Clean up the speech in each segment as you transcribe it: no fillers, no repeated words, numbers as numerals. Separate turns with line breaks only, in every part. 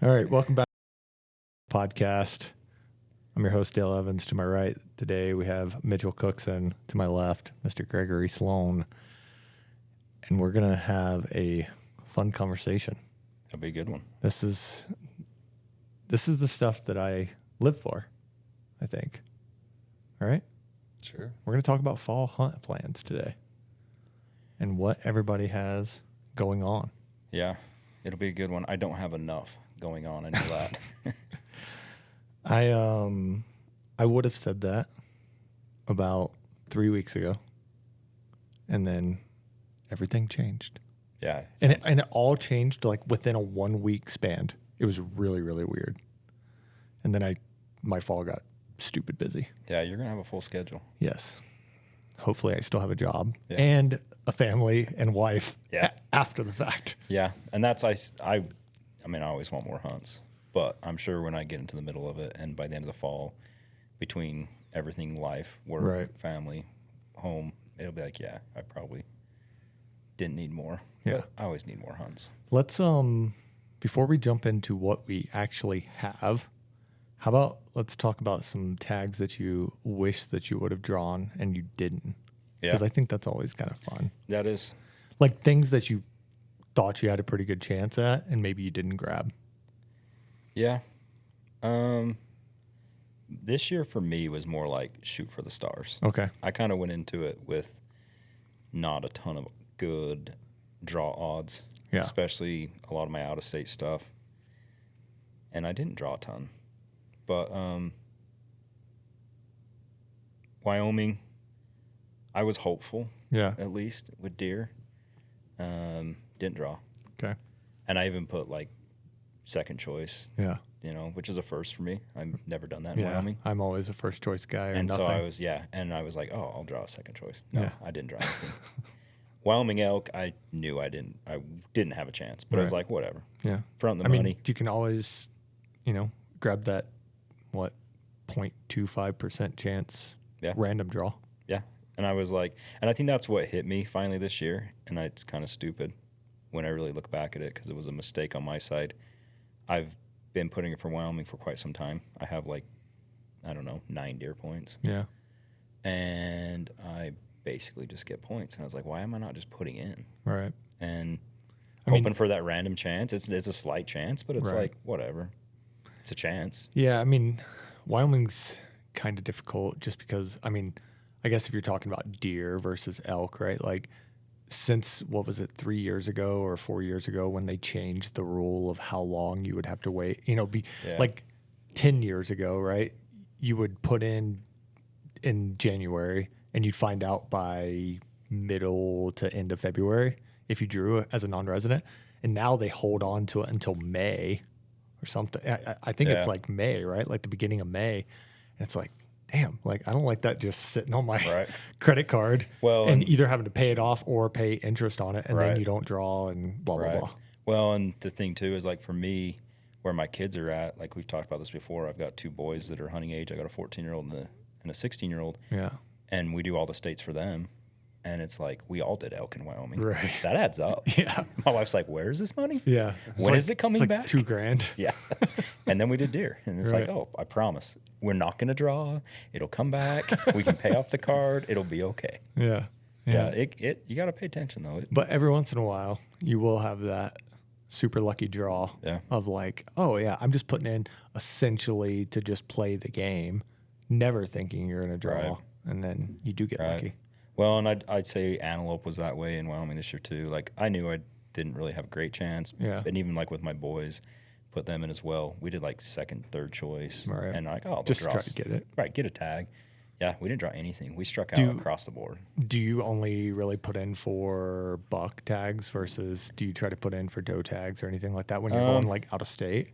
All right, welcome back to the podcast. I'm your host, Dale Evans. To my right today, we have Mitchell Cookson. To my left, Mr. Gregory Sloan. And we're going to have a fun conversation.
That'll be a good one.
This is the stuff that I live for, I think. All right?
Sure.
We're going to talk about fall hunt plans today and what everybody has going on.
Yeah, it'll be a good one. I don't have enough going on. I know that.
I would have said that about 3 weeks ago, and then everything changed.
Yeah.
And it all changed like within a 1 week span. It was really, really weird. And then my fall got stupid busy.
Yeah, you're going to have a full schedule.
Yes. Hopefully I still have a job
Yeah.
and a family and wife after the fact.
Yeah, and that's, I mean, I always want more hunts, but I'm sure when I get into the middle of it and by the end of the fall, between everything, life, work,
Right.
family, home, it'll be like, yeah, I probably didn't need more.
Yeah.
But I always need more hunts.
Let's, before we jump into what we actually have, how about let's talk about some tags that you wish that you would have drawn and you didn't?
Yeah.
Because I think that's always kind of fun.
That is.
Like things that you thought you had a pretty good chance at and maybe you didn't grab.
Yeah. This year for me was more like shoot for the stars.
Okay.
I kind of went into it with not a ton of good draw odds, especially a lot of my out-of-state stuff. And I didn't draw a ton. But Wyoming, I was hopeful, at least, with deer. Didn't draw.
Okay.
And I even put, like, second choice.
Yeah.
You know, which is a first for me. I've never done that in
Yeah.
Wyoming.
I'm always a first choice guy or
And
nothing.
so I was like, oh, I'll draw a second choice. No,
Yeah.
I didn't draw anything. Wyoming elk, I knew I didn't have a chance, but I was like, whatever.
Yeah.
Front the
I
money.
mean, you can always, grab that, 0.25% chance random draw.
Yeah. And I was like, and I think that's what hit me finally this year. And it's kind of stupid when I really look back at it because it was a mistake on my side. I've been putting it for Wyoming for quite some time. I have 9 deer points.
Yeah.
And I basically just get points. And I was like, why am I not just putting in?
Right.
And hoping for that random chance. It's a slight chance, but it's like, whatever. It's a chance.
Yeah, I mean, Wyoming's kind of difficult just because, I guess if you're talking about deer versus elk, right? Like, since, 3 years ago or 4 years ago when they changed the rule of how long you would have to wait, like 10 years ago, right? You would put in January and you'd find out by middle to end of February if you drew as a non-resident. And now they hold on to it until May or something. I think it's like May, right? Like the beginning of May. And it's like, damn, like I don't like that just sitting on my credit card and either having to pay it off or pay interest on it. And then you don't draw and blah, blah, blah.
Well, and the thing too is like for me, where my kids are at, like we've talked about this before, I've got two boys that are hunting age. I got a 14-year-old and a 16-year-old.
Yeah.
And we do all the states for them. And it's like, we all did elk in Wyoming.
Right.
That adds up.
Yeah.
My wife's like, where is this money?
Yeah.
When is it coming back?
$2,000.
Yeah. And then we did deer. And it's like, oh, I promise. We're not going to draw. It'll come back. We can pay off the card. It'll be okay.
Yeah.
Yeah. You got to pay attention, though.
But every once in a while, you will have that super lucky draw of like, oh, yeah, I'm just putting in essentially to just play the game, never thinking you're going to draw.
Right.
And then you do get lucky.
Well, and I'd say antelope was that way in Wyoming this year too. Like I knew I didn't really have a great chance.
Yeah.
And even like with my boys, put them in as well. We did like second, third choice.
Right.
And like, oh,
just try to get it.
Right, get a tag. Yeah, we didn't draw anything. We struck out across the board.
Do you only really put in for buck tags versus do you try to put in for doe tags or anything like that when you're going like out of state?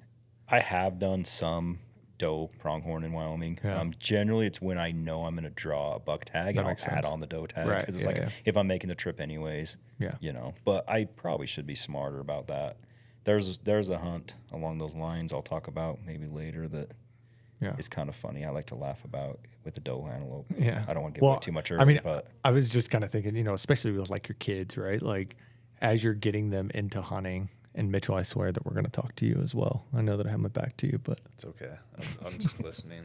I have done some doe pronghorn in Wyoming. Generally, it's when I know I'm going to draw a buck tag and I'll add on the doe tag.
Right.
Because it's if I'm making the trip anyways, But I probably should be smarter about that. There's a hunt along those lines I'll talk about maybe later that is kind of funny. I like to laugh about with the doe antelope.
Yeah.
I don't want to give away too much early. But
I was just kind of thinking, especially with like your kids, right? Like as you're getting them into hunting And Mitchell, I swear that we're going to talk to you as well. I know that I have my back to you, but
It's okay. I'm just listening.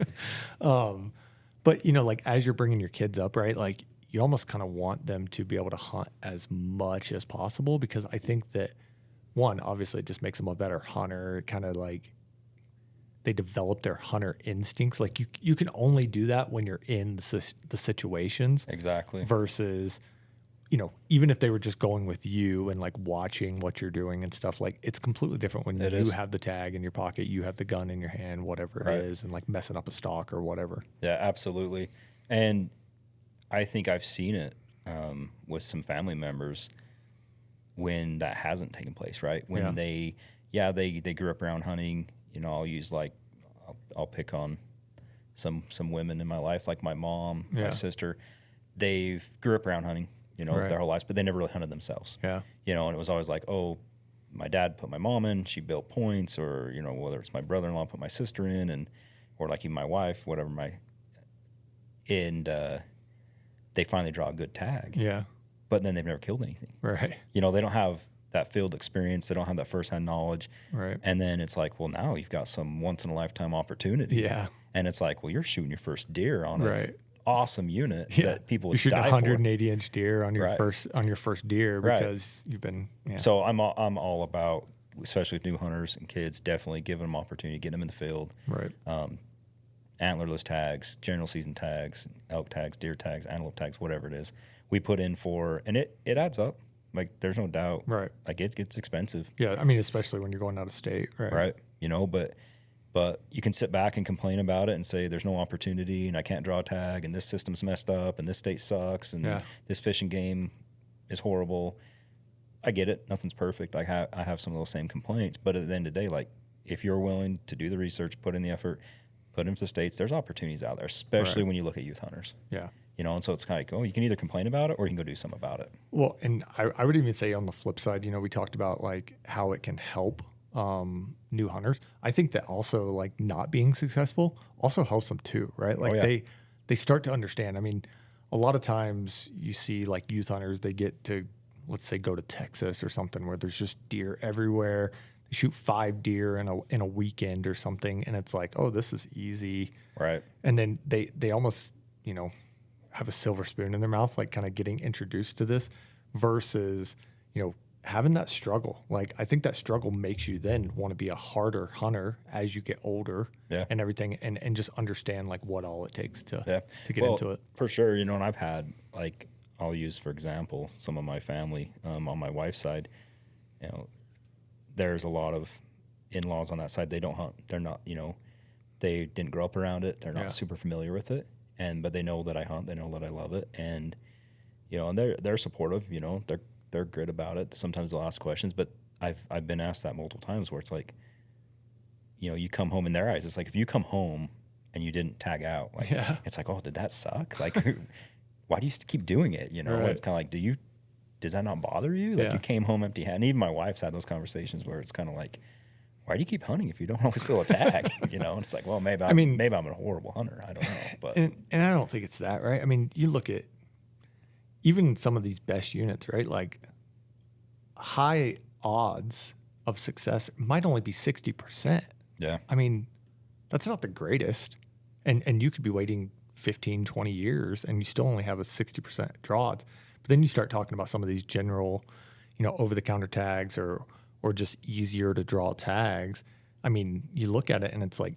but you know, like as you're bringing your kids up, right? Like you almost kind of want them to be able to hunt as much as possible, because I think that one, obviously, it just makes them a better hunter. Kind of like they develop their hunter instincts. Like you can only do that when you're in the situations
Exactly.
versus, you know, even if they were just going with you and like watching what you're doing and stuff, like it's completely different when
It
you
is.
have the tag in your pocket, you have the gun in your hand, whatever
Right.
it is, and like messing up a stalk or whatever.
Yeah, absolutely. And I think I've seen it with some family members when that hasn't taken place, right? When they grew up around hunting. You know, I'll use like I'll pick on some women in my life, like my mom, my sister. They've grew up around hunting, you know, their whole lives, but they never really hunted themselves.
Yeah.
You know, and it was always like, oh, my dad put my mom in, she built points, or, you know, whether it's my brother-in-law put my sister in, and or like even my wife, whatever they finally draw a good tag.
Yeah.
But then they've never killed anything.
Right.
You know, they don't have that field experience. They don't have that firsthand knowledge.
Right.
And then it's like, well, now you've got some once in a lifetime opportunity.
Yeah.
And it's like, well, you're shooting your first deer on
Right.
an awesome unit that people
You're
would
shooting a
die for.
180-inch deer on your
Right.
first deer because you've been. Yeah.
So I'm all about, especially with new hunters and kids, definitely giving them opportunity, getting them in the field.
Right.
Antlerless tags, general season tags, elk tags, deer tags, antelope tags, whatever it is, we put in for, and it adds up. Like there's no doubt.
Right.
Like it gets expensive.
Yeah. I mean, especially when you're going out of state. Right.
Right. You know, but you can sit back and complain about it and say there's no opportunity and I can't draw a tag and this system's messed up and this state sucks and this fishing game is horrible. I get it. Nothing's perfect. I have some of those same complaints, but at the end of the day, like if you're willing to do the research, put in the effort, put into the states, there's opportunities out there, especially when you look at youth hunters.
Yeah.
You know, and so it's kind of like, oh, you can either complain about it or you can go do something about it.
Well, and I would even say on the flip side, you know, we talked about like how it can help new hunters. I think that also like not being successful also helps them too, right? Like they start to understand. I mean, a lot of times you see like youth hunters, they get to, let's say, go to Texas or something where there's just deer everywhere. They shoot 5 deer in a weekend or something, and it's like, oh, this is easy.
Right.
And then they almost, you know, have a silver spoon in their mouth, like kind of getting introduced to this versus, you know, having that struggle. Like I think that struggle makes you then want to be a harder hunter as you get older and everything, and just understand like what all it takes to get into it.
For sure. You know, and I've had like, I'll use, for example, some of my family on my wife's side, you know, there's a lot of in-laws on that side. They don't hunt. They're not, you know, they didn't grow up around it. They're not super familiar with it. But they know that I hunt. They know that I love it. And, you know, and they're supportive, you know, they're good about it. Sometimes they'll ask questions, but I've been asked that multiple times where it's like, you know, you come home in their eyes. It's like, if you come home and you didn't tag out, like, it's like, oh, did that suck? Like, why do you keep doing it? You know, it's kind of like, does that not bother you? Like you came home empty handed. And even my wife's had those conversations where it's kind of like, why do you keep hunting if you don't always feel a tag? You know, and it's like, well, maybe I'm a horrible hunter. I don't know. But
and I don't think it's that, right? I mean, you look at even some of these best units, right? Like high odds of success might only be 60%.
Yeah.
I mean, that's not the greatest. And you could be waiting 15, 20 years and you still only have a 60% draw odds. But then you start talking about some of these general, you know, over-the-counter tags or just easier to draw tags. I mean, you look at it and it's like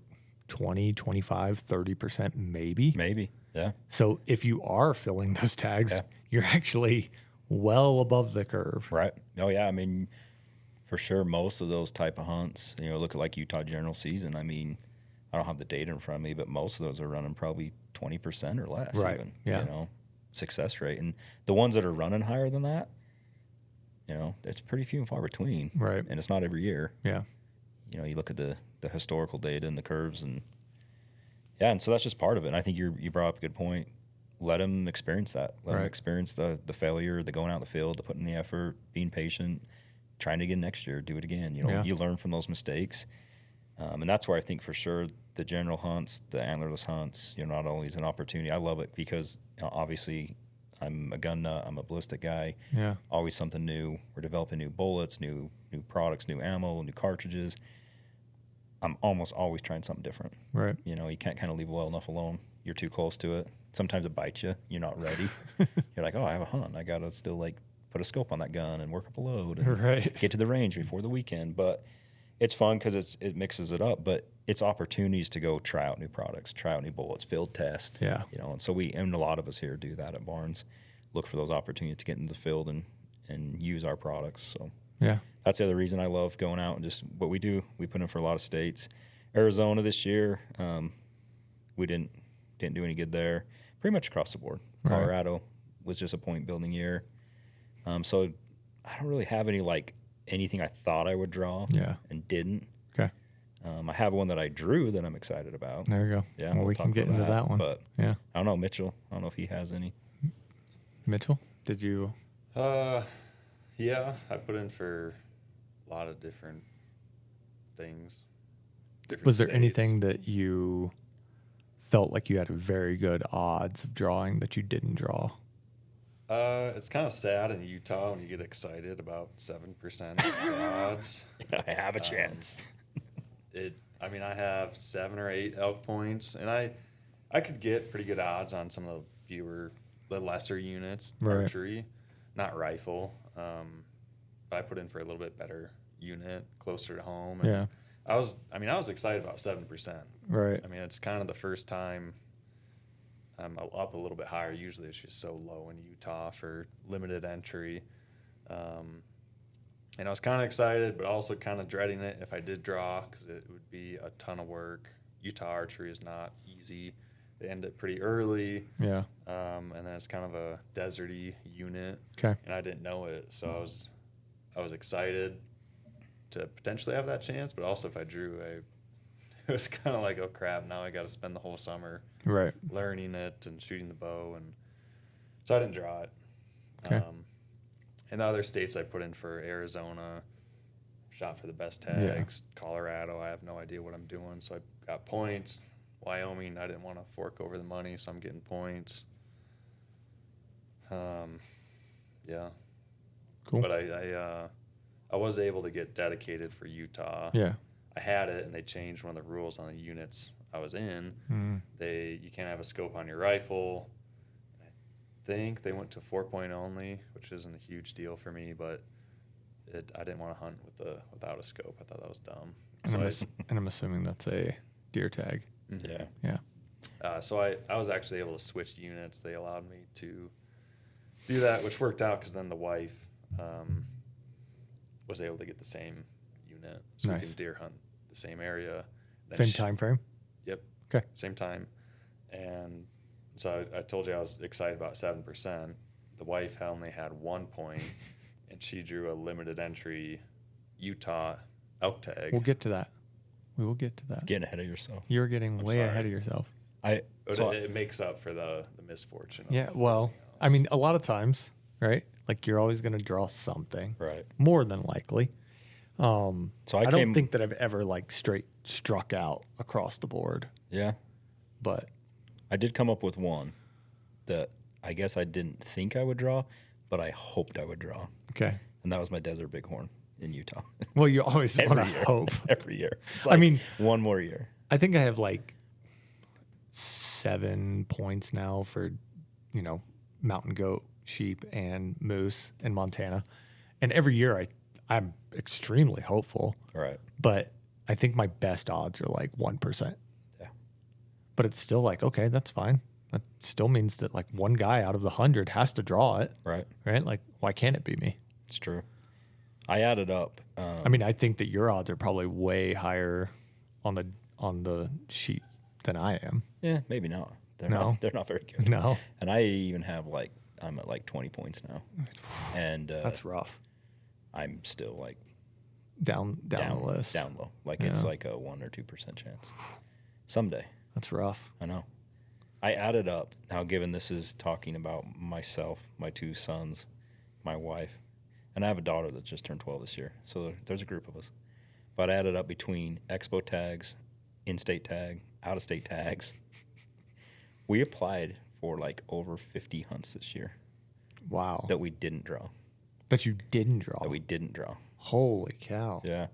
20, 25, 30% maybe.
Maybe, yeah.
So if you are filling those tags, you're actually well above the curve.
Right. Oh, yeah. I mean, for sure, most of those type of hunts, you know, look at like Utah general season. I mean, I don't have the data in front of me, but most of those are running probably 20% or less.
Right.
Even,
yeah.
You know, success rate. And the ones that are running higher than that, you know, it's pretty few and far between.
Right.
And it's not every year.
Yeah.
You know, you look at the historical data and the curves and and so that's just part of it. And I think you brought up a good point. Let them experience that. Let them experience the failure, the going out in the field, the putting in the effort, being patient, trying to again next year, do it again. You know, you learn from those mistakes. And that's where I think for sure the general hunts, the antlerless hunts, you know, not only is an opportunity, I love it because, you know, obviously I'm a gun nut. I'm a ballistic guy.
Yeah.
Always something new. We're developing new bullets, new products, new ammo, new cartridges. I'm almost always trying something different.
Right.
You know, you can't kind of leave well enough alone. You're too close to it. Sometimes it bites you. You're not ready. You're like, oh, I have a hunt. I got to still like put a scope on that gun and work up a load and
Right.
get to the range before the weekend. But it's fun because it mixes it up. But it's opportunities to go try out new products, try out new bullets, field test.
Yeah.
You know, and so and a lot of us here do that at Barnes. Look for those opportunities to get into the field and use our products. So
Yeah.
that's the other reason I love going out and just what we do. We put in for a lot of states. Arizona this year, we didn't do any good there. Pretty much across the board.
Right.
Colorado was just a point building year. So I don't really have anything I thought I would draw
Yeah.
and didn't.
Okay.
I have one that I drew that I'm excited about.
There you go.
Yeah,
Well,
we'll
we
talk
can get
about
into that one.
But
Yeah.
I don't know, Mitchell. I don't know if he has any.
Mitchell, did you?
Yeah, I put in for a lot of different things. Different
Was there
states.
anything that you felt like you had very good odds of drawing that you didn't draw?
It's kind of sad in Utah when you get excited about 7% odds.
I have a chance.
I mean, I have 7 or 8 elk points, and I could get pretty good odds on some of the lesser units,
Right.
archery, not rifle. But I put in for a little bit better unit, closer to home. And
Yeah.
I was excited about 7%.
Right.
I mean, it's kind of the first time I'm up a little bit higher. Usually it's just so low in Utah for limited entry. And I was kind of excited, but also kind of dreading it if I did draw because it would be a ton of work. Utah archery is not easy. They end it pretty early.
Yeah.
And then it's kind of a deserty unit.
Okay.
And I didn't know it. So I was excited to potentially have that chance, but also if I drew, it was kind of like, oh crap, now I got to spend the whole summer
Right.
learning it and shooting the bow, and so I didn't draw it.
Okay.
And the other states I put in for Arizona, shot for the best tags. Colorado, I have no idea what I'm doing, so I got points. Wyoming, I didn't want to fork over the money, so I'm getting points. Yeah.
Cool.
But I was able to get dedicated for Utah.
Yeah.
I had it, and they changed one of the rules on the units I was in.
Mm.
You can't have a scope on your rifle. I think they went to 4-point only, which isn't a huge deal for me, but I didn't want to hunt without a scope. I thought that was dumb.
And I'm assuming that's a deer tag.
Yeah.
Yeah.
So I was actually able to switch units. They allowed me to do that, which worked out because then the wife was able to get the same unit, so
Nice.
we can deer hunt the same area. Then
Same time frame.
Yep.
Okay.
Same time. And so I told you I was excited about 7%. The wife only had 1 point, and she drew a limited entry Utah elk tag.
We'll get to that. We will get to that.
Getting ahead of yourself.
You're getting
I'm
way
sorry.
ahead of yourself.
But it makes up for the misfortune. of
Yeah. Well,
everything
I
else.
mean, a lot of times, right? Like you're always going to draw something.
Right.
More than likely.
So I
don't
came-
think that I've ever like straight struck out across the board,
Yeah.
but
I did come up with one that I guess I didn't think I would draw, but I hoped I would draw.
okay.
And that was my desert bighorn in Utah.
Well, you always want to
Every year.
hope.
Every year. It's
I
like
mean-
one more year.
I think I have like 7 points now for, mountain goat, sheep, and moose in Montana. And every year I'm extremely hopeful,
Right.
but I think my best odds are like 1%.
Yeah.
But it's still like, okay, that's fine. That still means that like one guy out of the 100 has to draw it,
Right.
right? Like, why can't it be me?
It's true. I added up.
I mean, I think that your odds are probably way higher on the sheep than I am.
Yeah, maybe not. They're
No.
not. They're not very good.
No,
And I even have I'm at like 20 points now, and
that's rough.
I'm still like
Down the list.
down low. Like it's
Yeah.
like a 1 or 2% chance. Someday,
That's rough.
I know. I added up now. Given this is talking about myself, my 2 sons, my wife, and I have a daughter that just turned 12 this year. So there's a group of us. But I added up between expo tags, in-state tag, out-of-state tags. We applied for like over 50 hunts this year.
Wow.
that we didn't draw.
That you didn't draw.
That we didn't draw.
Holy cow.
Yeah.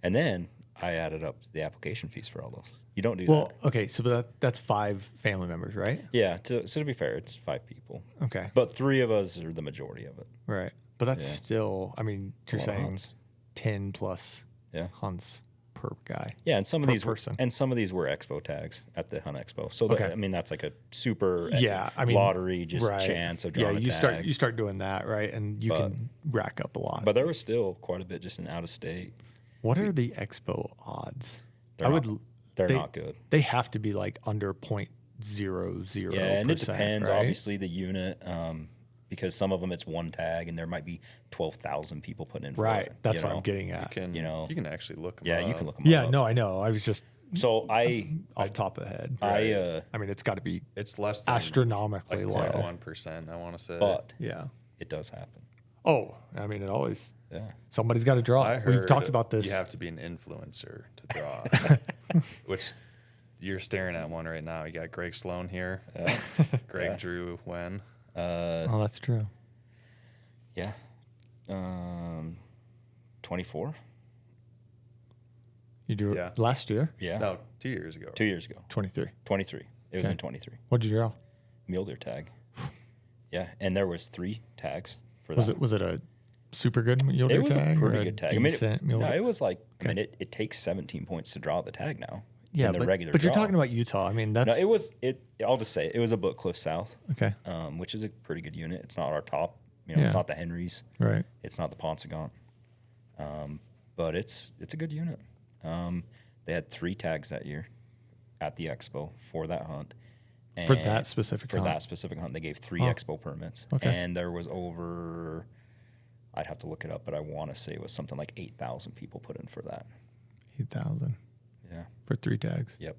And then I added up the application fees for all those. You don't do
Well,
that.
okay, so that's 5 family members, right?
Yeah. So to be fair, it's 5 people.
Okay.
But 3 of us are the majority of it.
Right. But that's
Yeah.
still, I mean,
A
you're
lot of
saying
hunts.
10 plus
Yeah.
hunts per guy.
Yeah, and some of
Per
these
person.
some of these were expo tags at the Hunt Expo. So
Okay.
I mean that's like a super
Yeah, I mean,
lottery just
right.
chance of drawing
Yeah,
a
you
tag.
start doing that, right? And you can rack up a lot.
But there was still quite a bit just in out of state.
What are the expo odds?
They're
they-
not good.
They have to be like under 0.00%.
Yeah, and it depends
right?
obviously the unit because some of them it's one tag and there might be 12,000 people putting in for
Right.
it,
That's
you
what
know?
I'm getting
You
at.
can,
You know.
you can actually look them
Yeah,
up.
you can look them
Yeah,
up.
no, I know. I was just
So I
off the top of the head.
I
mean, it's got to be
It's less than
astronomically
like
low.
1%, I want to say.
but
Yeah.
it does happen.
Oh, I mean, it always,
Yeah.
somebody's got to draw.
I heard
We've talked about this.
You have to be an influencer to draw, which you're staring at one right now. You got Greg Sloan here.
Yeah.
Greg
Yeah.
drew when?
Oh, that's true.
Yeah. 24?
You drew
Yeah.
it last year,
Yeah.
No, 2 years ago.
2 years ago.
23.
23. It was
Okay.
in 23.
What'd you draw?
Mule deer tag. Yeah, and there was 3 tags for
Was
that.
it a super good mule deer
It was
tag?
a
or
pretty good tag. I mean,
decent mule
no,
deer?
it was like I
Okay.
mean, it takes 17 points to draw the tag now.
Yeah,
in the
but,
regular
but you're
draw.
talking about Utah. I mean, that's
No, it was it. I'll just say it was a Book Cliff South,
okay,
which is a pretty good unit. It's not our top. You know, it's
Yeah.
not the Henrys.
right?
It's not the Ponsagont. But it's a good unit. They had 3 tags that year at the expo for that hunt.
For
And
that specific
for
hunt?
that specific hunt, they gave 3
Oh.
expo permits.
Okay.
And there was over, I'd have to look it up, but I want to say it was something like 8,000 people put in for that.
8,000
Yeah.
for 3 tags.
Yep.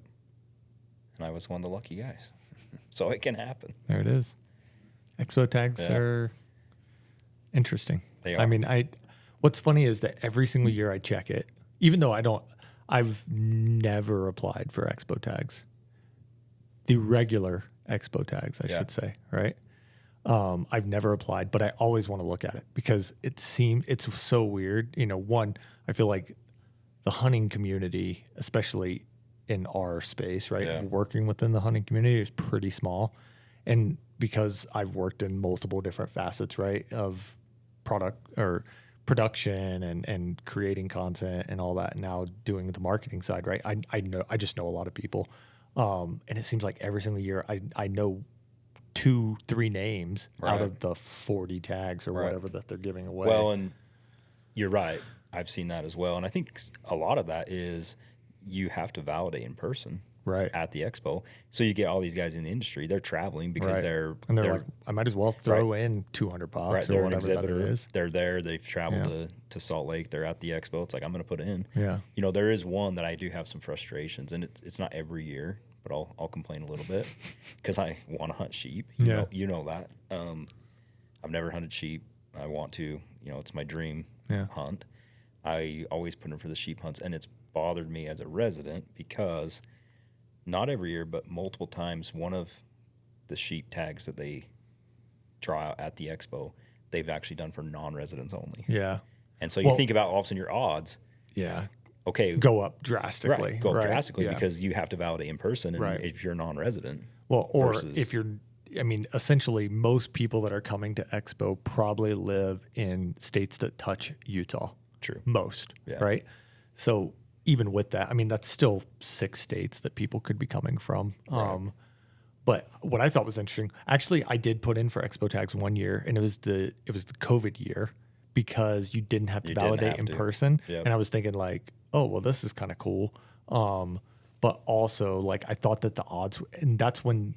And I was one of the lucky guys. So it can happen.
There it is. Expo tags
Yeah.
are interesting.
They
I
are.
mean, what's funny is that every single year I check it, even though I've never applied for expo tags. The regular expo tags, I
Yeah.
should say, right? I've never applied, but I always want to look at it because it's so weird. You know, one, I feel like the hunting community, especially in our space, right,
Yeah.
of working within the hunting community is pretty small. And because I've worked in multiple different facets, right, of product or production and creating content and all that, and now doing the marketing side, right, I just know a lot of people. And it seems like every single year I know 2-3 names out
Right.
of the 40 tags or
Right.
whatever that they're giving away.
Well, and you're right. I've seen that as well. And I think a lot of that is you have to validate in person
right.
at the expo. So you get all these guys in the industry. They're traveling because
Right.
they're
And they're like, I might as well throw in $200
right.
or
They're an
whatever that it
exhibitor.
is.
They're there. They've traveled
Yeah.
to Salt Lake. They're at the expo. It's like I'm going to put it in.
Yeah.
You know, there is one that I do have some frustrations, and it's not every year, but I'll complain a little bit because I want to hunt sheep.
Yeah.
You know that. I've never hunted sheep. I want to. You know, it's my dream
Yeah.
hunt. I always put in for the sheep hunts, and it's bothered me as a resident because not every year, but multiple times, one of the sheep tags that they draw out at the expo, they've actually done for non-residents only.
Yeah.
And so you
Well-
think about all of a sudden your odds.
Yeah.
Okay,
Go up drastically.
right, go up
right?
drastically
Yeah.
because you have to validate in person, and
Right.
if you're a non-resident,
Well, or
versus-
if you're, I mean, essentially, most people that are coming to Expo probably live in states that touch Utah.
True.
Most,
Yeah.
right? So even with that, I mean, that's still 6 states that people could be coming from.
Right.
But what I thought was interesting, actually, I did put in for Expo tags one year, and it was the COVID year because you didn't have to
You didn't
validate
have
in
to.
person,
Yep.
and I was thinking like, oh, well, this is kind of cool. But also, like, I thought that the odds, and that's when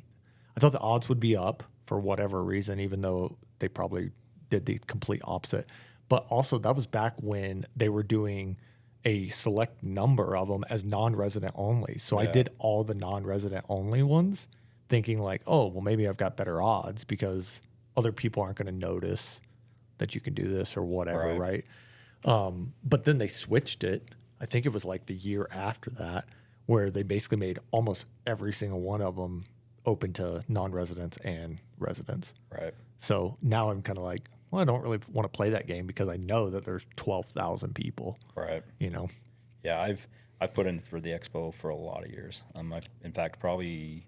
I thought the odds would be up for whatever reason, even though they probably did the complete opposite. But also, that was back when they were doing a select number of them as non-resident only. So I
Yeah.
did all the non-resident only ones, thinking like, oh, well, maybe I've got better odds because other people aren't going to notice that you can do this or whatever, right? But then they switched it. I think it was like the year after that, where they basically made almost every single one of them open to non-residents and residents.
right?
So now I'm kind of like, well, I don't really want to play that game because I know that there's 12,000 people.
Right.
You know.
Yeah, I've put in for the expo for a lot of years. In fact, probably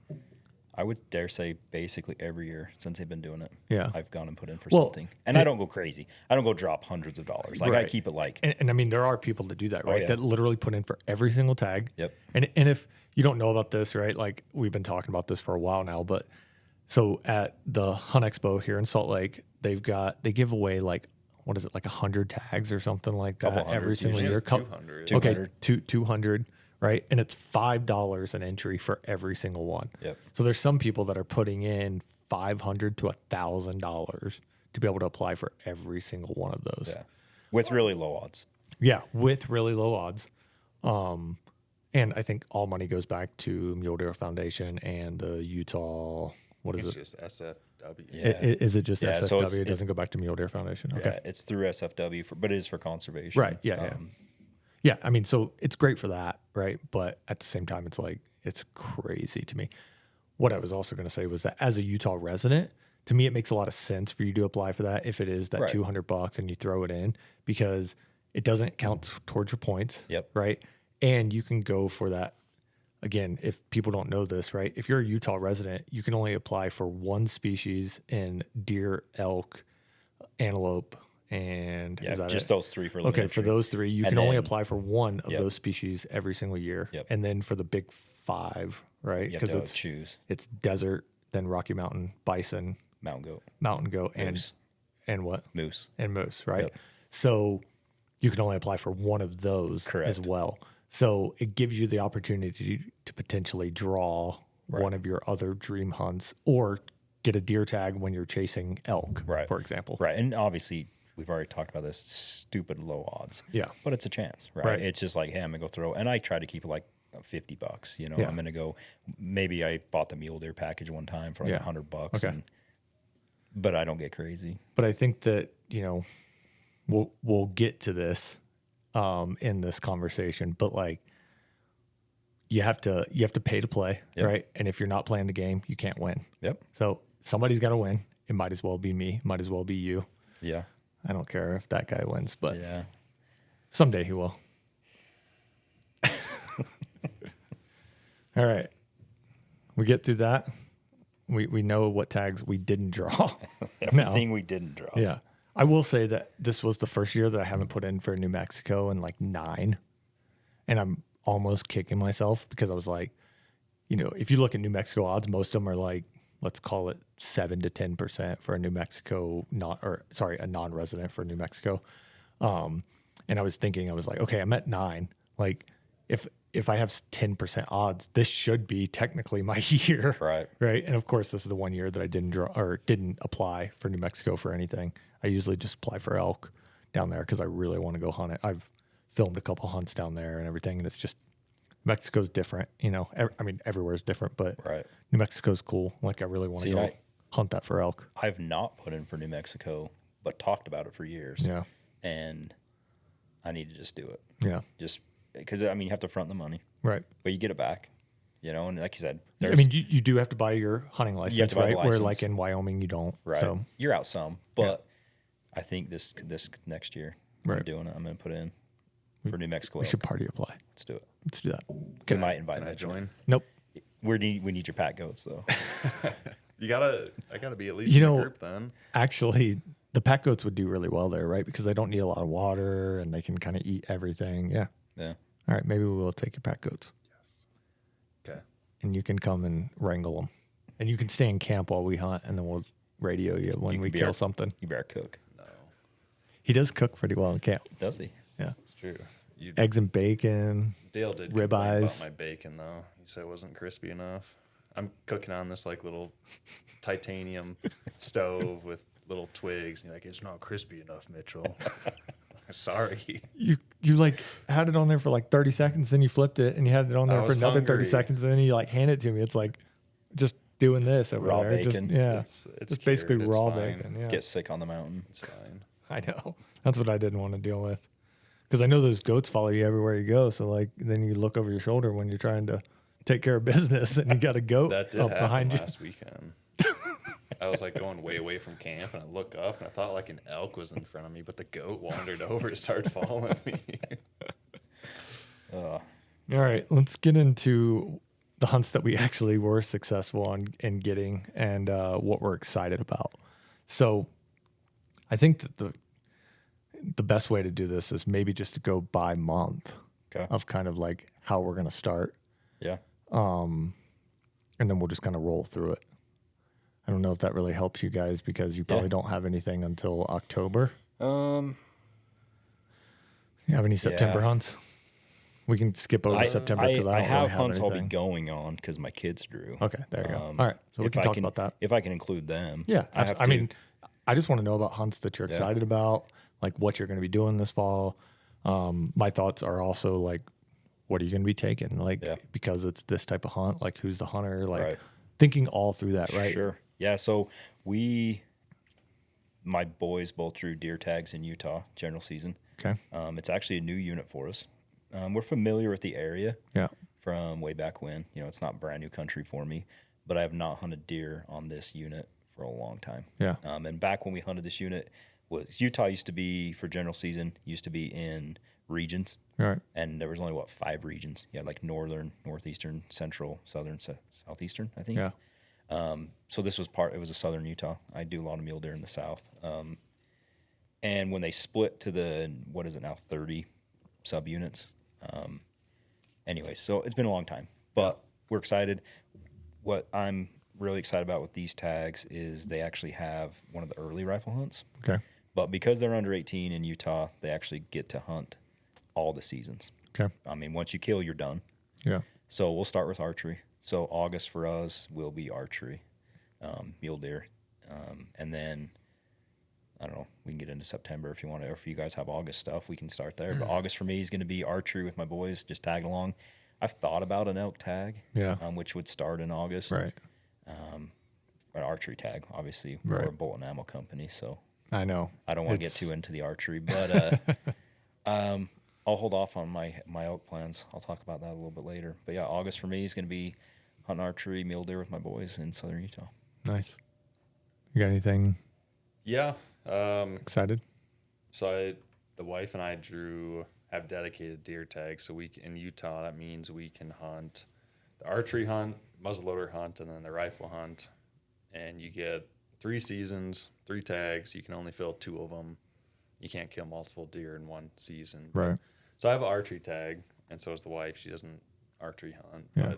I would dare say basically every year since they've been doing it.
Yeah.
I've gone and put in for
Well,
something, and I don't go crazy. I don't go drop hundreds of dollars. Like I
Right.
keep it like.
And I mean, there are people that do that, right?
yeah.
That literally put in for every single tag.
Yep.
And if you don't know about this, right? Like we've been talking about this for a while now, but so at the Hunt Expo here in Salt Lake, they give away like, what is it, like 100 tags or something like that
Couple
every
hundred,
single
Usually
year.
it's 200.
Okay, 200, right? And it's $5 an entry for every single one.
Yep.
So there's some people that are putting in $500 to $1,000 to be able to apply for every single one of those.
Yeah. With really low odds.
Yeah, with really low odds. And I think all money goes back to Mule Deer Foundation and the Utah. What is
It's
it?
just SFW.
Yeah.
Is it just
Yeah,
SFW?
so
It doesn't go back to Mule Deer Foundation. Okay.
Yeah, it's through SFW, but it is for conservation.
Right. Yeah. Yeah. I mean, so it's great for that, right? But at the same time, it's like, it's crazy to me. What I was also going to say was that as a Utah resident, to me, it makes a lot of sense for you to apply for that if it is that
Right.
$200 and you throw it in, because it doesn't count towards your points.
Yep.
Right. And you can go for that. Again, if people don't know this, right? If you're a Utah resident, you can only apply for one species in deer, elk, antelope, and
Yeah,
is that
just
it?
those three for
Okay,
limited
for
entry.
those three, you
And
can only
then-
apply for one of
Yep.
those species every single year.
Yep.
And then for the big five, right?
You have to
it's
choose
it's desert, then Rocky Mountain, bison,
mountain goat,
mountain goat,
Moose.
and what?
moose.
And moose, right?
Yep.
So you can only apply for one of those as
Correct.
well. So it gives you the opportunity to potentially draw one of your other dream hunts or get a deer tag when you're chasing elk,
Right.
for example.
Right. And obviously, we've already talked about this stupid low odds.
Yeah.
But it's a chance, right?
Right.
It's just like, hey, I'm going to go throw. And I try to keep it like $50. You know,
Yeah.
I'm going to go. Maybe I bought the mule deer package one time for like
Yeah.
$100.
Okay.
But I don't get crazy.
But I think that, we'll get to this in this conversation, but like you have to pay to play,
Yep.
right? And if you're not playing the game, you can't win.
Yep.
So somebody's got to win. It might as well be me, might as well be you.
Yeah.
I don't care if that guy wins, but
Yeah.
someday he will. All right. We get through that. We know what tags we didn't draw.
Everything we didn't draw.
Yeah. I will say that this was the first year that I haven't put in for New Mexico in like 9. And I'm almost kicking myself because I was like, if you look at New Mexico odds, most of them are like, let's call it 7 to 10% for a New Mexico, a non-resident for New Mexico. And I was thinking, I was like, okay, I'm at 9. Like if I have 10% odds, this should be technically my year.
Right.
Right. And of course, this is the one year that I didn't apply for New Mexico for anything. I usually just apply for elk down there because I really want to go hunt it. I've filmed a couple hunts down there and everything, and it's just Mexico's different. Everywhere's different, but
Right.
New Mexico's cool. Like I really want to
See,
go hunt that for elk.
I've not put in for New Mexico, but talked about it for years.
Yeah.
And I need to just do it.
Yeah.
Just because, you have to front the money,
Right.
but you get it back. And like you said,
I mean, you do have to buy your hunting license,
to buy the
right? Where
license.
like in Wyoming, you don't.
right.
So
You're out some, but I think this next year, I'm
Right.
doing it. I'm going to put in for New Mexico.
we
elk.
should party apply.
Let's do it.
Let's do that.
We might invite
Can I
Mitch.
join?
Nope.
We need your pack goats though.
I gotta be at least in the group then.
Actually, the pack goats would do really well there, right? Because they don't need a lot of water and they can kind of eat everything. Yeah.
Yeah.
All right. Maybe we will take your pack goats
Okay.
and you can come and wrangle them. And you can stay in camp while we hunt and then we'll radio you when
You
we
can be
kill
our-
something.
You better cook.
No,
He does cook pretty well in camp.
Does he?
Yeah.
it's true.
Eggs and bacon.
Dale did
rib
complain
eyes.
about my bacon though. He said it wasn't crispy enough. I'm cooking on this like little titanium stove with little twigs. And you're like, it's not crispy enough, Mitchell. Sorry.
You like had it on there for like 30 seconds, then you flipped it and you had it on
I
there for
was
another 30
hungry.
seconds, and then you like hand it to me. It's like just doing this over
Raw
there.
bacon.
Just, yeah.
It's
Just basically
cured. It's
raw
fine.
bacon. Yeah.
Get sick on the mountain.
It's fine.
I know. That's what I didn't want to deal with. Because I know those goats follow you everywhere you go. So like then you look over your shoulder when you're trying to take care of business and you got a goat
That did
up
happen
behind you.
last weekend. I was like going way away from camp, and I look up, and I thought like an elk was in front of me, but the goat wandered over and started following me.
All right, let's get into the hunts that we actually were successful on in getting and what we're excited about. So I think that the best way to do this is maybe just to go by month of kind of like how we're going to start.
Yeah.
And then we'll just kind of roll through it. I don't know if that really helps you guys because you probably don't have anything until October. You have any September hunts? We can skip over September because I don't
have
really have
hunts
anything.
I'll be going on because my kids drew.
Okay, there you go. All right, so we can talk about that.
If I can include them.
Yeah, I mean, I just want to know about hunts that you're excited about, like what you're going to be doing this fall. My thoughts are also like, what are you going to be taking? Like, because it's this type of hunt, like who's the hunter? Like thinking all through that, right?
Sure. Yeah, so my boys both drew deer tags in Utah general season.
Okay.
It's actually a new unit for us. We're familiar with the area from way back when. You know, it's not brand new country for me, but I have not hunted deer on this unit for a long time.
Yeah.
And back when we hunted this unit, Utah used to be, for general season, used to be in regions.
Right.
And there was only, 5 regions? You had like northern, northeastern, central, southern, southeastern, I think.
Yeah.
So this was it was a southern Utah. I do a lot of mule deer in the south. And when they split to the, 30 subunits. Anyway, so it's been a long time, but we're excited. What I'm really excited about with these tags is they actually have one of the early rifle hunts.
Okay.
But because they're under 18 in Utah, they actually get to hunt all the seasons.
Okay.
I mean, once you kill, you're done.
Yeah.
So we'll start with archery. So August for us will be archery, mule deer. And then, I don't know, we can get into September if you want to, or if you guys have August stuff, we can start there. But August for me is going to be archery with my boys, just tag along. I've thought about an elk tag, which would start in August.
Right.
An archery tag, obviously. We're a bolt and ammo company, so
I know.
I don't want to get too into the archery, but I'll hold off on my elk plans. I'll talk about that a little bit later. But yeah, August for me is going to be hunting archery, mule deer with my boys in southern Utah.
Nice. You got anything?
Yeah.
Excited?
So the wife and I have dedicated deer tags. So in Utah, that means we can hunt the archery hunt, muzzleloader hunt, and then the rifle hunt. And you get 3 seasons, 3 tags. You can only fill 2 of them. You can't kill multiple deer in one season.
Right.
So I have an archery tag, and so is the wife. She doesn't archery hunt.
Yeah.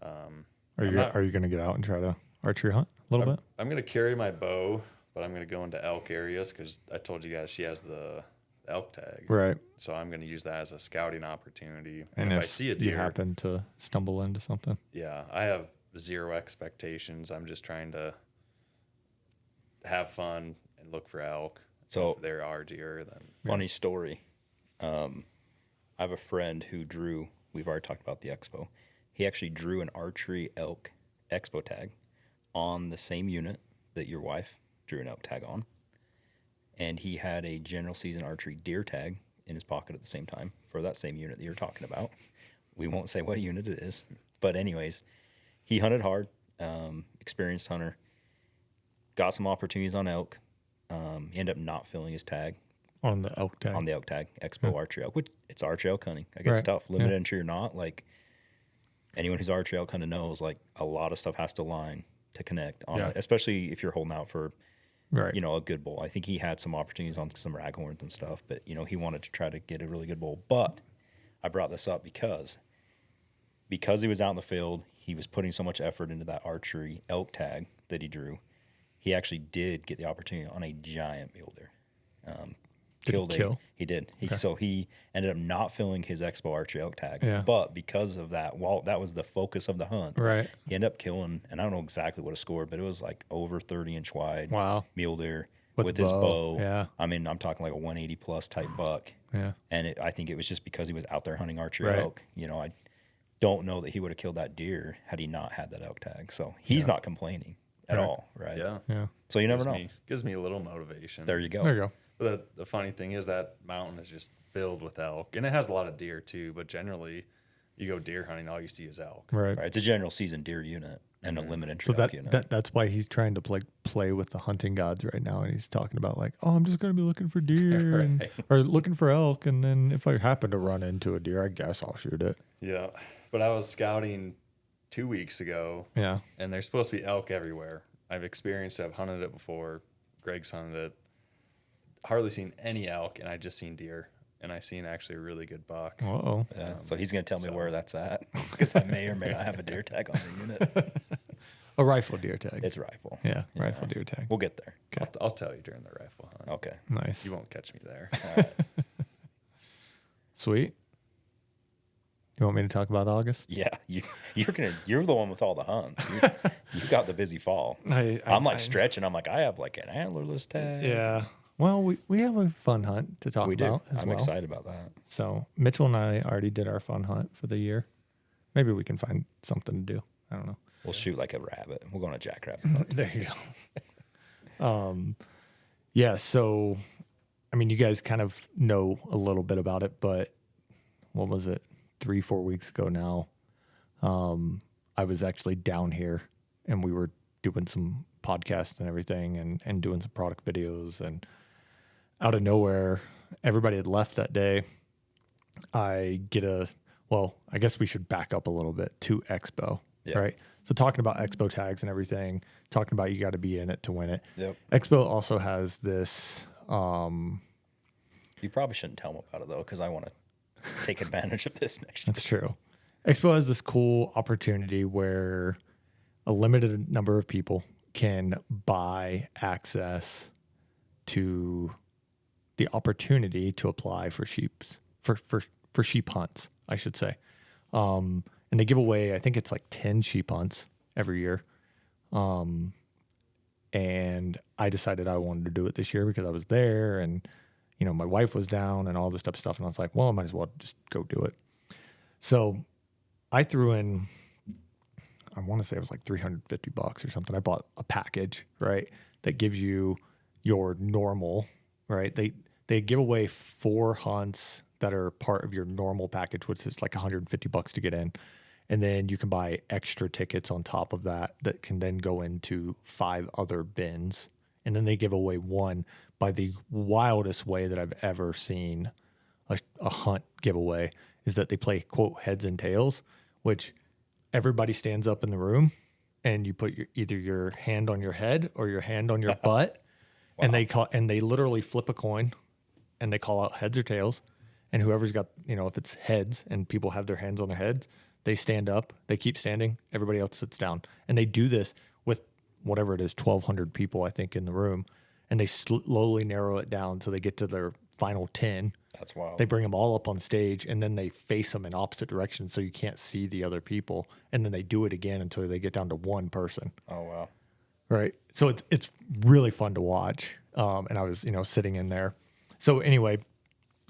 But
are you going to get out and try to archery hunt a little bit?
I'm going to carry my bow, but I'm going to go into elk areas because I told you guys she has the elk tag.
Right.
So I'm going to use that as a scouting opportunity.
And
if I see a deer,
you happen to stumble into something.
Yeah, I have 0 expectations. I'm just trying to have fun and look for elk.
So
if there are deer, then
funny story. I have a friend who drew. We've already talked about the expo. He actually drew an archery elk expo tag on the same unit that your wife drew an elk tag on, and he had a general season archery deer tag in his pocket at the same time for that same unit that you're talking about. We won't say what unit it is, but anyways, he hunted hard, experienced hunter, got some opportunities on elk. He ended up not filling his tag
on the elk tag.
On the elk tag, expo archery elk, which it's archery elk hunting. I guess it's tough, limited entry or not. Like anyone who's archery elk kind of knows, like a lot of stuff has to line to connect on it, especially if you're holding out for, you know, a good bull. I think he had some opportunities on some raghorns and stuff, but you know, he wanted to try to get a really good bull. But I brought this up because he was out in the field, he was putting so much effort into that archery elk tag that he drew. He actually did get the opportunity on a giant mule deer. He did. So he ended up not filling his expo archery elk tag.
Yeah.
But because of that, while that was the focus of the hunt,
right,
he ended up killing, and I don't know exactly what it scored, but it was like over 30-inch wide mule deer with his bow.
Yeah.
I mean, I'm talking like a 180 plus type buck.
Yeah.
And I think it was just because he was out there hunting archery elk. You know, I don't know that he would have killed that deer had he not had that elk tag. So he's not complaining at all, right?
Yeah.
Yeah.
So you never know.
Gives me a little motivation.
There you go.
There you go.
But the funny thing is that mountain is just filled with elk, and it has a lot of deer too. But generally, You go deer hunting, all you see is elk.
Right.
Right. It's a general season deer unit and a limited entry
So
elk unit.
that's why he's trying to play with the hunting gods right now, and he's talking about like, oh, I'm just gonna be looking for deer and or looking for elk, and then if I happen to run into a deer, I guess I'll shoot it.
Yeah. But I was scouting 2 weeks ago.
Yeah.
And there's supposed to be elk everywhere. I've experienced it. I've hunted it before. Greg's hunted it. Hardly seen any elk, and I just seen deer. And I seen actually a really good buck.
Uh-oh.
Yeah. So he's going to tell me where that's at because I may or may not have a deer tag on the unit.
A rifle deer tag.
It's rifle.
Yeah, rifle deer tag.
We'll get there.
Okay.
I'll tell you during the rifle hunt.
Okay.
Nice.
You won't catch me there.
All right.
Sweet. You want me to talk about August?
Yeah, you're the one with all the hunts. You got the busy fall. I'm like stretching. I'm like, I have like an antlerless tag.
Yeah. Well, we have a fun hunt to talk
We do.
about as
I'm
well.
excited about that.
So Mitchell and I already did our fun hunt for the year. Maybe we can find something to do. I don't know.
We'll shoot like a rabbit. We're going to jackrabbit hunt.
There you go. Yeah. So, I mean, you guys kind of know a little bit about it, but what was it? 3-4 weeks ago now, I was actually down here and we were doing some podcasts and everything and doing some product videos, and out of nowhere, everybody had left that day. I guess we should back up a little bit to Expo, right? So talking about Expo tags and everything, talking about you got to be in it to win it.
Yep.
Expo also has this.
You probably shouldn't tell them about it though, because I want to take advantage of this next year.
That's true. Expo has this cool opportunity where a limited number of people can buy access to the opportunity to apply for for sheep hunts, I should say. And they give away, I think it's like 10 sheep hunts every year. And I decided I wanted to do it this year because I was there and, you know, my wife was down and all this type of stuff. And I was like, well, I might as well just go do it. So I threw in, I want to say it was like $350 or something. I bought a package, right, that gives you your normal, right? They give away 4 hunts that are part of your normal package, which is like $150 to get in. And then you can buy extra tickets on top of that that can then go into 5 other bins. And then they give away one by the wildest way that I've ever seen a hunt giveaway is that they play, quote, heads and tails, which everybody stands up in the room and you put either your hand on your head or your hand on your butt. Wow. And they literally flip a coin and they call out heads or tails. And whoever's got, you know, if it's heads and people have their hands on their heads, they stand up, they keep standing, everybody else sits down. And they do this with whatever it is, 1,200 people, I think, in the room. And they slowly narrow it down so they get to their final 10.
That's wild.
They bring them all up on stage and then they face them in opposite directions so you can't see the other people. And then they do it again until they get down to one person.
Oh, wow.
Right. So it's really fun to watch. And I was, you know, sitting in there. So anyway,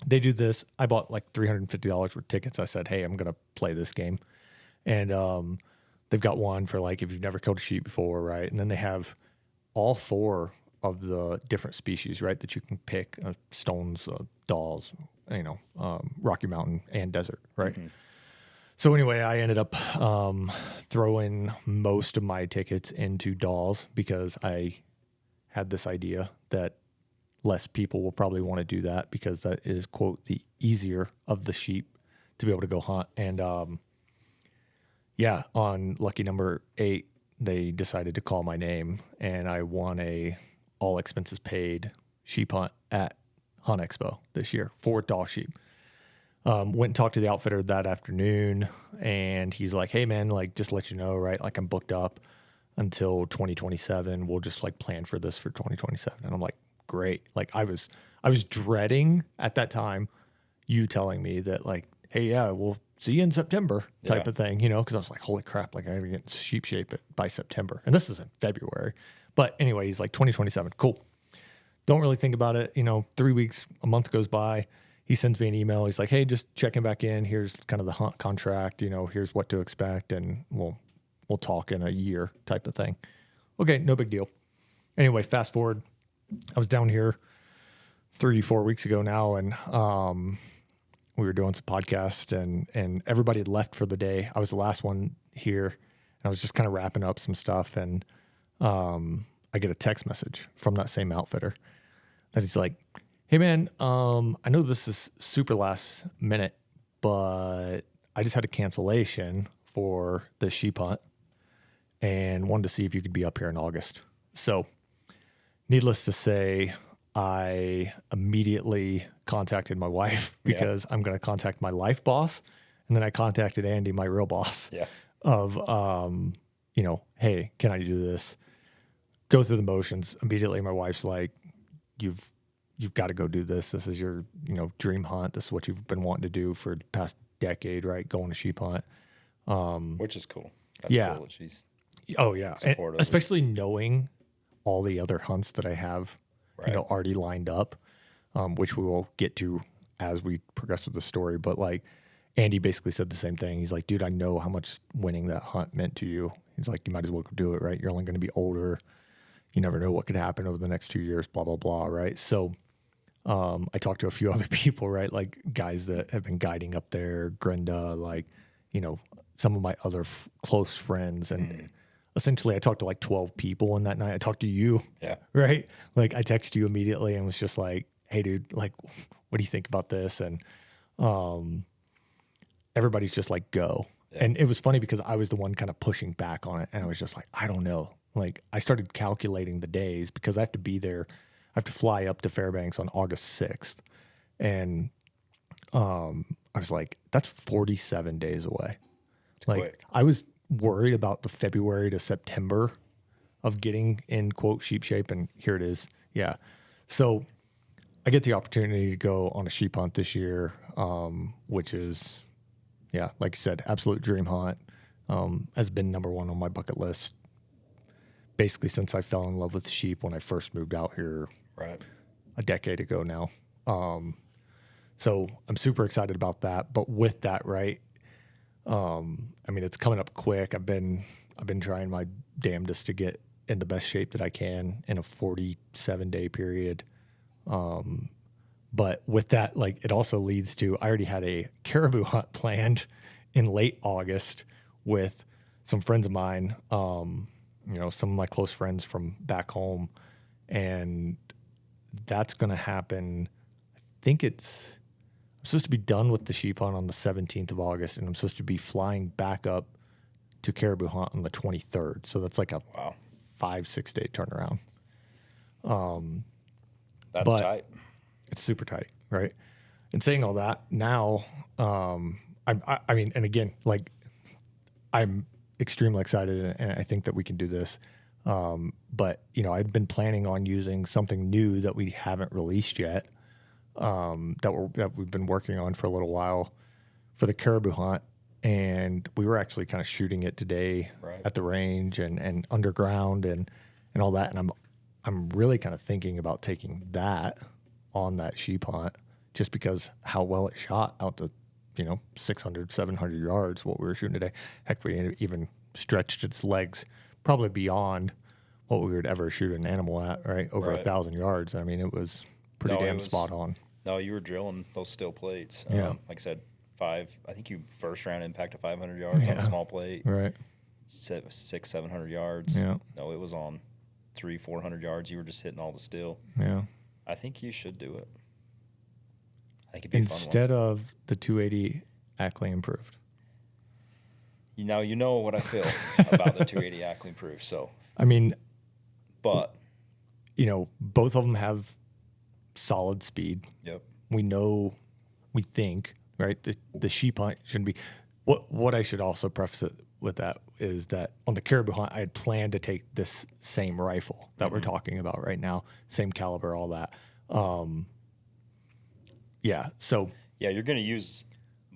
they do this. I bought like $350 worth of tickets. I said, hey, I'm going to play this game. And they've got one for like if you've never killed a sheep before, right? And then they have all 4 of the different species, right, that you can pick, stones, dolls, you know, Rocky Mountain and desert, right? Mm-hmm. So anyway, I ended up throwing most of my tickets into dolls because I had this idea that less people will probably want to do that because that is, quote, the easier of the sheep to be able to go hunt. And yeah, on lucky number 8, they decided to call my name and I won a all expenses paid sheep hunt at Hunt Expo this year for doll sheep. Went and talked to the outfitter that afternoon and he's like, hey man, like just let you know, right? Like I'm booked up until 2027. We'll just like plan for this for 2027. And I'm like, great. Like I was dreading at that time you telling me that like, hey, yeah, we'll see you in September type of thing, you know, because I was like, holy crap, like I gotta get in sheep shape by September. And this is in February. But anyway, he's like 2027. Cool. Don't really think about it. You know, 3 weeks, a month goes by. He sends me an email. He's like, hey, just checking back in. Here's kind of the hunt contract. You know, here's what to expect. And we'll talk in a year type of thing. Okay, no big deal. Anyway, fast forward. I was down here 3-4 weeks ago now. And We were doing some podcast, and everybody had left for the day. I was the last one here, and I was just kind of wrapping up some stuff, and I get a text message from that same outfitter that he's like, "Hey man, I know this is super last minute, but I just had a cancellation for the sheep hunt and wanted to see if you could be up here in August." So, needless to say, I immediately contacted my wife because I'm going to contact my life boss. And then I contacted Andy, my real boss, of, hey, can I do this? Go through the motions. Immediately, my wife's like, you've got to go do this. This is your, dream hunt. This is what you've been wanting to do for the past decade, right? Going to sheep hunt.
Which is cool. That's cool that she's supportive.
Especially knowing all the other hunts that I have, already lined up, which we will get to as we progress with the story. But like Andy basically said the same thing. He's like, dude, I know how much winning that hunt meant to you. He's like, you might as well go do it, right? You're only going to be older. You never know what could happen over the next 2 years, blah, blah, blah, right? So I talked to a few other people, right? Like guys that have been guiding up there, Grenda, like, some of my other close friends. And essentially I talked to like 12 people in that night. I talked to you, right? Like I texted you immediately and was just like, hey dude, like, what do you think about this? And everybody's just like, go. Yeah. And it was funny because I was the one kind of pushing back on it. And I was just like, I don't know. Like I started calculating the days because I have to be there. I have to fly up to Fairbanks on August 6th. And I was like, that's 47 days away. Like quick. I was worried about the February to September of getting in quote sheep shape. And here it is. Yeah. So I get the opportunity to go on a sheep hunt this year, which is, like you said, absolute dream hunt. Has been number one on my bucket list basically since I fell in love with sheep when I first moved out here a decade ago now. So I'm super excited about that. But with that, right, it's coming up quick. I've been trying my damnedest to get in the best shape that I can in a 47-day period. But with that, like it also leads to, I already had a caribou hunt planned in late August with some friends of mine, some of my close friends from back home. And that's going to happen. I think I'm supposed to be done with the sheep hunt on the 17th of August, and I'm supposed to be flying back up to caribou hunt on the 23rd. So that's like a 5-6 day turnaround.
That's tight.
It's super tight, right? And saying all that, now, and again, like I'm extremely excited, and I think that we can do this. But I'd been planning on using something new that we haven't released yet, that we've been working on for a little while for the caribou hunt, and we were actually kind of shooting it today at the range and underground and all that. And I'm really kind of thinking about taking that on that sheep hunt just because how well it shot out to 600, 700 yards, what we were shooting today. Heck, we even stretched its legs probably beyond what we would ever shoot an animal at, right? Over 1,000 yards. I mean, it was pretty spot on. No,
you were drilling those steel plates.
Yeah.
Like I said, I think you first round impact to 500 yards on a small plate.
Right.
600-700 yards.
Yeah.
No, it was on 300-400 yards. You were just hitting all the steel.
Yeah.
I think you should do it. I think it'd be
instead of the 280 Ackley improved.
Now you know what I feel about the 280 Ackley improved. So but
both of them have solid speed.
Yep.
We think, right? The sheep hunt shouldn't be. What I should also preface it with that is that on the caribou hunt, I had planned to take this same rifle that we're talking about right now, same caliber, all that. So
you're going to use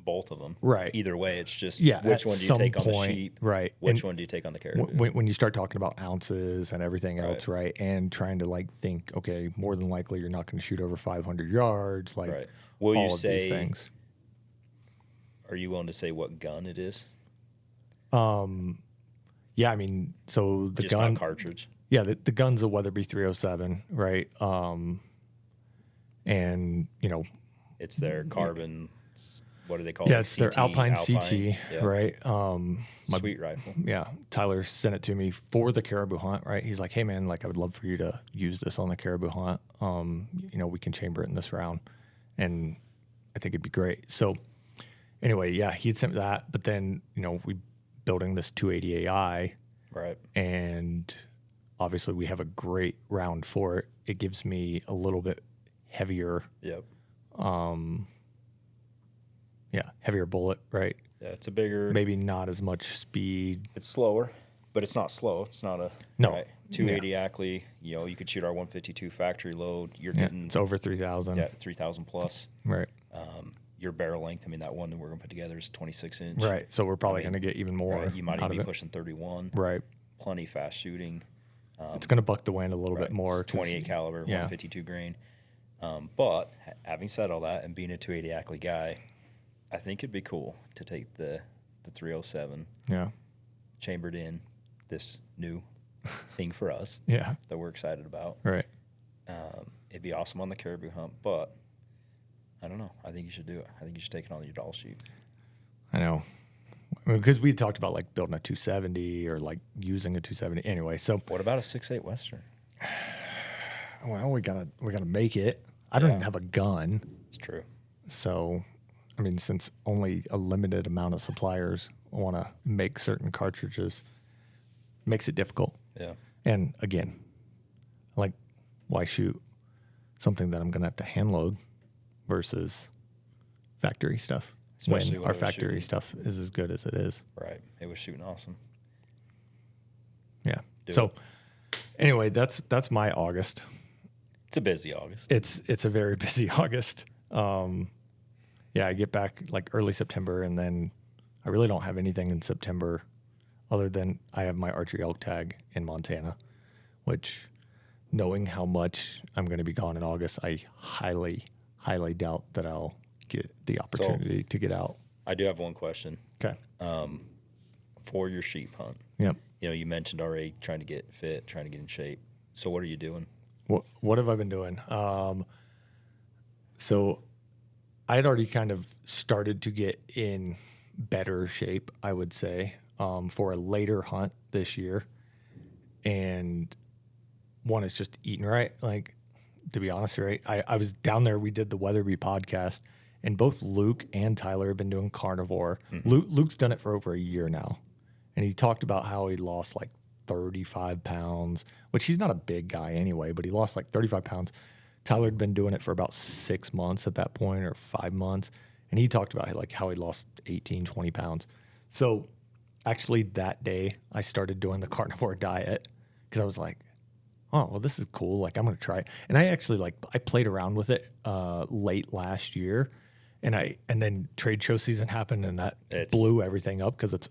both of them,
right?
Either way, it's just which one do you take on the sheep,
right?
Which one do you take on the caribou?
When you start talking about ounces and everything else, right? And trying to think, okay, more than likely you're not going to shoot over 500 yards,
Will
all
you
of
say
these things.
Are you willing to say what gun it is?
So the
just
gun
not cartridge.
Yeah, the gun's a Weatherby 307, right? And
it's their carbon What do they call it?
Yeah, it's their
CT,
Alpine CT,
Yeah.
right?
Sweet rifle.
Yeah, Tyler sent it to me for the caribou hunt, right? He's like, hey man, like I would love for you to use this on the caribou hunt. We can chamber it in this round, and I think it'd be great. So anyway, yeah, he had sent me that, but then we building this 280 AI,
Right.
and obviously we have a great round for it. It gives me a little bit heavier,
Yep.
heavier bullet, right?
Yeah, it's a bigger.
Maybe not as much speed.
It's slower, but it's not slow. It's not a
No.
Right. 280 Ackley. You could shoot our 152 factory load. You're getting
It's over 3,000.
3,000 plus.
Right.
Your barrel length. I mean, that one that we're gonna put together is 26 inch.
Right. So we're probably going to get even more.
Right. You might
out
even
of
be
it.
pushing 31.
Right.
Plenty fast shooting.
It's going to buck the wind a little
Right.
bit more. 'Cause-
28 caliber,
yeah.
152 grain. But having said all that and being a 280 Ackley guy, I think it'd be cool to take the 307
Yeah.
chambered in this new thing for us
Yeah.
that we're excited about.
Right.
It'd be awesome on the caribou hunt, but I don't know. I think you should do it. I think you should take it on your doll shoot.
I know. Because we talked about like building a 270 or like using a 270 anyway. So,
What about a 6.8 Western?
well, we gotta make it. I don't
Yeah.
even have a gun.
It's true.
So, I mean, since only a limited amount of suppliers want to make certain cartridges, makes it difficult.
Yeah.
And again, like, why shoot something that I'm going to have to hand load versus factory stuff
Especially
when
when
our
it was
factory
shooting.
stuff is as good as it is.
Right. It was shooting awesome.
Yeah.
Do
so
it.
anyway, that's my August.
It's a busy August.
It's a very busy August. I get back like early September, and then I really don't have anything in September other than I have my archery elk tag in Montana, which, knowing how much I'm going to be gone in August, I highly, highly doubt that I'll get the opportunity to get out.
I do have one question.
Okay.
For your sheep hunt.
Yep.
You mentioned already trying to get fit, trying to get in shape. So what are you doing?
What have I been doing? So I had already kind of started to get in better shape, I would say, for a later hunt this year. And one is just eating right. Like, to be honest, right? I was down there. We did the Weatherby podcast, and both Luke and Tyler have been doing carnivore.
Mm-hmm.
Luke's done it for over a year now. And he talked about how he lost like 35 pounds, which he's not a big guy anyway, but he lost like 35 pounds. Tyler had been doing it for about 6 months at that point, or 5 months. And he talked about like how he lost 18, 20 pounds. So actually that day I started doing the carnivore diet because I was like, oh, well, this is cool. Like, I'm going to try it. And I actually I played around with it late last year. And then trade show season happened, and that blew everything up because it's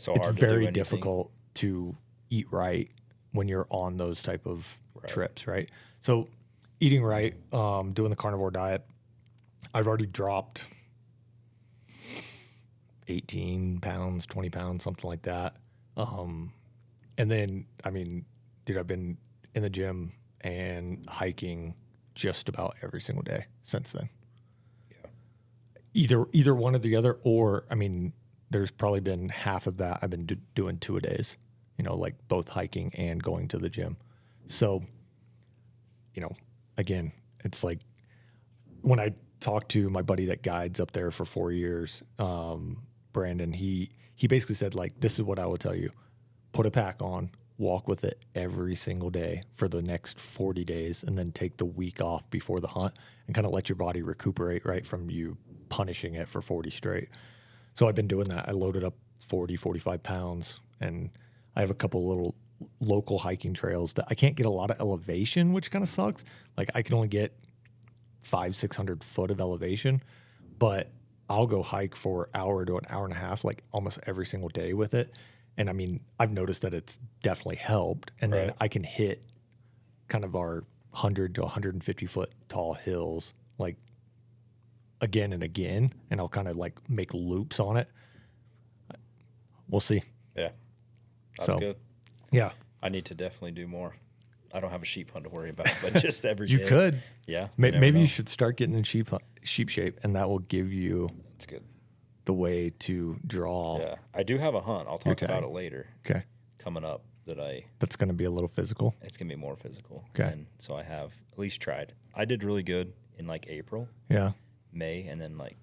so hard to do
very
anything.
difficult to eat right when you're on those type of trips, right? So eating right, doing the carnivore diet, I've already dropped 18 pounds, 20 pounds, something like that. And then, I mean, dude, I've been in the gym and hiking just about every single day since then. Yeah. Either one or the other, or, I mean, there's probably been half of that I've been doing 2-a-days, like both hiking and going to the gym. So, again, it's like when I talked to my buddy that guides up there for 4 years, Brandon, he basically said, like, this is what I will tell you. Put a pack on, walk with it every single day for the next 40 days, and then take the week off before the hunt and kind of let your body recuperate, right, from you punishing it for 40 straight. So I've been doing that. I loaded up 40, 45 pounds, and I have a couple little local hiking trails that I can't get a lot of elevation, which kind of sucks. Like, I can only get 500-600 foot of elevation, but I'll go hike for an hour to an hour and a half, like almost every single day with it. And I mean, I've noticed that it's definitely helped. And then I can hit kind of our 100 to 150 foot tall hills, like, again and again, and I'll kind of like make loops on it. We'll see.
Yeah. That's good.
Yeah.
I need to definitely do more. I don't have a sheep hunt to worry about, but just every
You
day.
could.
Yeah.
Maybe you should start getting in sheep shape, and that will give you
It's good.
the way to draw.
Yeah. I do have a hunt. I'll
Your
talk about
tag.
it later.
Okay.
Coming up
That's going to be a little physical.
it's going to be more physical.
Okay.
And so I have at least tried. I did really good in like April,
Yeah.
May, and then like,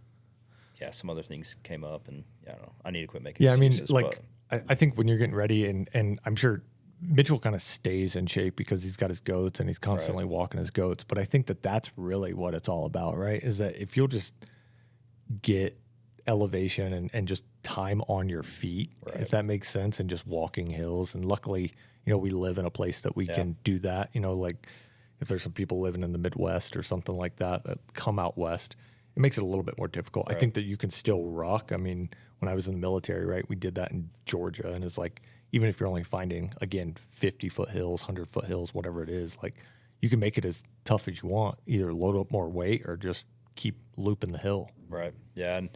yeah, some other things came up, and I don't know. I need to quit making
Yeah, I mean,
excuses,
like, I think when you're getting ready, and I'm sure Mitchell kind of stays in shape because he's got his goats and he's constantly walking his goats. But I think that that's really what it's all about, right? Is that if you'll just get elevation and just time on your feet, if that makes sense, and just walking hills. And luckily, we live in a place that we can do that. Like if there's some people living in the Midwest or something like that come out west, it makes it a little bit more difficult. I think that you can still ruck. I mean, when I was in the military, right, we did that in Georgia, and it's like, even if you're only finding, again, 50-foot hills, 100-foot hills, whatever it is, like you can make it as tough as you want, either load up more weight or just keep looping the hill.
Right. Yeah. And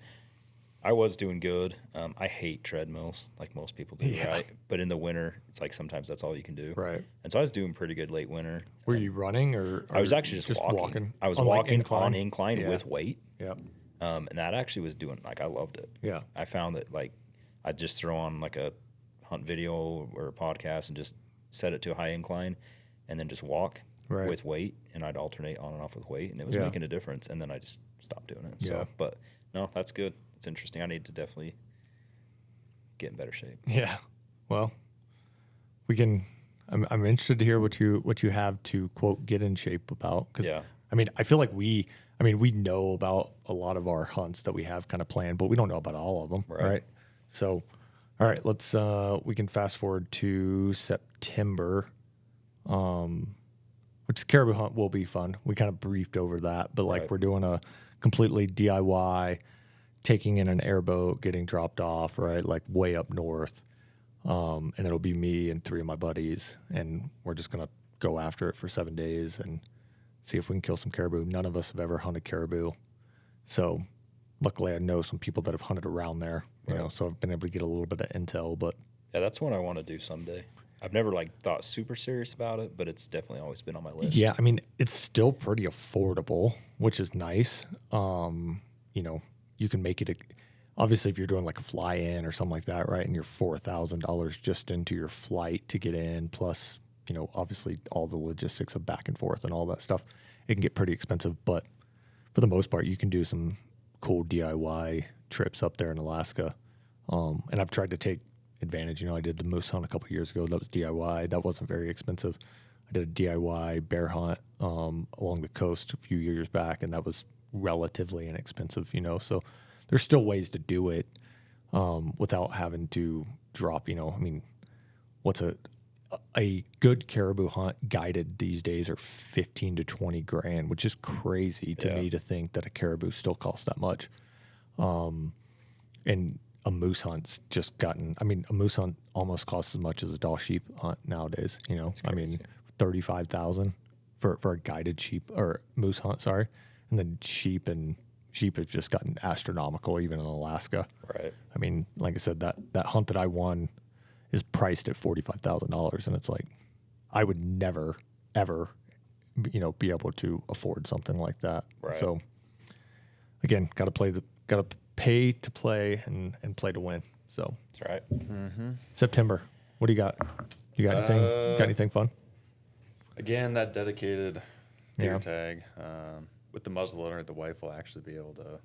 I was doing good. I hate treadmills like most people do, right? But in the winter, it's like sometimes that's all you can do.
Right.
And so I was doing pretty good late winter.
Were you running or
I was actually just walking. I was walking on incline with weight.
Yeah.
And that actually was doing, like, I loved it.
Yeah.
I found that, like, I'd just throw on like a hunt video or a podcast and just set it to a high incline and then just walk with weight, and I'd alternate on and off with weight, and it was making a difference. And then I just stopped doing it. So, but no, that's good. It's interesting. I need to definitely get in better shape.
Yeah. Well, we can. I'm interested to hear what you have to quote get in shape about, because I mean, I feel like we know about a lot of our hunts that we have kind of planned, but we don't know about all of them, right? So, all right, let's we can fast forward to September, which caribou hunt will be fun. We kind of briefed over that, but like we're doing a completely DIY, taking in an airboat, getting dropped off, right, like way up north, and it'll be me and 3 of my buddies, and we're just gonna go after it for 7 days and see if we can kill some caribou. None of us have ever hunted caribou, so luckily I know some people that have hunted around there, you know, so I've been able to get a little bit of intel. But
yeah, that's what I want to do someday. I've never like thought super serious about it, but it's definitely always been on my list.
Yeah, I mean, it's still pretty affordable, which is nice. You know, you can make it obviously if you're doing like a fly in or something like that, right? And you're $4,000 just into your flight to get in, plus, you know, obviously all the logistics of back and forth and all that stuff, it can get pretty expensive. But for the most part, you can do some cool DIY trips up there in Alaska. And I've tried to take advantage. You know, I did the moose hunt a couple of years ago. That was DIY. That wasn't very expensive. I did a DIY bear hunt along the coast a few years back, and that was relatively inexpensive, you know. So there's still ways to do it without having to drop, you know. I mean, what's a good caribou hunt guided these days are 15 to 20 grand, which is crazy to me to think that a caribou still costs that much. And a moose hunt's just gotten, I mean, a moose hunt almost costs as much as a Dall sheep hunt nowadays, you know. I mean, 35,000 for a guided sheep or moose hunt, sorry. And then sheep have just gotten astronomical even in Alaska.
Right.
I mean, like I said, that hunt that I won is priced at $45,000, and it's like I would never ever, you know, be able to afford something like that.
Right.
So again, got to pay to play and play to win. So
That's right.
Mm-hmm.
September, what do you got? You got anything? Got anything fun?
Again, that dedicated deer
Yeah.
tag. With the muzzleloader, the wife will actually be able to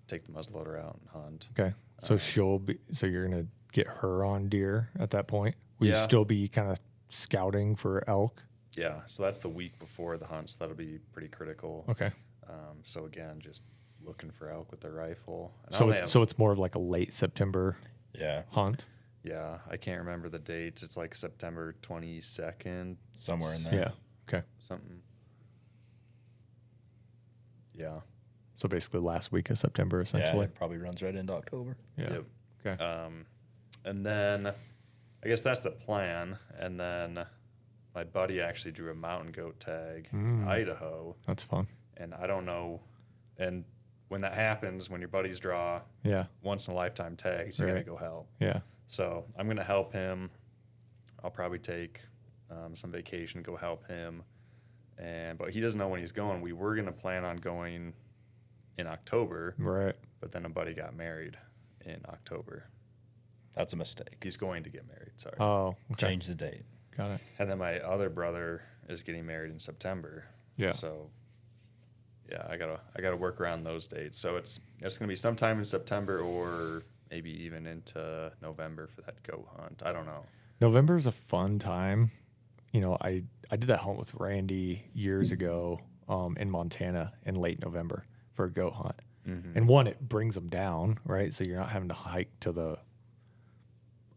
take the muzzleloader out and hunt.
Okay, so so you're gonna get her on deer at that point. Will you
Yeah.
still be kind of scouting for elk?
Yeah, so that's the week before the hunt, so that'll be pretty critical.
Okay,
So again, just looking for elk with the rifle. And I
so
only
it's more of like a late September
Yeah.
hunt.
yeah, I can't remember the dates. It's like September 22nd,
Somewhere in there.
Yeah. Okay.
something. Yeah.
So basically last week of September,
Yeah,
essentially.
it probably runs right into October.
Yeah.
Yep.
Okay.
And then I guess that's the plan. And then my buddy actually drew a mountain goat tag in Idaho.
That's fun.
And I don't know. And when that happens, when your buddies draw
Yeah.
once in a lifetime tags, you got to
Right.
go help.
Yeah.
So I'm going to help him. I'll probably take some vacation, go help him. But he doesn't know when he's going. We were going to plan on going in October,
Right.
but then a buddy got married in October.
That's a mistake.
He's going to get married, sorry.
Oh, okay.
Change the date.
Got it.
And then my other brother is getting married in September.
Yeah.
So yeah, I gotta work around those dates. So it's gonna be sometime in September or maybe even into November for that goat hunt. I don't know.
November is a fun time. You know, I did that hunt with Randy years ago in Montana in late November for a goat hunt.
Mm-hmm.
And one, it brings them down, right? So you're not having to hike to the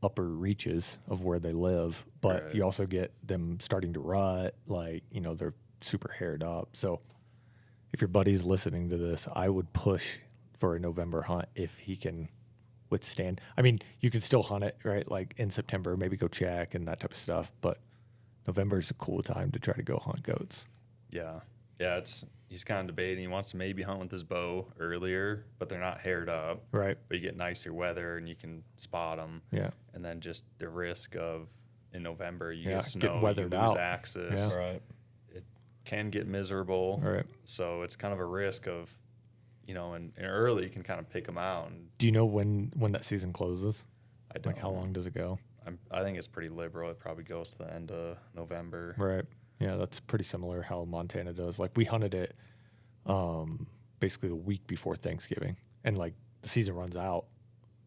upper reaches of where they live, but
Right.
you also get them starting to rut, like, you know, they're super haired up. So if your buddy's listening to this, I would push for a November hunt if he can withstand. I mean, you can still hunt it, right? Like in September, maybe go check and that type of stuff, but November is a cool time to try to go hunt goats.
Yeah. Yeah, he's kind of debating. He wants to maybe hunt with his bow earlier, but they're not haired up.
Right.
But you get nicer weather and you can spot them.
Yeah.
And then just the risk of in November you
Yeah,
get snow,
getting
you
weathered
lose
out.
access.
Yeah.
Right.
It can get miserable.
Right.
So it's kind of a risk of, you know, and early you can kind of pick them out. And
Do you know when that season closes?
I don't
Like how long does it go?
I think it's pretty liberal. It probably goes to the end of November.
Right. Yeah, that's pretty similar how Montana does. Like we hunted it basically the week before Thanksgiving, and like the season runs out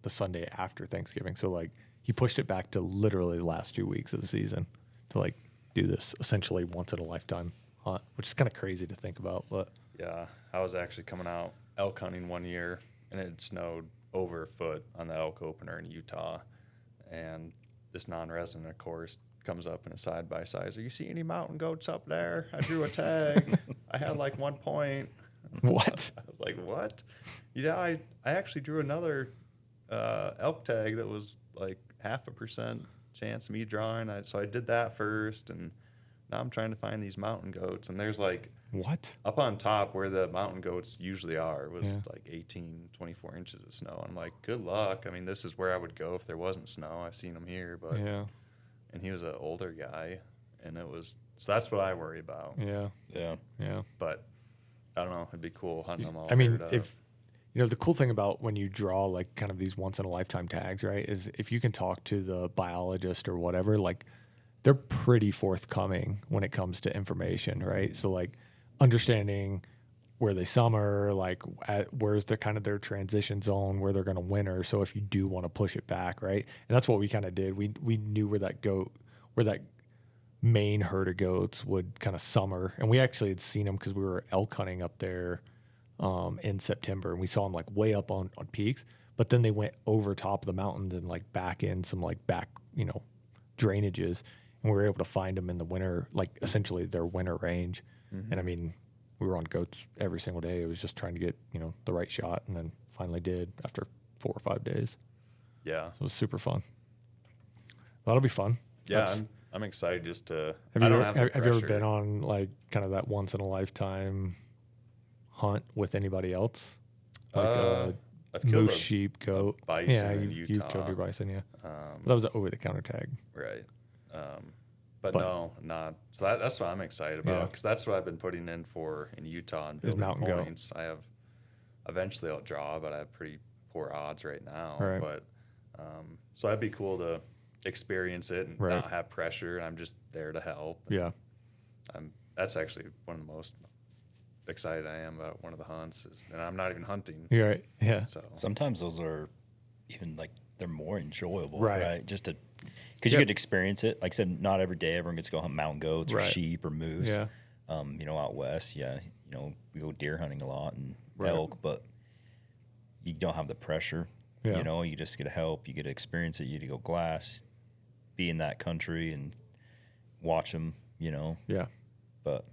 the Sunday after Thanksgiving. So like he pushed it back to literally the last 2 weeks of the season to like do this essentially once in a lifetime hunt, which is kind of crazy to think about. But
Yeah, I was actually coming out elk hunting one year, and it had snowed over a foot on the elk opener in Utah. And this non-resident, of course, comes up in a side-by-side. So, you see any mountain goats up there? I drew a tag. I had like 1 point.
what?
I was like, what? Yeah, I actually drew another elk tag that was like 0.5% chance of me drawing. So I did that first, and now I'm trying to find these mountain goats. And there's like
What?
up on top where the mountain goats usually are was
Yeah.
like 18, 24 inches of snow. I'm like, good luck. I mean, this is where I would go if there wasn't snow. I've seen them here, but
Yeah.
and he was an older guy, and so that's what I worry about.
Yeah.
Yeah.
Yeah.
But I don't know. It'd be cool hunting them all.
I mean,
paired up.
if you know, the cool thing about when you draw like kind of these once in a lifetime tags, right, is if you can talk to the biologist or whatever, like they're pretty forthcoming when it comes to information, right? So like understanding where they summer, like where's the kind of their transition zone where they're going to winter. So if you do want to push it back, right, and that's what we kind of did. We knew where that main herd of goats would kind of summer, and we actually had seen them because we were elk hunting up there in September, and we saw them like way up on peaks, but then they went over top of the mountains and like back in some like back, you know, drainages, and we were able to find them in the winter, like essentially their winter range.
Mm-hmm.
And I mean, we were on goats every single day. It was just trying to get, you know, the right shot, and then finally did after 4 or 5 days.
yeah,
So it was super fun. That'll be fun.
yeah, I'm excited just to.
Have
I
you
don't
ever,
have the
have you ever
pressure.
been on like kind of that once in a lifetime hunt with anybody else? Like
I've killed
moose,
a
sheep, goat.
bison
Yeah,
in
you
Utah.
killed your bison, yeah.
Um,
That was an over the counter tag.
Right. But
But-
no, not. So that's what I'm excited
Yeah.
about because that's what I've been putting in for in Utah and
Is
building
mountain goat.
points. Eventually I'll draw, but I have pretty poor odds right now.
Right.
But so that'd be cool to experience it and
Right.
not have pressure. And I'm just there to help.
Yeah.
That's actually one of the most excited I am about one of the hunts and I'm not even hunting.
You're right. Yeah.
So
Sometimes those are even like they're more enjoyable,
Right.
right? Just to because you
Yep.
get to experience it. Like I said, not every day everyone gets to go hunt mountain goats or
Right.
sheep or moose.
Yeah.
You know, out west, yeah, you know, we go deer hunting a lot and
Right.
elk, but you don't have the pressure.
Yeah.
You know, you just get to help. You get to experience it. You get to go glass, be in that country and watch them. You know,
Yeah.
but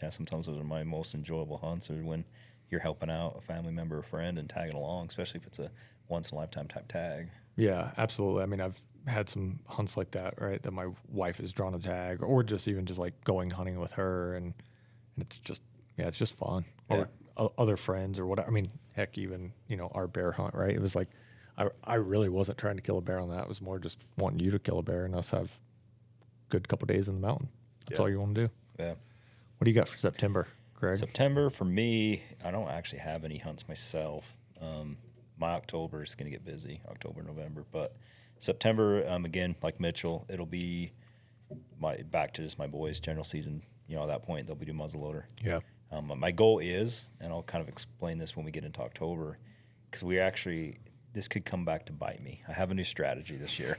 yeah, sometimes those are my most enjoyable hunts, are when you're helping out a family member or friend and tagging along, especially if it's a once in a lifetime type tag.
Yeah, absolutely. I mean, I've had some hunts like that, right? That my wife has drawn a tag, or just even just like going hunting with her, and it's just, yeah, it's just fun. Or other friends or whatever. I mean, heck, even, you know, our bear hunt, right? It was like, I really wasn't trying to kill a bear on that. It was more just wanting you to kill a bear and us have good couple days in the mountain. That's
Yeah.
all you want to do.
Yeah.
What do you got for September, Greg?
September for me, I don't actually have any hunts myself. My October is going to get busy, October, November. But September, again, like Mitchell, it'll be back to just my boys' general season. At that point, they'll be doing muzzleloader.
Yeah.
My goal is, and I'll kind of explain this when we get into October, because this could come back to bite me. I have a new strategy this year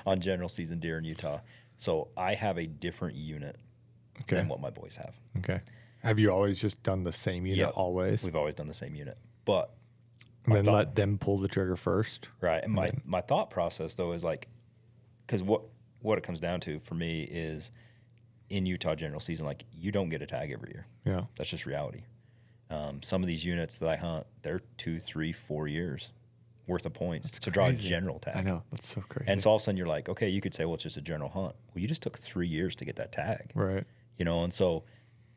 on general season deer in Utah. So I have a different unit than what my boys have.
Okay. Have you always just done the same unit
Yep.
always?
We've always done the same unit. But
And then let them pull the trigger first?
right. And my thought process, though, is like, because what it comes down to for me is in Utah general season, like, you don't get a tag every year.
Yeah.
That's just reality. Some of these units that I hunt, they're 2, 3, 4 years worth of points to draw a
crazy.
general tag.
I know. That's so crazy.
And so all of a sudden you're like, okay, you could say, well, it's just a general hunt. Well, you just took 3 years to get that tag.
Right.
And so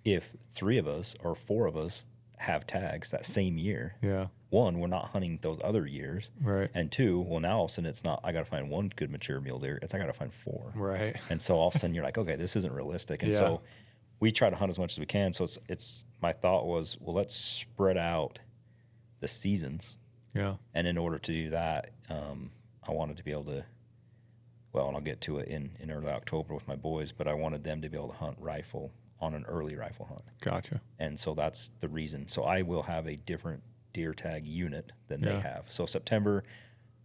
if 3 of us or 4 of us have tags that same year,
Yeah.
1, we're not hunting those other years.
Right.
And 2, well, now all of a sudden it's not, I got to find 1 good mature mule deer. It's I got to find 4.
Right.
And so all of a sudden you're like, okay, this isn't realistic. And
Yeah.
so we try to hunt as much as we can. So it's my thought was, well, let's spread out the seasons.
Yeah.
And in order to do that, I wanted to be able to, well, and I'll get to it in early October with my boys, but I wanted them to be able to hunt rifle on an early rifle hunt.
Gotcha.
And so that's the reason. So I will have a different deer tag unit than they
Yeah.
have. So September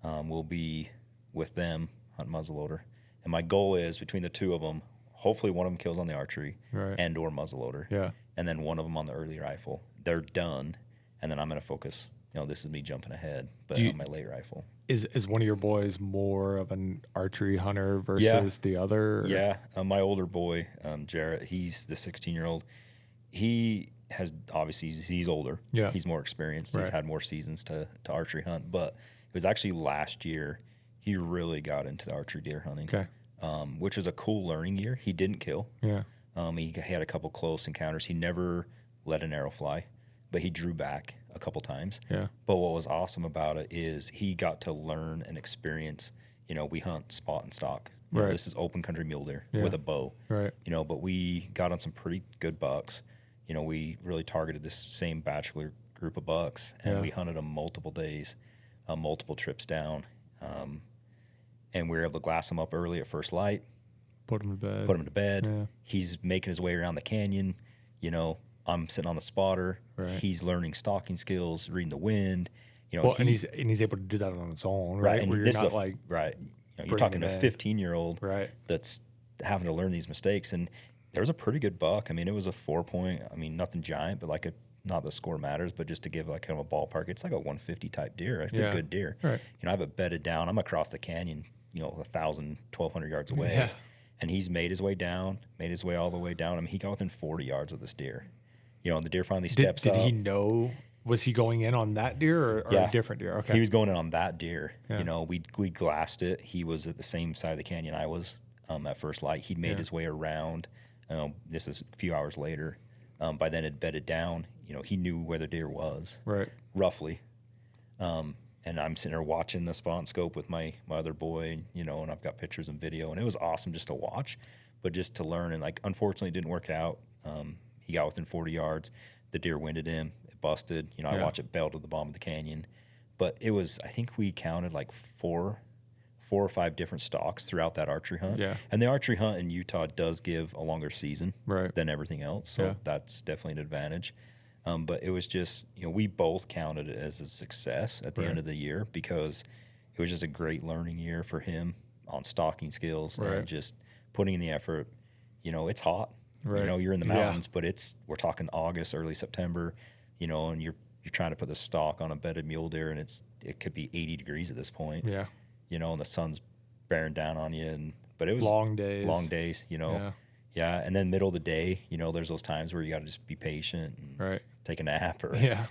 will be with them, hunt muzzleloader. And my goal is between the 2 of them, hopefully one of them kills on the archery
Right.
and or muzzleloader.
Yeah.
And then one of them on the early rifle. They're done. And then I'm going to focus, this is me jumping ahead, but on my late rifle.
Is one of your boys more of an archery hunter versus the other? Or?
Yeah. My older boy, Jarrett, he's the 16-year-old. He has, obviously, he's older.
Yeah.
He's more experienced.
Right.
He's had more seasons to archery hunt. But it was actually last year he really got into the archery deer hunting,
Okay.
which was a cool learning year. He didn't kill.
Yeah.
He had a couple close encounters. He never let an arrow fly, but he drew back a couple times.
Yeah.
But what was awesome about it is he got to learn and experience. We hunt spot and stock.
Right.
This is open country mule deer
Yeah.
with a bow.
Right.
But we got on some pretty good bucks. We really targeted this same bachelor group of bucks, and
Yeah.
we hunted them multiple days, multiple trips down, and we were able to glass them up early at first light.
Put him to bed.
Put him to bed.
Yeah.
He's making his way around the canyon. I'm sitting on the spotter.
Right.
He's learning stalking skills, reading the wind.
Well, and he's able to do that on his own, right?
And
Where you're
this
not
is
like
right. You're
bringing
talking to
him
a
in.
15-year-old
right.
that's having to learn these mistakes. And there was a pretty good buck. I mean, it was a 4-point. I mean, nothing giant, but like not the score matters, but just to give like kind of a ballpark, it's like a 150 type deer. It's
Yeah.
a good deer.
Right.
I have it bedded down. I'm across the canyon, 1,000, 1,200 yards away.
Yeah.
And he's made his way down, made his way all the way down. I mean, he got within 40 yards of this deer. And the deer finally steps
Did
up.
he know? Was he going in on that deer or
Yeah.
a different deer? Okay.
He was going in on that deer.
Yeah.
We glassed it. He was at the same side of the canyon I was at first light. He'd made
Yeah.
his way around. This is a few hours later. By then it bedded down. He knew where the deer was,
right.
roughly. And I'm sitting there watching the spot and scope with my other boy, and I've got pictures and video. And it was awesome just to watch, but just to learn. And, unfortunately, it didn't work out. He got within 40 yards. The deer winded him. It busted. I
Yeah.
watched it bail to the bottom of the canyon. But it was, I think we counted like four or five different stalks throughout that archery hunt.
Yeah.
And the archery hunt in Utah does give a longer season
Right.
than everything else. So
Yeah.
that's definitely an advantage. But it was just, we both counted it as a success at the
Right.
end of the year because it was just a great learning year for him on stalking skills
Right.
and just putting in the effort. It's hot.
Right.
You're in the
Yeah.
mountains, but we're talking August, early September, and you're trying to put the stalk on a bedded mule deer, and it could be 80 degrees at this point.
Yeah.
And the sun's bearing down on you, but it was
Long days.
long days.
Yeah.
Yeah, and then middle of the day, there's those times where you got to just be patient and
Right.
take a nap or
Yeah.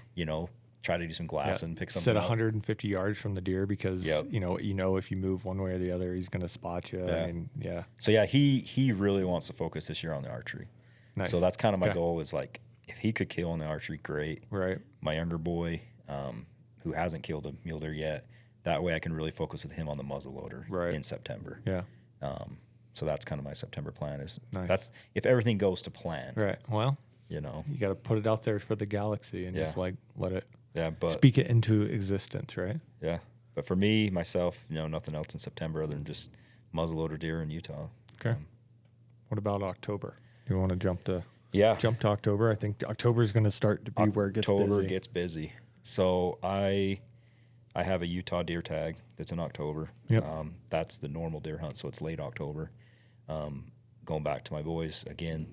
try to do some glass and pick something
Sit
up.
150 yards from the deer because
Yep.
if you move one way or the other, he's going to spot you.
Yeah.
And yeah.
So yeah, he really wants to focus this year on the archery.
Nice.
So that's kind of my
Okay.
goal is like if he could kill in the archery, great.
Right.
My younger boy, who hasn't killed a mule deer yet, that way I can really focus with him on the muzzleloader
Right.
in September.
Yeah.
So that's kind of my September plan. Is
Nice.
that's if everything goes to plan,
Right. Well,
you know.
you got to put it out there for the galaxy and just
Yeah.
like let it
Yeah, but
speak it into existence, right?
yeah, but for me myself, nothing else in September other than just muzzleloader deer in Utah.
Okay. What about October? Do you want to jump to October? I think October is going to start to be where it gets
October
busy.
gets busy. So I have a Utah deer tag that's in October.
Yep.
That's the normal deer hunt, so it's late October. Going back to my boys again,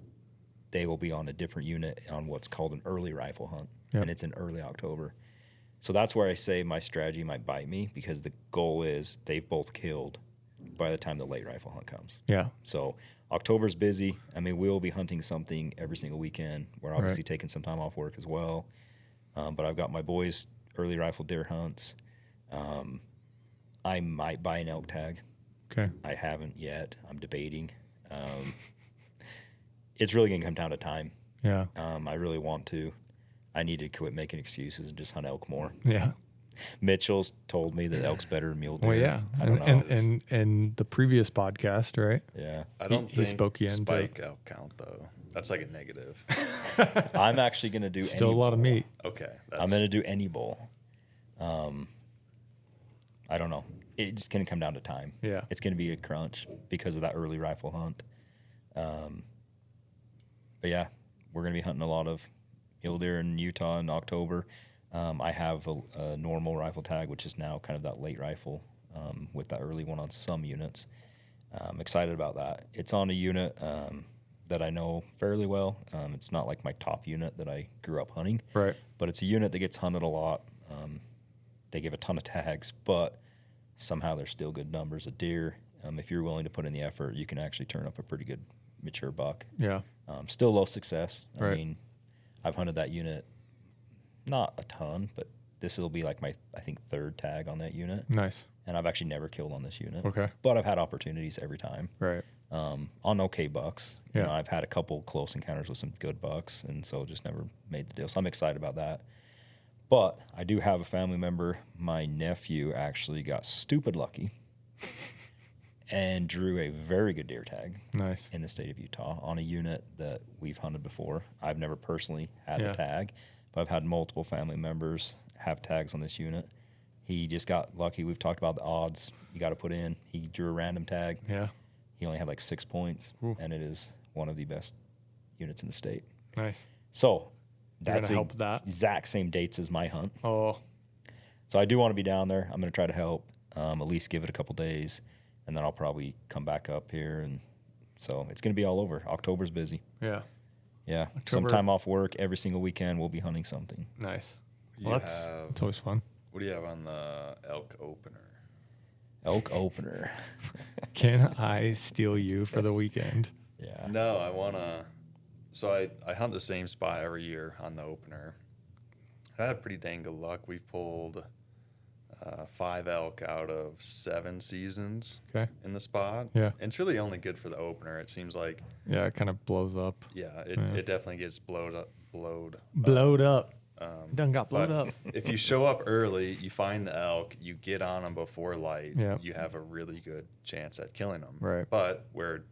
they will be on a different unit on what's called an early rifle hunt,
Yep.
and it's in early October. So that's where I say my strategy might bite me, because the goal is they've both killed by the time the late rifle hunt comes.
Yeah.
So October's busy. I mean, we'll be hunting something every single weekend. We're obviously taking some time off work as well. But I've got my boys' early rifle deer hunts. I might buy an elk tag.
Okay.
I haven't yet. I'm debating. It's really going to come down to time.
Yeah.
I really want to. I need to quit making excuses and just hunt elk more.
Yeah.
Mitchell's told me that elk's better than mule deer.
Well, yeah.
I don't know.
And the previous podcast, right?
Yeah.
I don't
he
think
spoke you into-
spike elk count though. That's like a negative.
I'm actually going to do
Still
any
a lot of
bull.
meat.
Okay.
I'm going to do any bull. I don't know. It's just going to come down to time.
Yeah.
It's going to be a crunch because of that early rifle hunt. But yeah, we're going to be hunting a lot of mule deer in Utah in October. I have a normal rifle tag, which is now kind of that late rifle with that early one on some units. I'm excited about that. It's on a unit that I know fairly well. It's not like my top unit that I grew up hunting,
Right.
but it's a unit that gets hunted a lot. They give a ton of tags, but somehow there's still good numbers of deer. If you're willing to put in the effort, you can actually turn up a pretty good mature buck.
Yeah.
Still low success. I
Right.
mean, I've hunted that unit not a ton, but this will be like my, I think, third tag on that unit.
Nice.
And I've actually never killed on this unit.
Okay.
But I've had opportunities every time.
Right.
On okay bucks.
Yeah.
I've had a couple close encounters with some good bucks, and so just never made the deal. So I'm excited about that. But I do have a family member. My nephew actually got stupid lucky and drew a very good deer tag
Nice.
in the state of Utah on a unit that we've hunted before. I've never personally had
Yeah.
a tag, but I've had multiple family members have tags on this unit. He just got lucky. We've talked about the odds you got to put in. He drew a random tag.
Yeah.
He only had like 6 points,
Ooh.
and it is one of the best units in the state.
Nice.
So
You're
that's
gonna help with that?
exact same dates as my hunt.
Oh,
So I do want to be down there. I'm going to try to help, at least give it a couple days, and then I'll probably come back up here. And so it's going to be all over. October's busy.
yeah.
Yeah.
October-
Some time off work every single weekend. We'll be hunting something.
Nice.
You
Well, that's
have-
it's always fun.
What do you have on the elk opener?
Elk opener.
Can I steal you for the weekend?
Yeah.
No, I wanna. So I hunt the same spot every year on the opener. I had pretty dang good luck. We've pulled 5 elk out of 7 seasons
Okay.
in the spot.
Yeah.
And it's really only good for the opener. It seems like,
Yeah, it kind of blows up.
yeah, it,
Yeah.
it definitely gets blowed up.
Blowed up.
Um,
Done got blowed
but
up.
if you show up early, you find the elk, you get on them before light,
Yeah.
you have a really good chance at killing them.
Right.
But where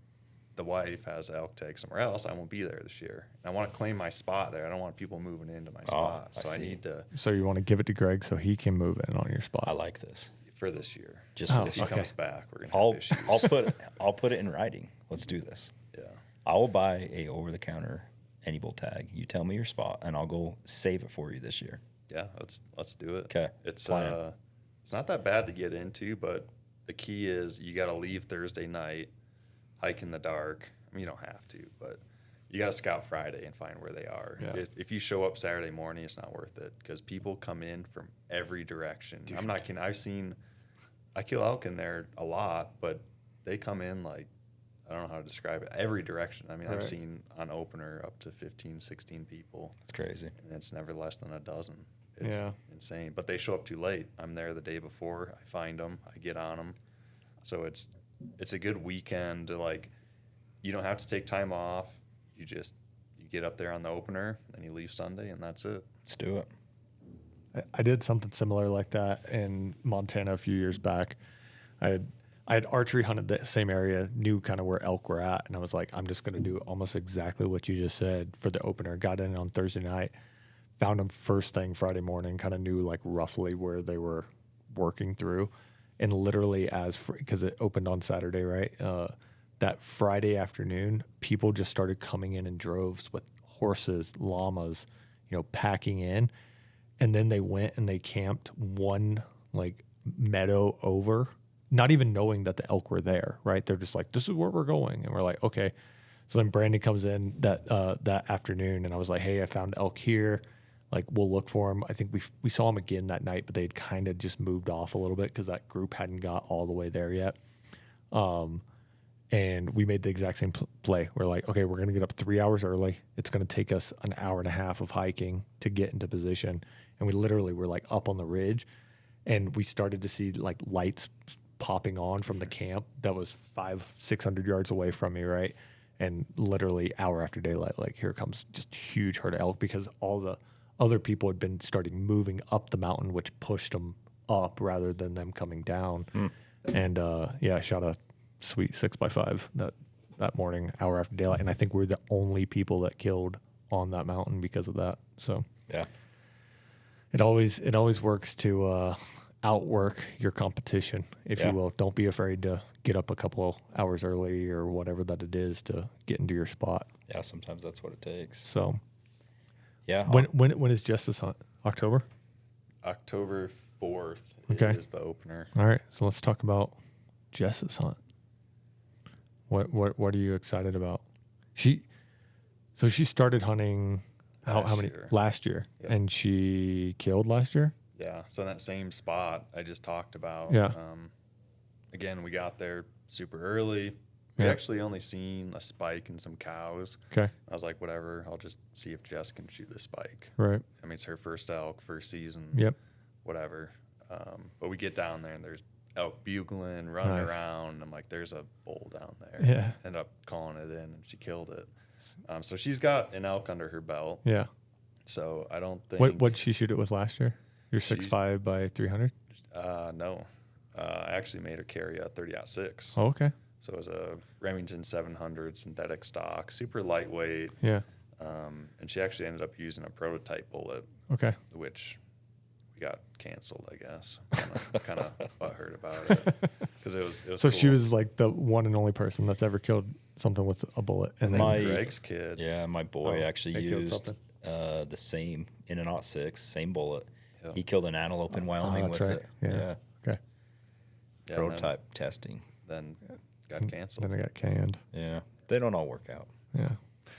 the wife has elk tag somewhere else, I won't be there this year. And I want to claim my spot there. I don't want people moving into my spot.
I
So I
see.
need to,
So you want to give it to Greg so he can move in on your spot.
I like this.
for this year.
Just
Oh,
for
If
this
he
year.
okay.
comes back, we're going to
I'll
have issues.
I'll put it in writing. Let's do this.
Yeah.
I will buy a over the counter any bull tag. You tell me your spot, and I'll go save it for you this year.
Yeah, let's do it.
'Kay,
It's
plan.
it's not that bad to get into, but the key is you got to leave Thursday night, hike in the dark. I mean, you don't have to, but you got to scout Friday and find where they are.
Yeah.
If you show up Saturday morning, it's not worth it because people come in from every direction. I'm not kidding. I kill elk in there a lot, but they come in like, I don't know how to describe it, every direction. I mean,
Right.
I've seen on opener up to 15, 16 people.
It's crazy.
And it's never less than a dozen. It's
Yeah.
insane. But they show up too late. I'm there the day before. I find them. I get on them. So it's a good weekend to, like, you don't have to take time off. You get up there on the opener, then you leave Sunday, and that's it.
Let's do it.
I did something similar like that in Montana a few years back. I I had archery hunted the same area, knew kind of where elk were at, and I was like, I'm just going to do almost exactly what you just said for the opener. Got in on Thursday night, found them first thing Friday morning, kind of knew like roughly where they were working through, and literally because it opened on Saturday, right? That Friday afternoon, people just started coming in droves with horses, llamas, packing in, and then they went and they camped one like meadow over, not even knowing that the elk were there, right? They're just like, this is where we're going. And we're like, okay. So then Brandon comes in that afternoon, and I was like, hey, I found elk here. Like, we'll look for them. I think we saw them again that night, but they'd kind of just moved off a little bit because that group hadn't got all the way there yet. And we made the exact same play. We're like, okay, we're going to get up 3 hours early. It's going to take us an hour and a half of hiking to get into position. And we literally were like up on the ridge, and we started to see like lights popping on from the camp that was 500-600 yards away from me, right? And literally hour after daylight, like, here comes just huge herd of elk, because all the other people had been starting moving up the mountain, which pushed them up rather than them coming down. And I shot a sweet 6x5 that morning, hour after daylight, and I think we're the only people that killed on that mountain because of that. So
Yeah.
it always works to outwork your competition, if you will. Don't be afraid to get up a couple hours early or whatever that it is to get into your spot.
Yeah, sometimes that's what it takes.
So
yeah.
when is Justice Hunt? October
4th
Okay.
is the opener.
All right, so let's talk about Justice Hunt. What are you excited about? She started hunting how many last year?
Yep.
And she killed last year?
Yeah, so in that same spot I just talked about.
Yeah.
Again, we got there super early. We
Yeah.
actually only seen a spike and some cows.
Okay.
I was like, whatever, I'll just see if Jess can shoot the spike.
Right.
I mean, it's her first elk, first season.
Yep.
Whatever. But we get down there and there's elk bugling, running
Nice.
around. I'm like, there's a bull down there.
Yeah.
Ended up calling it in, and she killed it. So she's got an elk under her belt.
Yeah.
So I don't think.
What'd she shoot it with last year? Your 6.5 by 300?
No. I actually made her carry a 30-06.
Oh, okay.
So it was a Remington 700 synthetic stock, super lightweight.
Yeah.
And she actually ended up using a prototype bullet,
Okay.
which we got canceled, I guess. Kind of butthurt about it, because it was.
So
cool.
she was like the one and only person that's ever killed something with a bullet.
And then
My-
Gregg's kid.
Yeah, my boy actually
they killed
used
something.
the same in an .06, same bullet.
Yep.
He killed an antelope in Wyoming
that's
with
right.
it.
Yeah. Okay.
Yeah,
Prototype testing.
Then got canceled.
Then I got canned.
Yeah, they don't all work out.
Yeah.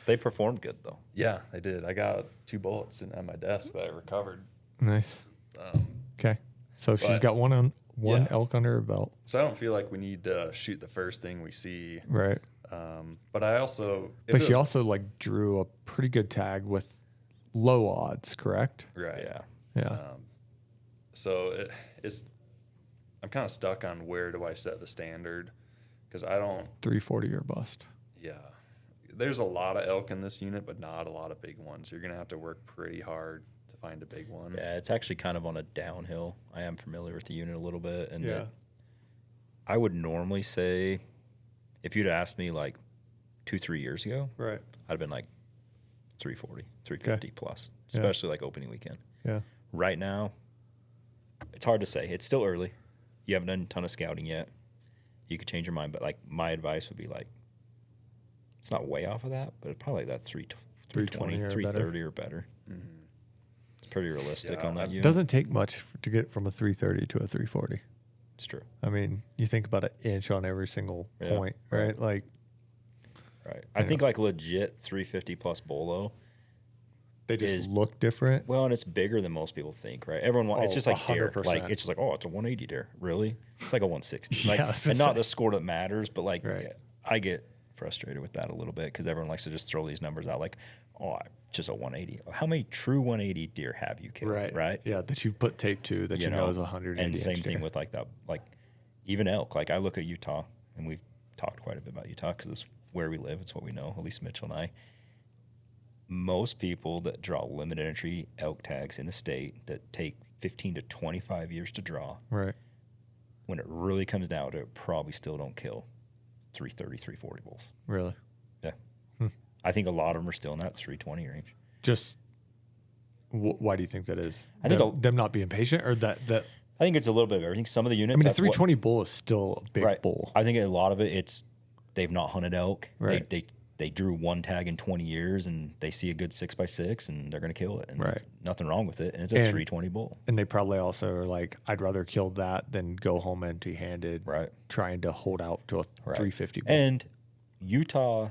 They performed good though.
Yeah, I did. I got 2 bullets sitting at my desk that I recovered.
Nice. Okay. So she's
but-
got one
Yeah.
elk under her belt.
So I don't feel like we need to shoot the first thing we see.
Right.
But I also. if
But
it
she
was-
also like drew a pretty good tag with low odds, correct?
Right.
Yeah.
Yeah.
So I'm kind of stuck on where do I set the standard, because I don't.
340 or bust.
Yeah. There's a lot of elk in this unit, but not a lot of big ones. You're going to have to work pretty hard to find a big one.
Yeah, it's actually kind of on a downhill. I am familiar with the unit a little bit, and
Yeah.
I would normally say, if you'd asked me like 2-3 years ago,
Right.
I'd have been like 340, 350 plus,
Yeah.
especially like opening weekend.
Yeah.
Right now, it's hard to say. It's still early. You haven't done a ton of scouting yet. You could change your mind, but like my advice would be like, it's not way off of that, but probably that 320, 330 or better.
Mm-hmm.
It's pretty realistic
Yeah,
on that
I-
unit.
Doesn't take much to get from a 330 to a 340.
It's true.
I mean, you think about an inch on every single
Yeah,
point, right?
right.
Like,
Right. I think like legit 350 plus bolo.
they just
Is-
look different.
Well, and it's bigger than most people think, right? Everyone, it's
Oh,
just like deer.
100%.
Like it's just like, oh, it's a 180 deer. Really? It's like a 160. Like,
Yeah, I was gonna
and not
say.
the score that matters, but like,
Right.
I get frustrated with that a little bit because everyone likes to just throw these numbers out, like, oh, just a 180. How many true 180 deer have you killed? Right.
Yeah, that you put tape to that you know is 180
And same
inch
thing
deer.
with like that, like even elk. Like I look at Utah, and we've talked quite a bit about Utah because it's where we live. It's what we know. At least Mitchell and I. Most people that draw limited entry elk tags in the state that take 15 to 25 years to draw,
Right.
when it really comes down to it, probably still don't kill 330, 340 bulls.
Really?
Yeah.
Hmm.
I think a lot of them are still in that 320 range.
Just why do you think that is?
I think
them not being patient, or that
I think it's a little bit of everything. Some of the units.
I mean, a
that's
320 bull is still a big
right.
bull.
I think a lot of it's they've not hunted elk.
Right.
They drew one tag in 20 years, and they see a good 6x6, and they're going to kill it. And
right.
Nothing wrong with it, and it's a 320 bull.
And they probably also are like, I'd rather kill that than go home empty-handed,
right?
Trying to hold out to a 350 bull.
And Utah,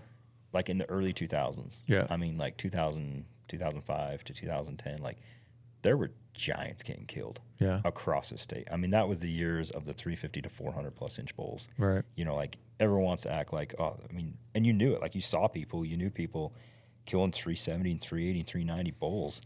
like in the early 2000s.
Yeah.
I mean, like 2000, 2005 to 2010, like there were giants getting killed.
Yeah.
Across the state. I mean, that was the years of the 350 to 400 plus inch bulls.
Right.
You know, like everyone wants to act like, oh, I mean, and you knew it. Like you saw people, you knew people killing 370 and 380 and 390 bulls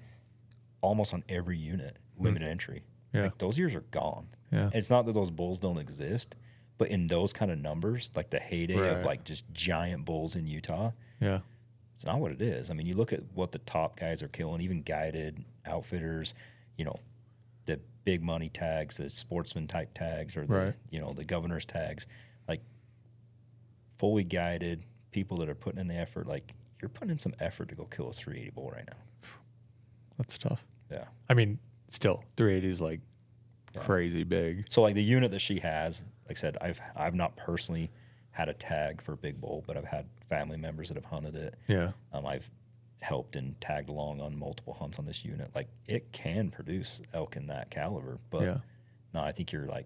almost on every unit, limited entry.
Yeah.
Like those years are gone.
Yeah.
And it's not that those bulls don't exist, but in those kind of numbers, like the heyday of like just giant bulls in Utah,
yeah,
it's not what it is. I mean, you look at what the top guys are killing, even guided outfitters, you know, the big money tags, the sportsman type tags, or the, you know, the governor's tags, like fully guided people that are putting in the effort. Like you're putting in some effort to go kill a 380 bull right now.
That's tough.
Yeah.
I mean, still 380 is like crazy big.
So like the unit that she has, like I said, I've not personally had a tag for a big bull, but I've had family members that have hunted it.
Yeah.
I've helped and tagged along on multiple hunts on this unit. Like it can produce elk in that caliber, but no, I think you're like,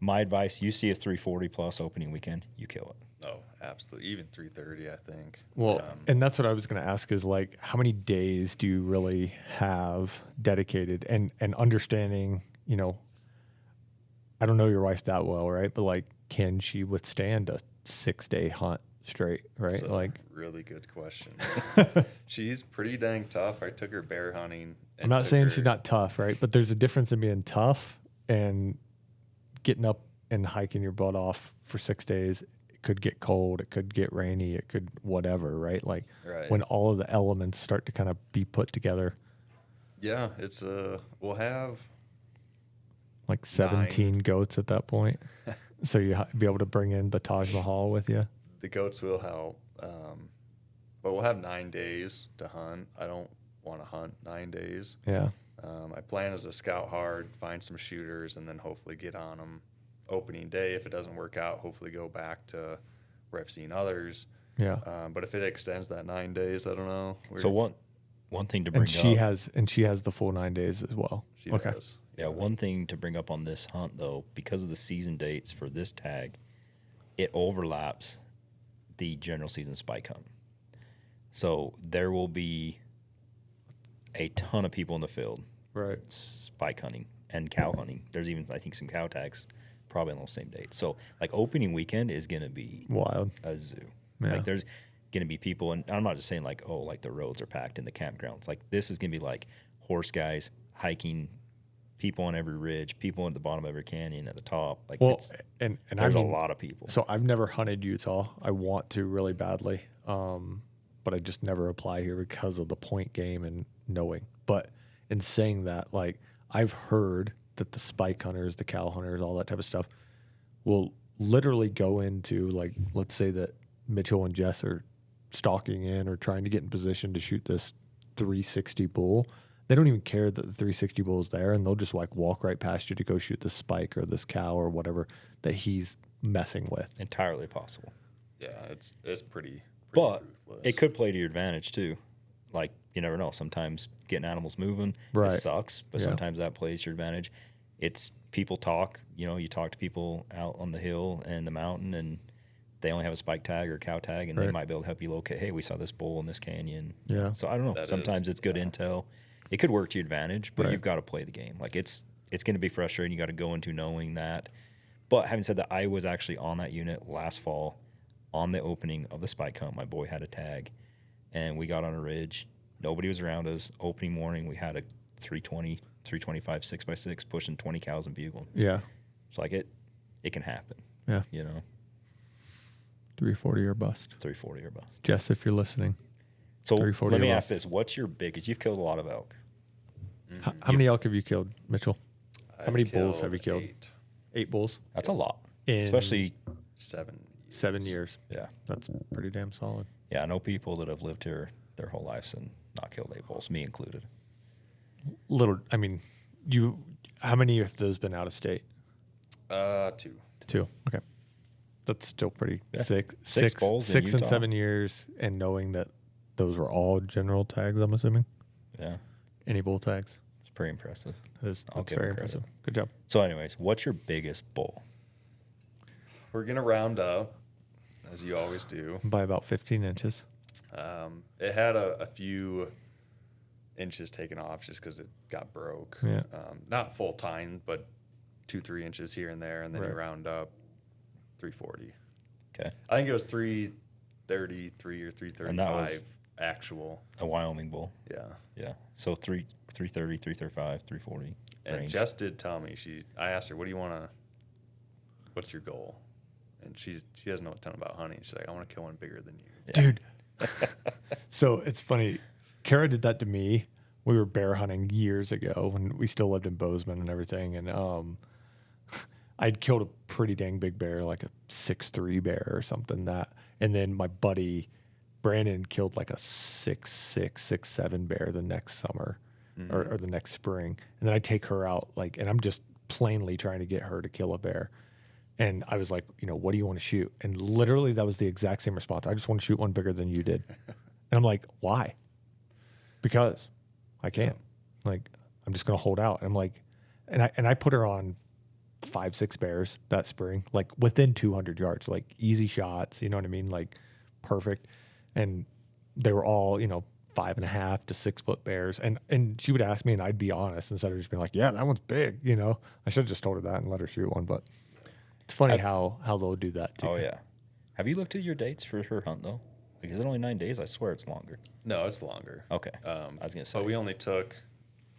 my advice, you see a 340 plus opening weekend, you kill it.
Oh, absolutely. Even 330, I think.
Well, and that's what I was going to ask is like, how many days do you really have dedicated and understanding, you know, I don't know your wife that well, right? But like, can she withstand a 6-day hunt straight, right?
That's a
like,
really good question. She's pretty dang tough. I took her bear hunting.
I'm not saying she's not tough, right? But there's a difference in being tough and getting up and hiking your butt off for 6 days. It could get cold. It could get rainy. It could whatever, right? Like when all of the elements start to kind of be put together.
Yeah, it's we'll have
like 17 goats at that point. So you be able to bring in the Taj Mahal with you.
The goats will help, but we'll have 9 days to hunt. I don't want to hunt 9 days.
Yeah.
My plan is to scout hard, find some shooters, and then hopefully get on them opening day. If it doesn't work out, hopefully go back to where I've seen others.
Yeah.
But if it extends that 9 days, I don't know.
So one thing to bring
up. She has the full 9 days as well.
She does.
Yeah, one thing to bring up on this hunt, though, because of the season dates for this tag, it overlaps the general season spike hunt. So there will be a ton of people in the field,
right?
Spike hunting and cow hunting. There's even, I think, some cow tags probably on those same dates. So, like, opening weekend is going to be
wild,
a zoo.
Yeah.
Like, there's going to be people, and I'm not just saying, like, oh, like the roads are packed in the campgrounds. Like, this is going to be like horse guys, people on every ridge, people at the bottom of every canyon, at the top. Like,
well, and
there's a lot of people.
So I've never hunted Utah. I want to really badly, but I just never apply here because of the point game and knowing. But in saying that, like, I've heard that the spike hunters, the cow hunters, all that type of stuff will literally go into, like, let's say that Mitchell and Jess are stalking in or trying to get in position to shoot this 360 bull. They don't even care that the 360 bull is there, and they'll just like walk right past you to go shoot this spike or this cow or whatever that he's messing with.
Entirely possible.
Yeah, it's pretty
but
ruthless.
It could play to your advantage too. Like, you never know. Sometimes getting animals moving it sucks, but sometimes that plays to your advantage. It's people talk. You know, you talk to people out on the hill and the mountain, and they only have a spike tag or a cow tag, and they might be able to help you locate, hey, we saw this bull in this canyon.
Yeah.
So I don't know. Sometimes it's good intel. It could work to your advantage, but you've got to play the game. Like, it's going to be frustrating. You got to go into knowing that. But having said that, I was actually on that unit last fall on the opening of the spike hunt. My boy had a tag, and we got on a ridge. Nobody was around us. Opening morning, we had a 320, 325 6x6 pushing 20 cows and bugling.
Yeah.
So, like, it can happen.
Yeah.
You know?
340 or bust.
340 or bust.
Jess, if you're listening.
So let me ask this. What's your biggest? You've killed a lot of elk.
How many elk have you killed, Mitchell? How many bulls have you killed? 8 bulls
That's a lot,
in
especially
7
7 years.
yeah.
That's pretty damn solid.
Yeah, I know people that have lived here their whole lives and not killed 8 bulls, me included.
I mean, how many of those been out of state?
2.
2. Okay. That's still pretty
Yeah.
sick.
Six bulls in
6 and
Utah.
7 years, and knowing that those were all general tags, I'm assuming.
Yeah,
Any bull tags?
it's pretty impressive.
That's
I'll give
very
him credit.
impressive. Good job.
So, anyways, what's your biggest bull?
We're going to round up, as you always do.
By about 15 inches.
It had a few inches taken off just because it got broke.
Yeah.
Not full time, but 2-3 inches here and there, and then you
Right.
round up 340.
Okay,
I think it was 333 or 335
And that was-
actual.
a Wyoming bull.
Yeah.
Yeah, so 330, 335, 340
And
range.
Jess did tell me, I asked her, what's your goal? And she doesn't know a ton about hunting. She's like, I want to kill one bigger than you.
Yeah.
Dude. So it's funny. Kara did that to me. We were bear hunting years ago when we still lived in Bozeman and everything. And I'd killed a pretty dang big bear, like a 6'3" bear or something. And then my buddy Brandon killed like a 6'6", 6'7" bear the next summer or the next spring. And then I take her out, and I'm just plainly trying to get her to kill a bear. And I was like, what do you want to shoot? And literally that was the exact same response. I just want to shoot one bigger than you did. And I'm like, why? Because I can't. I'm just going to hold out. And I'm like, and I put her on 5-6 bears that spring, within 200 yards, easy shots. You know what I mean? Perfect. And they were all, 5.5 to 6 foot bears. And she would ask me and I'd be honest instead of just being like, yeah, that one's big. I should have just told her that and let her shoot one. But it's funny how they'll do that too.
Oh, yeah. Have you looked at your dates for her hunt, though? Is it only 9 days? I swear it's longer.
No, it's longer.
Okay. I was going to say.
But we only took,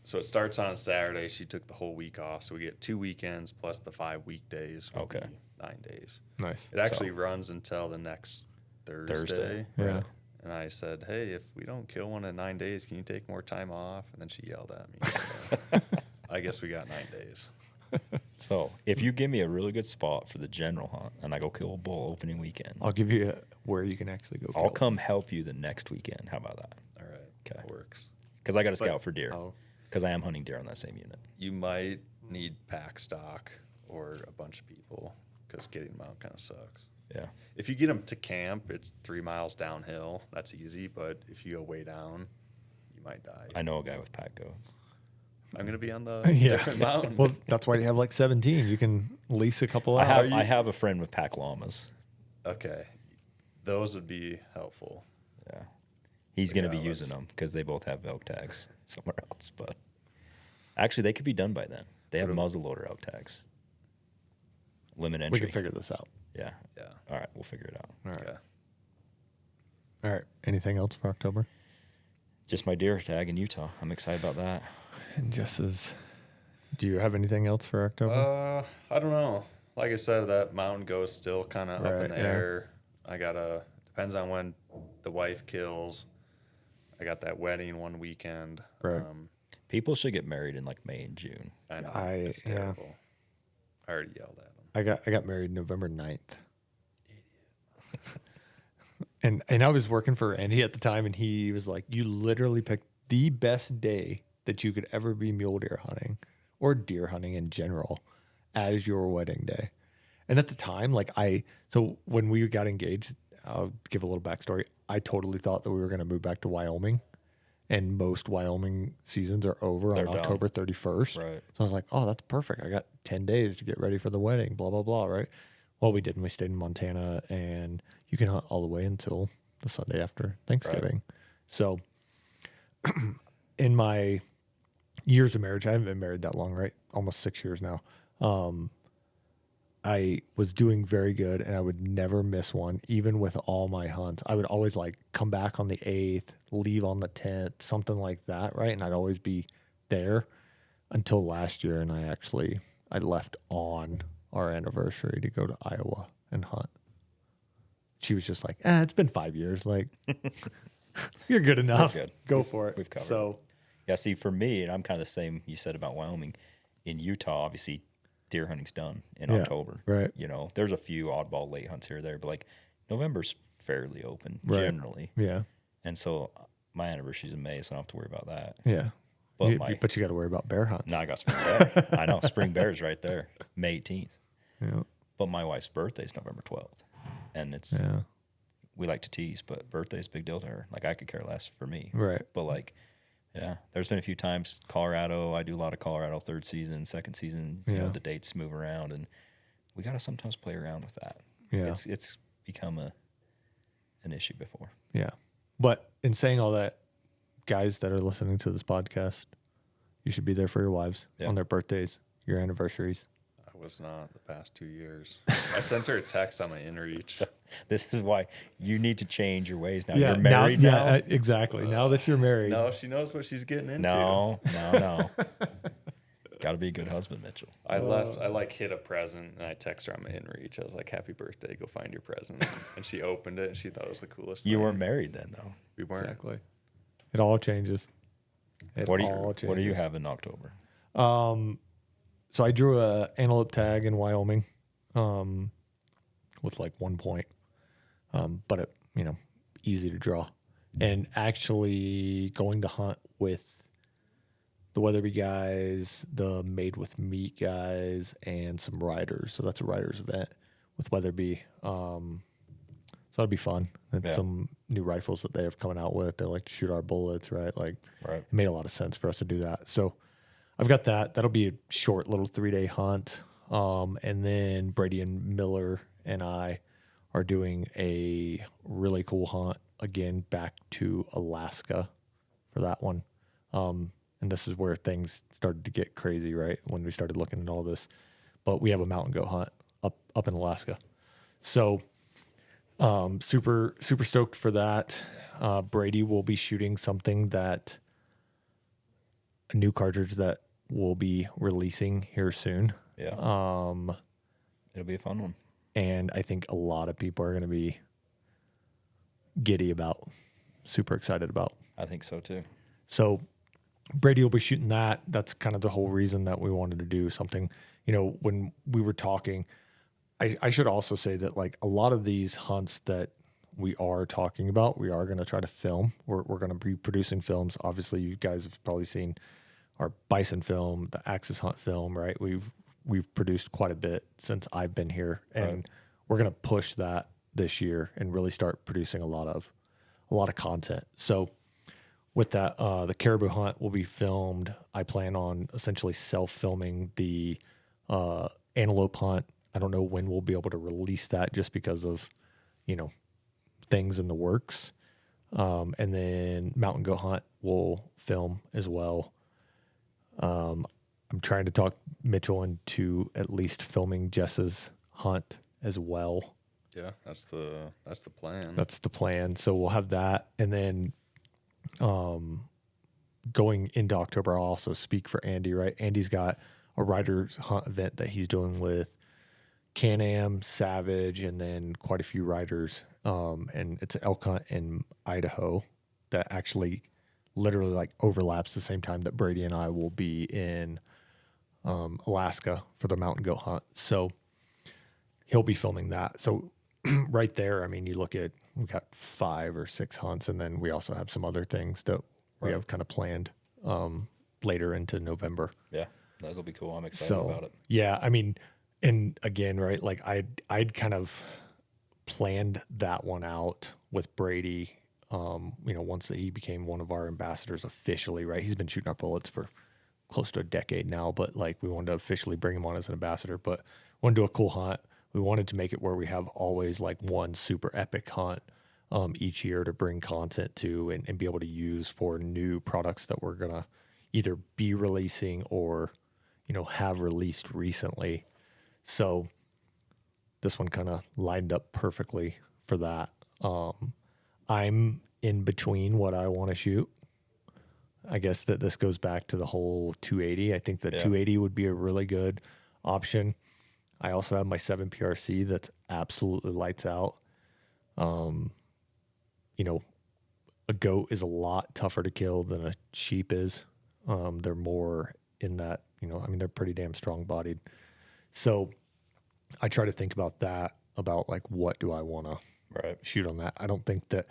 so it starts on Saturday. She took the whole week off. So we get 2 weekends plus the 5 weekdays. Would
Okay.
be 9 days.
Nice.
It actually runs until the next Thursday.
Yeah.
And I said, hey, if we don't kill one in 9 days, can you take more time off? And then she yelled at me. So I guess we got 9 days.
So, if you give me a really good spot for the general hunt and I go kill a bull opening weekend,
I'll give you where you can actually go.
I'll
kill.
come help you the next weekend. How about that?
All right.
Okay.
That works.
Because I got to scout for deer.
Oh.
Because I am hunting deer on that same unit.
You might need pack stock or a bunch of people because getting them out kind of sucks.
Yeah.
If you get them to camp, it's 3 miles downhill. That's easy. But if you go way down, you might die.
I know a guy with pack goats.
I'm going to be on the
Yeah.
different mountain.
Well, that's why you have 17. You can lease a couple
I
out.
have a friend with pack llamas.
Okay. Those would be helpful.
Yeah. He's going to be
Yeah,
using
let's-
them because they both have elk tags somewhere else. But actually, they could be done by then. They have muzzleloader elk tags. Limit entry.
We can figure this out.
Yeah.
Yeah.
All right. We'll figure it out.
All right.
Okay.
All right. Anything else for October?
Just my deer tag in Utah. I'm excited about that.
And do you have anything else for October?
I don't know. Like I said, that mountain goes still kind of up
Right,
in the
yeah.
air. Depends on when the wife kills. I got that wedding one weekend.
Right.
People should get married in like May and June.
I know. It's
yeah.
terrible. I already yelled at him.
I got married November 9th. And I was working for Andy at the time, and he was like, you literally picked the best day that you could ever be mule deer hunting or deer hunting in general as your wedding day. And at the time, so when we got engaged, I'll give a little backstory. I totally thought that we were going to move back to Wyoming, and most Wyoming seasons are over
They're
on
done.
October 31st.
Right.
So I was like, oh, that's perfect. I got 10 days to get ready for the wedding, blah, blah, blah, right? Well, we didn't. We stayed in Montana, and you can hunt all the way until the Sunday after Thanksgiving. So in my years of marriage, I haven't been married that long, right? Almost 6 years now. I was doing very good, and I would never miss one, even with all my hunts. I would always come back on the 8th, leave on the 10th, something like that, right? And I'd always be there until last year, and I left on our anniversary to go to Iowa and hunt. She was just like, it's been 5 years. You're good enough.
We're good.
Go for it.
We've covered
So,
Yeah, see, for me, and I'm kind of the same you said about Wyoming. In Utah, obviously, deer hunting's done in
Yeah,
October.
right.
You know, there's a few oddball late hunts here or there, but like November's fairly open
Right.
generally.
Yeah.
And so my anniversary's in May, so I don't have to worry about that.
Yeah.
But
But you got to worry about bear hunts.
now I got spring bear. I know, spring bear's right there, May 18th.
Yeah.
But my wife's birthday is November 12th. And it's,
Yeah.
we like to tease, but birthday's a big deal to her. Like, I could care less for me.
Right.
But, like, yeah, there's been a few times, Colorado, I do a lot of Colorado third season, second season, you know, the dates move around, and we got to sometimes play around with that.
Yeah.
It's become an issue before.
Yeah. But in saying all that, guys that are listening to this podcast, you should be there for your wives on their birthdays, your anniversaries.
I was not the past 2 years. I sent her a text on my inReach.
So this is why you need to change your ways now.
Yeah,
You're married now.
Yeah, exactly. Now that you're married.
No, she knows what she's getting into.
No. Got to be a good husband, Mitchell.
I like hit a present and I text her on my inReach. I was like, "Happy birthday! Go find your present." And she opened it and she thought it was the coolest thing.
You weren't married then, though.
We weren't.
Exactly. It all changes.
What do you have in October?
So I drew a antelope tag in Wyoming, with like 1 point, but it, easy to draw, and actually going to hunt with the Weatherby guys, the Made with Meat guys, and some riders. So that's a riders event with Weatherby. So that'd be fun. And some new rifles that they have coming out with. They like to shoot our bullets, right? Like,
Right.
It made a lot of sense for us to do that. So I've got that. That'll be a short little 3-day hunt. And then Brady and Miller and I are doing a really cool hunt again back to Alaska for that one. And this is where things started to get crazy, right? When we started looking at all this. But we have a mountain goat hunt up in Alaska. So super stoked for that. Brady will be shooting something a new cartridge that we'll be releasing here soon.
Yeah. It'll be a fun one.
And I think a lot of people are going to be giddy about, super excited about.
I think so too.
So Brady will be shooting that. That's kind of the whole reason that we wanted to do something. When we were talking, I should also say that like a lot of these hunts that we are talking about, we are going to try to film. We're going to be producing films. Obviously, you guys have probably seen our bison film, the Axis hunt film, right? We've produced quite a bit since I've been here, and we're going to push that this year and really start producing a lot of content. So with that, the caribou hunt will be filmed. I plan on essentially self-filming the antelope hunt. I don't know when we'll be able to release that just because of, things in the works. And then mountain goat hunt will film as well. I'm trying to talk Mitchell into at least filming Jess's hunt as well.
Yeah, that's the plan.
That's the plan. So we'll have that. And then going into October, I'll also speak for Andy, right? Andy's got a riders hunt event that he's doing with Can-Am, Savage, and then quite a few riders. And it's an elk hunt in Idaho that actually literally like overlaps the same time that Brady and I will be in Alaska for the mountain goat hunt. So he'll be filming that. So right there, I mean, you look at, we've got 5 or 6 hunts, and then we also have some other things that we have kind of planned later into November.
Yeah, that'll be cool. I'm excited about it.
Yeah, I mean, and again, right, like I'd kind of planned that one out with Brady, once he became one of our ambassadors officially, right? He's been shooting our bullets for close to a decade now, but like we wanted to officially bring him on as an ambassador, but we want to do a cool hunt. We wanted to make it where we have always like one super epic hunt each year to bring content to and be able to use for new products that we're going to either be releasing or, have released recently. So this one kind of lined up perfectly for that. I'm in between what I want to shoot. I guess that this goes back to the whole 280. I think that 280 would be a really good option. I also have my 7 PRC that's absolutely lights out. A goat is a lot tougher to kill than a sheep is. They're more in that, they're pretty damn strong bodied. So I try to think about that, about like, what do I want to
Right.
shoot on that? I don't think that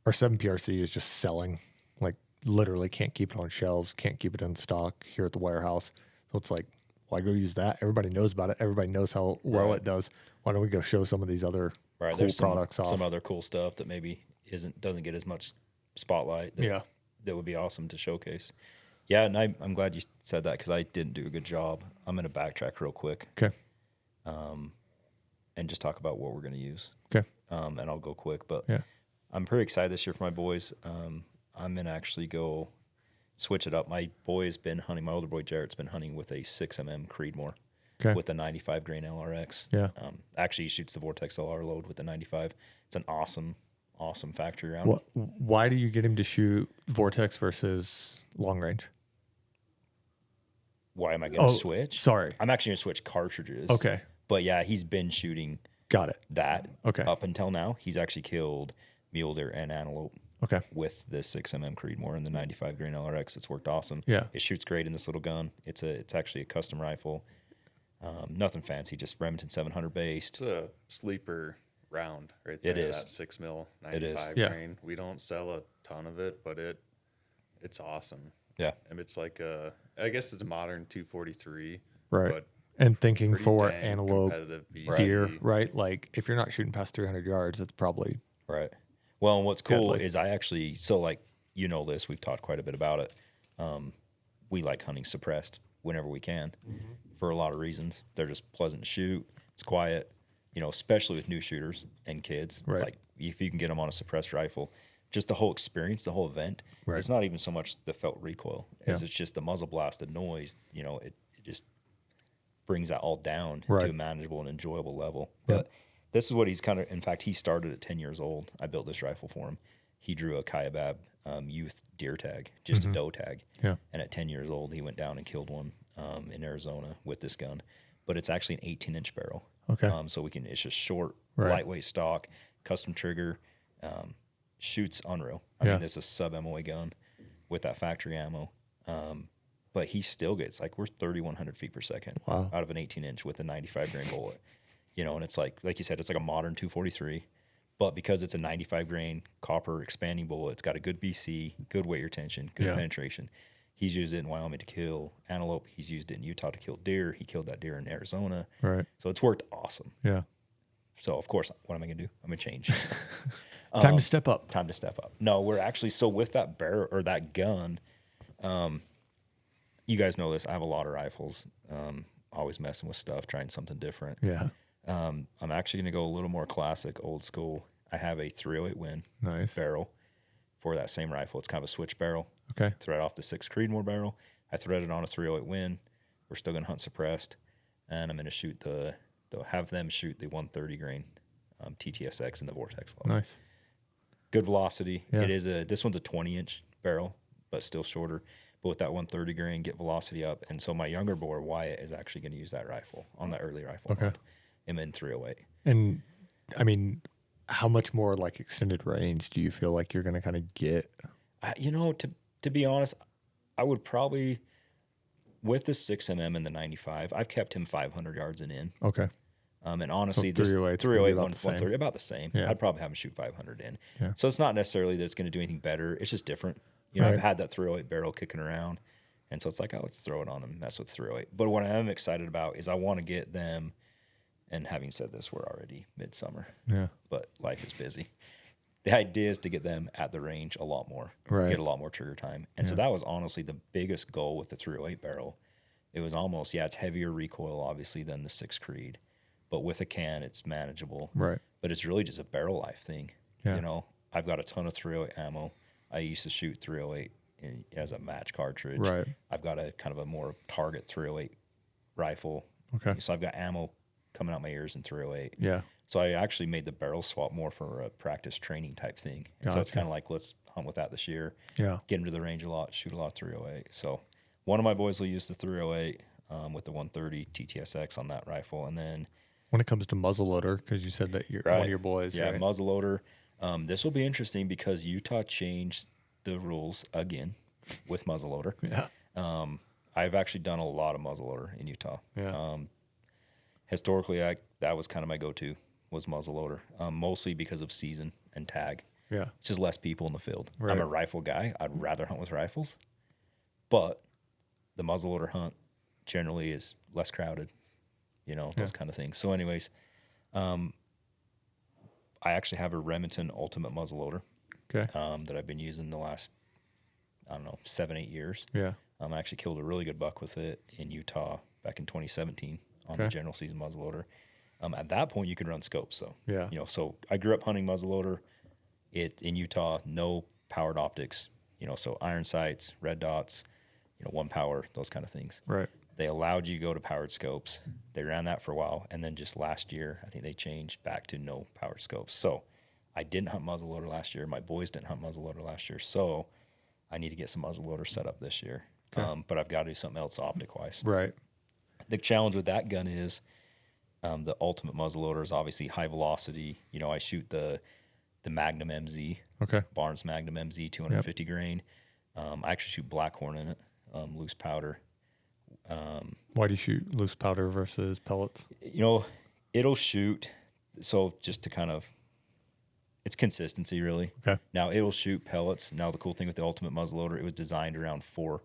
our 7PRC is just selling, like literally can't keep it on shelves, can't keep it in stock here at the warehouse. So it's like, why go use that? Everybody knows about it. Everybody knows how well
Right.
it does. Why don't we go show some of these other
Right.
cool
There's
products off?
some other cool stuff that maybe doesn't get as much spotlight.
Yeah.
That would be awesome to showcase. Yeah, and I'm glad you said that because I didn't do a good job. I'm going to backtrack real quick
Okay.
and just talk about what we're going to use.
Okay.
And I'll go quick, but
Yeah.
I'm pretty excited this year for my boys. I'm going to actually go switch it up. My older boy Jarrett's been hunting with a 6mm Creedmoor
Okay.
with a 95 grain LRX.
Yeah.
Actually, he shoots the Vortex LR load with the 95. It's an awesome factory round.
Why do you get him to shoot Vortex versus long range?
Why am I going to switch?
Sorry.
I'm actually going to switch cartridges.
Okay.
But yeah, he's been shooting
Got it.
that
Okay.
up until now. He's actually killed mule deer and antelope
Okay.
with this 6mm Creedmoor and the 95 grain LRX. It's worked awesome.
Yeah.
It shoots great in this little gun. It's actually a custom rifle. Nothing fancy, just Remington 700 based.
It's a sleeper round right
It
there.
is.
That 6mm
It is.
95
Yeah.
grain. We don't sell a ton of it, but it's awesome.
Yeah.
And it's like I guess it's a modern 243.
Right.
But
And thinking
pretty
for
dang
antelope,
competitive BC.
deer, right? Like if you're not shooting past 300 yards, it's probably
Right. Well, and what's cool
Deadly.
is I actually, so like, this, we've talked quite a bit about it. We like hunting suppressed whenever we can for a lot of reasons. They're just pleasant to shoot. It's quiet, especially with new shooters and kids.
Right.
Like if you can get them on a suppressed rifle, just the whole experience, the whole event,
Right.
it's not even so much the felt recoil as
Yeah.
it's just the muzzle blast, the noise, it just brings that all down
Right.
to a manageable and enjoyable level.
Yeah.
But this is what in fact, he started at 10 years old. I built this rifle for him. He drew a Kaibab youth deer tag, just a doe tag.
Yeah.
And at 10 years old, he went down and killed one in Arizona with this gun. But it's actually an 18-inch barrel.
Okay.
So it's just short,
Right.
lightweight stock, custom trigger, shoots unreal. I
Yeah.
mean, this is a sub-MOA gun with that factory ammo. But he still gets, we're 3,100 feet per second
Wow.
out of an 18-inch with a 95 grain bullet. And it's like you said, it's like a modern 243. But because it's a 95 grain copper expanding bullet, it's got a good BC, good weight retention, good
Yeah.
penetration. He's used it in Wyoming to kill antelope. He's used it in Utah to kill deer. He killed that deer in Arizona.
Right.
So it's worked awesome.
Yeah.
So, of course, what am I going to do? I'm going to change.
Time to step up.
Time to step up. No, we're actually, so with that barrel or that gun, you guys know this. I have a lot of rifles. Always messing with stuff, trying something different.
Yeah.
I'm actually going to go a little more classic, old school. I have a 308 Win
Nice.
barrel for that same rifle. It's kind of a switch barrel.
Okay.
Thread off the 6 Creedmoor barrel. I threaded on a 308 Win. We're still going to hunt suppressed. And I'm going to shoot have them shoot the 130 grain TTSX in the Vortex load.
Nice.
Good velocity.
Yeah.
This one's a 20-inch barrel, but still shorter. But with that 130 grain, get velocity up. And so my younger boy, Wyatt, is actually going to use that rifle on the early rifle.
Okay.
Hunt. Him in 308.
And I mean, how much more like extended range do you feel like you're going to kind of get?
To be honest, I would probably, with the 6mm and the 95, I've kept him 500 yards and in.
Okay.
And honestly,
So
this
308 's
308,
about the same.
130, about the same.
Yeah.
I'd probably have him shoot 500 in.
Yeah.
So it's not necessarily that it's going to do anything better. It's just different.
Right.
I've had that 308 barrel kicking around. And so it's like, let's throw it on and mess with 308. But what I am excited about is I want to get them, and having said this, we're already midsummer,
Yeah.
but life is busy. The idea is to get them at the range a lot more,
Right.
get a lot more trigger time. And so
Yeah.
that was honestly the biggest goal with the 308 barrel. It was almost, it's heavier recoil, obviously, than the 6 Creed. But with a can, it's manageable.
Right.
But it's really just a barrel life thing.
Yeah.
I've got a ton of 308 ammo. I used to shoot 308 as a match cartridge.
Right.
I've got a kind of a more target 308 rifle.
Okay.
So I've got ammo coming out my ears in 308.
Yeah.
So I actually made the barrel swap more for a practice training type thing. And so it's
Gotcha.
kind of like, let's hunt with that this year.
Yeah.
Get into the range a lot, shoot a lot of 308. So one of my boys will use the 308 with the 130 TTSX on that rifle. And then
When it comes to muzzleloader, because you said that you're one of your boys,
yeah,
right?
muzzleloader. This will be interesting because Utah changed the rules again with muzzleloader.
Yeah.
I've actually done a lot of muzzleloader in Utah.
Yeah.
historically, that was kind of my go-to was muzzleloader, mostly because of season and tag.
Yeah.
It's just less people in the field.
Right.
I'm a rifle guy. I'd rather hunt with rifles, but the muzzleloader hunt generally is less crowded, those kind of things. So anyways, I actually have a Remington Ultimate muzzleloader
Okay.
that I've been using the last, 7-8 years.
Yeah.
I actually killed a really good buck with it in Utah back in 2017 on
Okay.
the general season muzzleloader. At that point, you could run scopes, so
Yeah.
So I grew up hunting muzzleloader. In Utah, no powered optics, so iron sights, red dots, one power, those kind of things.
Right.
They allowed you to go to powered scopes. They ran that for a while, and then just last year, I think they changed back to no powered scopes. So I didn't hunt muzzleloader last year. My boys didn't hunt muzzleloader last year, so I need to get some muzzleloader set up this year.
Okay.
But I've got to do something else optic-wise.
Right.
The challenge with that gun is the ultimate muzzleloader is obviously high velocity. I shoot the Magnum MZ,
Okay.
Barnes Magnum MZ 250 grain. I actually shoot Blackhorn in it, loose powder.
Why do you shoot loose powder versus pellets?
It'll shoot. So just to kind of, it's consistency really.
Okay.
Now it'll shoot pellets. Now the cool thing with the ultimate muzzleloader, it was designed around 4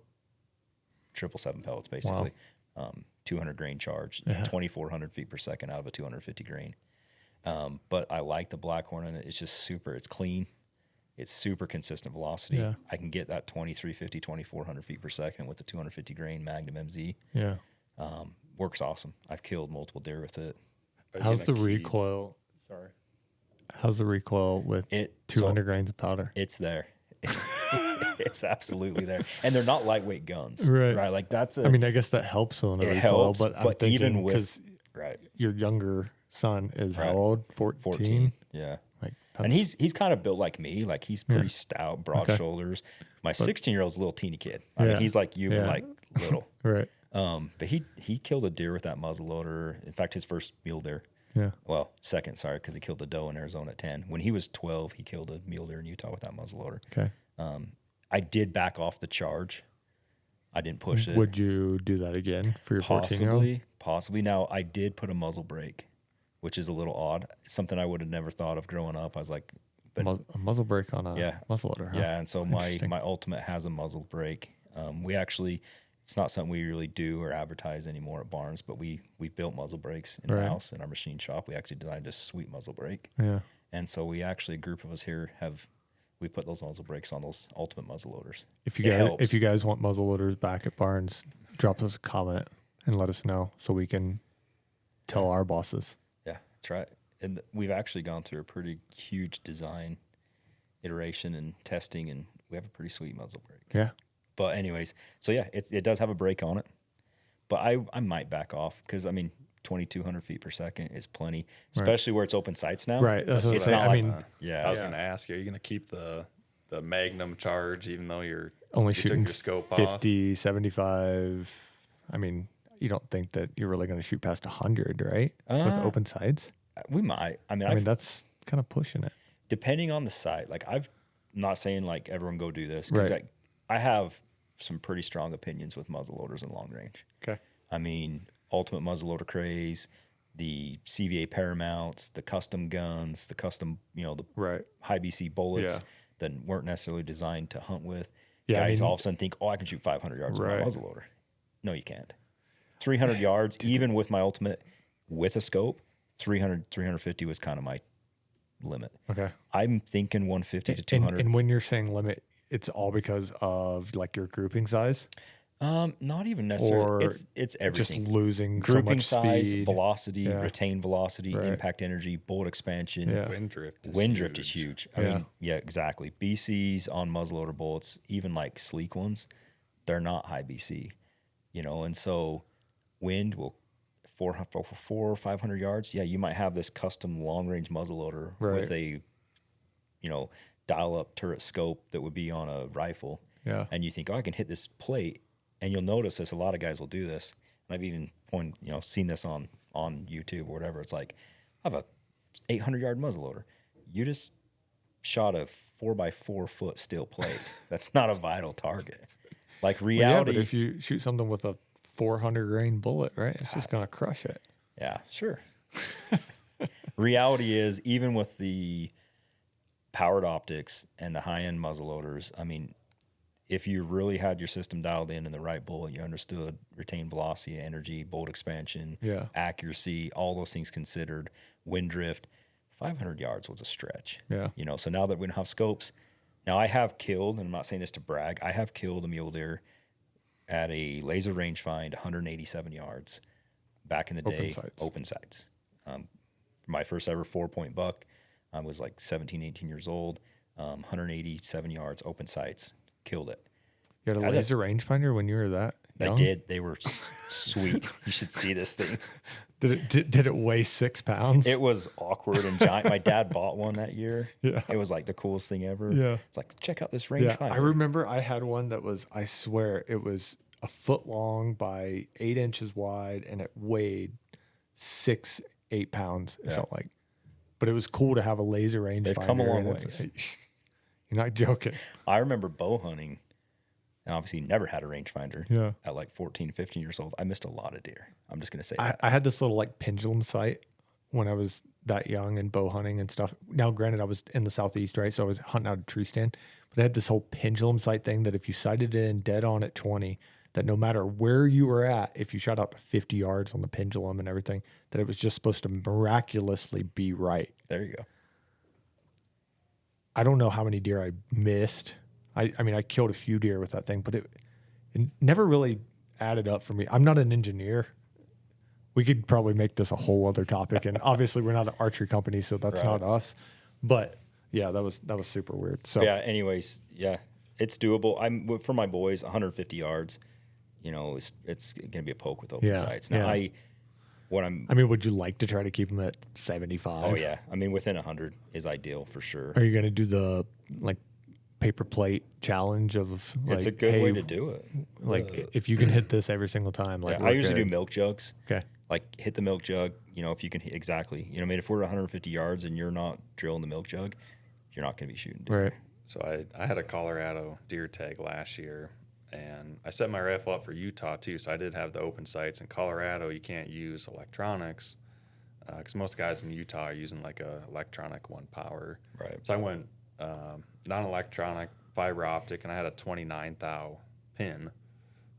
777 pellets basically. 200 grain charge, 2,400 feet per second out of a 250 grain. But I like the Blackhorn in it. It's just it's clean. It's super consistent velocity.
Yeah.
I can get that 2,350, 2,400 feet per second with the 250 grain Magnum MZ.
Yeah.
Works awesome. I've killed multiple deer with it.
Are you
How's the
gonna keep-
recoil? Sorry. How's the recoil with 200 grains of powder?
It's there. It's absolutely there. And they're not lightweight guns.
Right.
Like that's
I mean, I guess that helps on the
it
recoil,
helps,
but I'm
but
thinking
even with
'cause
right.
your younger son is
Right.
how old? 14?
Yeah.
Like,
And he's kind of built like me. Like he's pretty
Yeah.
stout, broad
Okay.
shoulders. My 16-year-old's a little teeny kid. I
Yeah.
mean, he's like you, but
Yeah.
like little.
right.
But he killed a deer with that muzzleloader. In fact, his first mule deer.
Yeah.
Well, second, sorry, because he killed a doe in Arizona at 10. When he was 12, he killed a mule deer in Utah with that muzzleloader.
Okay.
I did back off the charge. I didn't push it.
Would you do that again for your 14-year-old?
Possibly. Now, I did put a muzzle brake, which is a little odd. Something I would have never thought of growing up. I was like, but
A muzzle brake on a
Yeah.
muzzleloader, huh?
yeah. And so my
Interesting.
ultimate has a muzzle brake. We actually, it's not something we really do or advertise anymore at Barnes, but we built muzzle brakes in
Right.
our house in our machine shop. We actually designed a sweet muzzle brake.
Yeah.
And so we actually, a group of us here we put those muzzle brakes on those ultimate muzzle loaders.
If
It
you guys
helps.
want muzzle loaders back at Barnes, drop us a comment and let us know so we can tell our bosses.
Yeah, that's right. And we've actually gone through a pretty huge design iteration and testing, and we have a pretty sweet muzzle brake.
Yeah.
But anyways, so yeah, it does have a brake on it. But I might back off because, I mean, 2,200 feet per second is plenty, especially where it's open sights now.
Right. That's what I'm
It's
saying.
not
I
like-
mean,
Yeah.
I was going to ask you, are you going to keep the Magnum charge even though
only
you
shooting
took your scope off?
50, 75. I mean, you don't think that you're really going to shoot past 100, right? With open sights.
We might. I mean,
I mean, that's kind of pushing it.
depending on the site, like I'm not saying like everyone go do this because
Right.
I have some pretty strong opinions with muzzleloaders in long range.
Okay.
I mean, ultimate muzzleloader craze, the CVA paramounts, the custom guns, the custom, the
Right.
high BC bullets
Yeah.
that weren't necessarily designed to hunt with.
Yeah, I
Guys
mean-
all of a sudden think, oh, I can shoot 500 yards with
Right.
my muzzleloader. No, you can't. 300 yards, even with my ultimate, with a scope, 300, 350 was kind of my limit.
Okay.
I'm thinking 150 to 200.
And when you're saying limit, it's all because of like your grouping size,
Not even necessarily.
or
It's everything.
just losing so
Grouping
much
size,
speed.
velocity,
Yeah.
retained velocity,
Right.
impact energy, bullet expansion.
Yeah.
Wind drift is
Wind drift is huge. I
Yeah.
mean, yeah, exactly. BCs on muzzleloader bullets, even like sleek ones, they're not high BC, and so wind will 400 or 500 yards. Yeah, you might have this custom long range muzzleloader with
Right.
a dial up turret scope that would be on a rifle.
Yeah.
And you think, oh, I can hit this plate. And you'll notice this, a lot of guys will do this. And I've even seen this on YouTube or whatever. It's like, I have a 800-yard muzzleloader. You just shot a 4x4 foot steel plate. That's not a vital target. Like
Well, yeah,
reality.
but if you shoot something with a 400 grain bullet, right, it's just going to crush it.
Yeah, sure. Reality is, even with the powered optics and the high-end muzzleloaders, I mean, if you really had your system dialed in the right bullet, you understood retained velocity, energy, bolt expansion,
Yeah.
accuracy, all those things considered, wind drift, 500 yards was a stretch.
Yeah.
You know, so now that we don't have scopes, now I have killed, and I'm not saying this to brag, I have killed a mule deer at a laser range find 187 yards back in the
Open
day,
sights.
open sights. My first ever 4-point buck, I was like 17, 18 years old, 187 yards, open sights, killed it.
You had a laser rangefinder when you were that young?
I did. They were sweet. You should see this thing.
Did it weigh 6 pounds?
It was awkward and giant. My dad bought one that year.
Yeah.
It was like the coolest thing ever.
Yeah.
It's like, check out this
Yeah,
rangefinder.
I remember I had one that was, I swear, it was a foot long by 8 inches wide, and it weighed 8 pounds. It felt like, but it was cool to have a laser rangefinder.
They've come a long
and
ways.
You're not joking.
I remember bow hunting, and obviously never had a rangefinder.
Yeah.
At like 14, 15 years old. I missed a lot of deer. I'm just going to say
I,
that.
I had this little like pendulum sight when I was that young and bow hunting and stuff. Now, granted, I was in the southeast, right? So I was hunting out a tree stand, but they had this whole pendulum sight thing that if you sighted it in dead on at 20, that no matter where you were at, if you shot out to 50 yards on the pendulum and everything, that it was just supposed to miraculously be right.
There you go.
I don't know how many deer I missed. I mean, I killed a few deer with that thing, but it never really added up for me. I'm not an engineer. We could probably make this a whole other topic, and obviously we're not an archery company, so that's
Right.
not us. But yeah, that was super weird. So
Yeah, anyways, yeah, it's doable. I'm for my boys, 150 yards. You know, it's going to be a poke with open
Yeah,
sights. Now,
yeah. I mean, would you like to try to keep them at 75?
Oh yeah, I mean within 100 is ideal for sure.
Are you going to do the like paper plate challenge of like,
It's a good
hey,
way to do it.
like if you can hit this every single time, like
Yeah, I usually do milk jugs.
Okay.
Like hit the milk jug. You know, if you can hit, exactly. You know, I mean, if we're at 150 yards and you're not drilling the milk jug, you're not going to be shooting deer.
Right.
So I had a Colorado deer tag last year, and I set my rifle up for Utah too. So I did have the open sights. In Colorado, you can't use electronics because most guys in Utah are using like a electronic 1 power.
Right.
So I went non-electronic fiber optic, and I had a 29 thou pin,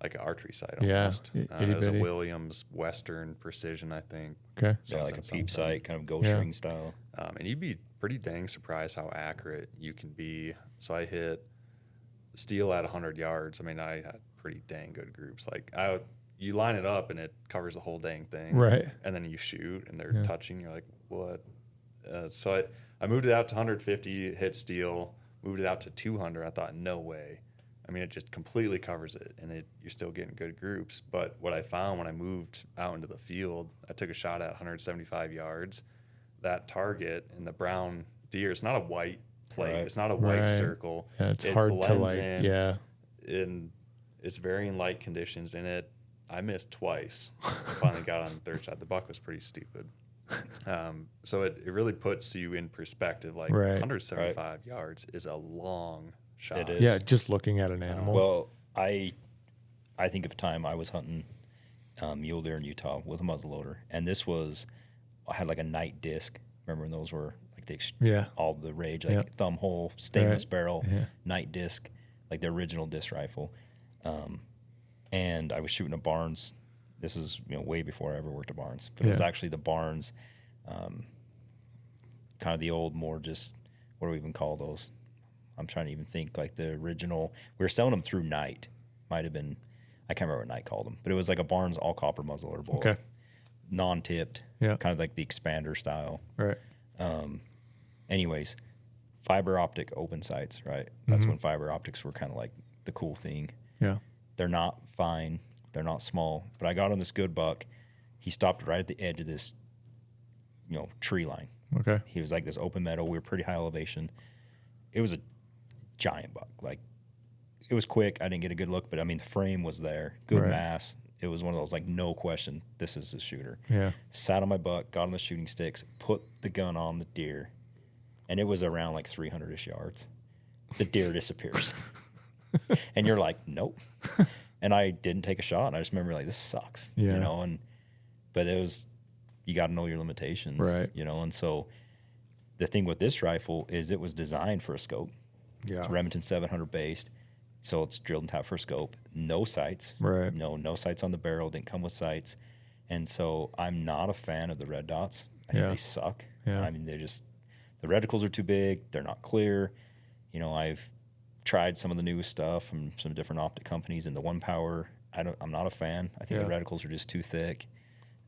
like an archery sight
Yeah,
almost.
itty
It was a
bitty.
Williams Western Precision, I think.
Okay.
Yeah, like a
Something,
peep
something.
sight, kind of ghost
Yeah.
ring style.
And you'd be pretty dang surprised how accurate you can be. So I hit steel at 100 yards. I mean, I had pretty dang good groups. Like you line it up and it covers the whole dang thing.
Right.
And then you shoot and they're
Yeah.
touching. You're like, what? So I moved it out to 150, hit steel, moved it out to 200. I thought, no way. I mean, it just completely covers it, and you're still getting good groups. But what I found when I moved out into the field, I took a shot at 175 yards. That target in the brown deer, it's not a white plate.
Right.
It's not a white
Right.
circle.
Yeah, it's
It
hard to
blends
like.
in.
Yeah.
In it's varying light conditions in it. I missed twice. Finally got on the third shot. The buck was pretty stupid. So it really puts you in perspective. Like
Right.
175 yards is a long shot.
It is.
Yeah. Just looking at an animal.
Well, I think of a time I was hunting mule deer in Utah with a muzzleloader, and I had like a night disc. Remember when those were like all the rage, like
Yeah.
thumb hole, stainless
Right.
barrel,
Yeah.
night disc, like the original disc rifle. And I was shooting a Barnes. This is way before I ever worked at Barnes, but it was
Yeah.
actually the Barnes, kind of the old, more just what do we even call those? I'm trying to even think, like the original. We were selling them through Night. Might have been, I can't remember what Night called them, but it was like a Barnes all copper muzzleloader bullet,
Okay.
non-tipped,
Yeah.
kind of like the expander style.
Right.
Anyways, fiber optic open sights, right? That's when fiber optics were kind of like the cool thing.
Yeah.
They're not fine, they're not small, but I got on this good buck. He stopped right at the edge of this, tree line.
Okay.
He was like this open meadow. We were pretty high elevation. It was a giant buck. Like, it was quick. I didn't get a good look, but I mean, the frame was there. Good
Right.
mass. It was one of those, like, no question, this is the shooter.
Yeah.
Sat on my butt, got on the shooting sticks, put the gun on the deer, and it was around like 300-ish yards. The deer disappears. And you're like, nope. And I didn't take a shot. And I just remember, like, this sucks.
Yeah.
But you got to know your limitations,
Right.
you know. And so the thing with this rifle is it was designed for a scope.
Yeah.
It's Remington 700 based, so it's drilled and tapped for a scope. No sights.
Right.
No sights on the barrel. Didn't come with sights. And so I'm not a fan of the red dots. I think
Yeah.
they suck.
Yeah.
I mean, the reticles are too big. They're not clear. You know, I've tried some of the newest stuff from some different optic companies, and the one power, I'm not a fan. I think the reticles are just too thick.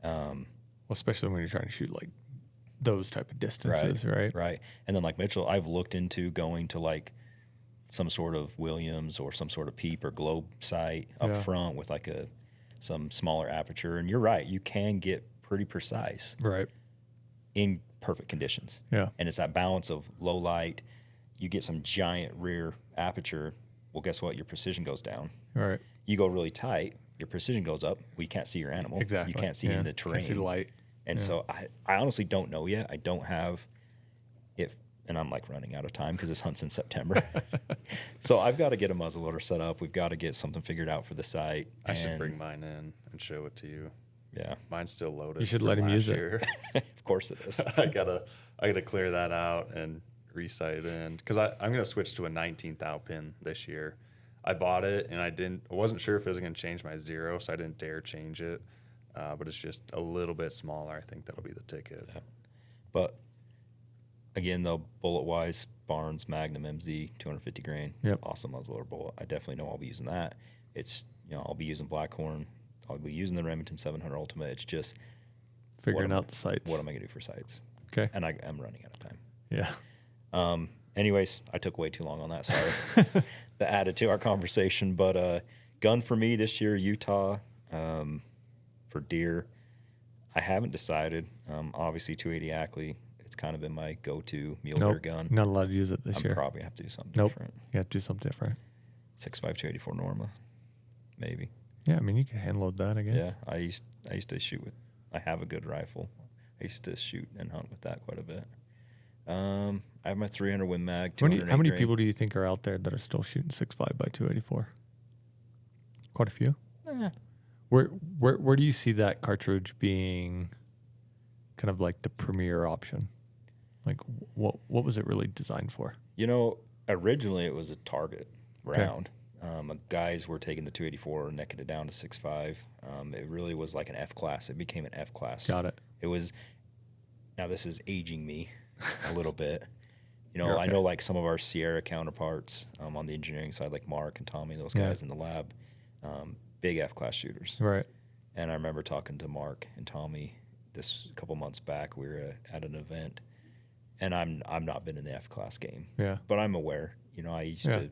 Well, especially when you're trying to shoot like those type of distances, right?
Right. And then like Mitchell, I've looked into going to like some sort of Williams or some sort of peep or globe sight up front with like some smaller aperture. And you're right, you can get pretty precise
Right.
in perfect conditions.
Yeah.
And it's that balance of low light, you get some giant rear aperture. Well, guess what? Your precision goes down.
Right.
You go really tight, your precision goes up. Well, you can't see your animal.
Exactly.
You can't see in the terrain.
Can't see the light.
And so I honestly don't know yet. I don't have it, and I'm like running out of time because this hunt's in September. So I've got to get a muzzleloader set up. We've got to get something figured out for the site.
I should bring mine in and show it to you.
Yeah.
Mine's still loaded.
You should
from
let him
last
use it.
year.
Of course it is.
I gotta clear that out and resight in because I'm gonna switch to a 19th thou pin this year. I bought it and I wasn't sure if it was gonna change my zero, so I didn't dare change it. But it's just a little bit smaller. I think that'll be the ticket.
Yeah. But again, though, bullet wise, Barnes Magnum MZ 250 grain.
Yep.
Awesome muzzleloader bullet. I definitely know I'll be using that. It's, you know, I'll be using Blackhorn. I'll be using the Remington 700 Ultimate. It's just
Figuring out the sights.
what am I going to do for sights?
Okay.
And I'm running out of time.
Yeah.
Anyways, I took way too long on that. Sorry. That added to our conversation. But gun for me this year, Utah, for deer. I haven't decided. Obviously, 280 Ackley. It's kind of been my go-to mule deer gun.
Not allowed to use it this
I'm
year.
probably have to do something
Nope.
different.
You have to do something different.
6.5 284 Norma, maybe.
Yeah, I mean, you can hand load that, I guess.
Yeah, I used to shoot with. I have a good rifle. I used to shoot and hunt with that quite a bit. I have my 300 Win Mag.
How many
208 grain.
people do you think are out there that are still shooting 6.5 by 284? Quite a few. Where do you see that cartridge being kind of like the premier option? Like what was it really designed for?
You know, originally it was a target round. Guys were taking the 284 and necking it down to 6.5. It really was like an F class. It became an F class.
Got it.
It was. Now this is aging me a little bit. You know,
You're okay.
I know like some of our Sierra counterparts on the engineering side, like Mark and Tommy, those guys in the lab, big F class shooters.
Right.
And I remember talking to Mark and Tommy this a couple months back. We were at an event, and I'm not been in the F class game.
Yeah.
But I'm aware. You know, I used to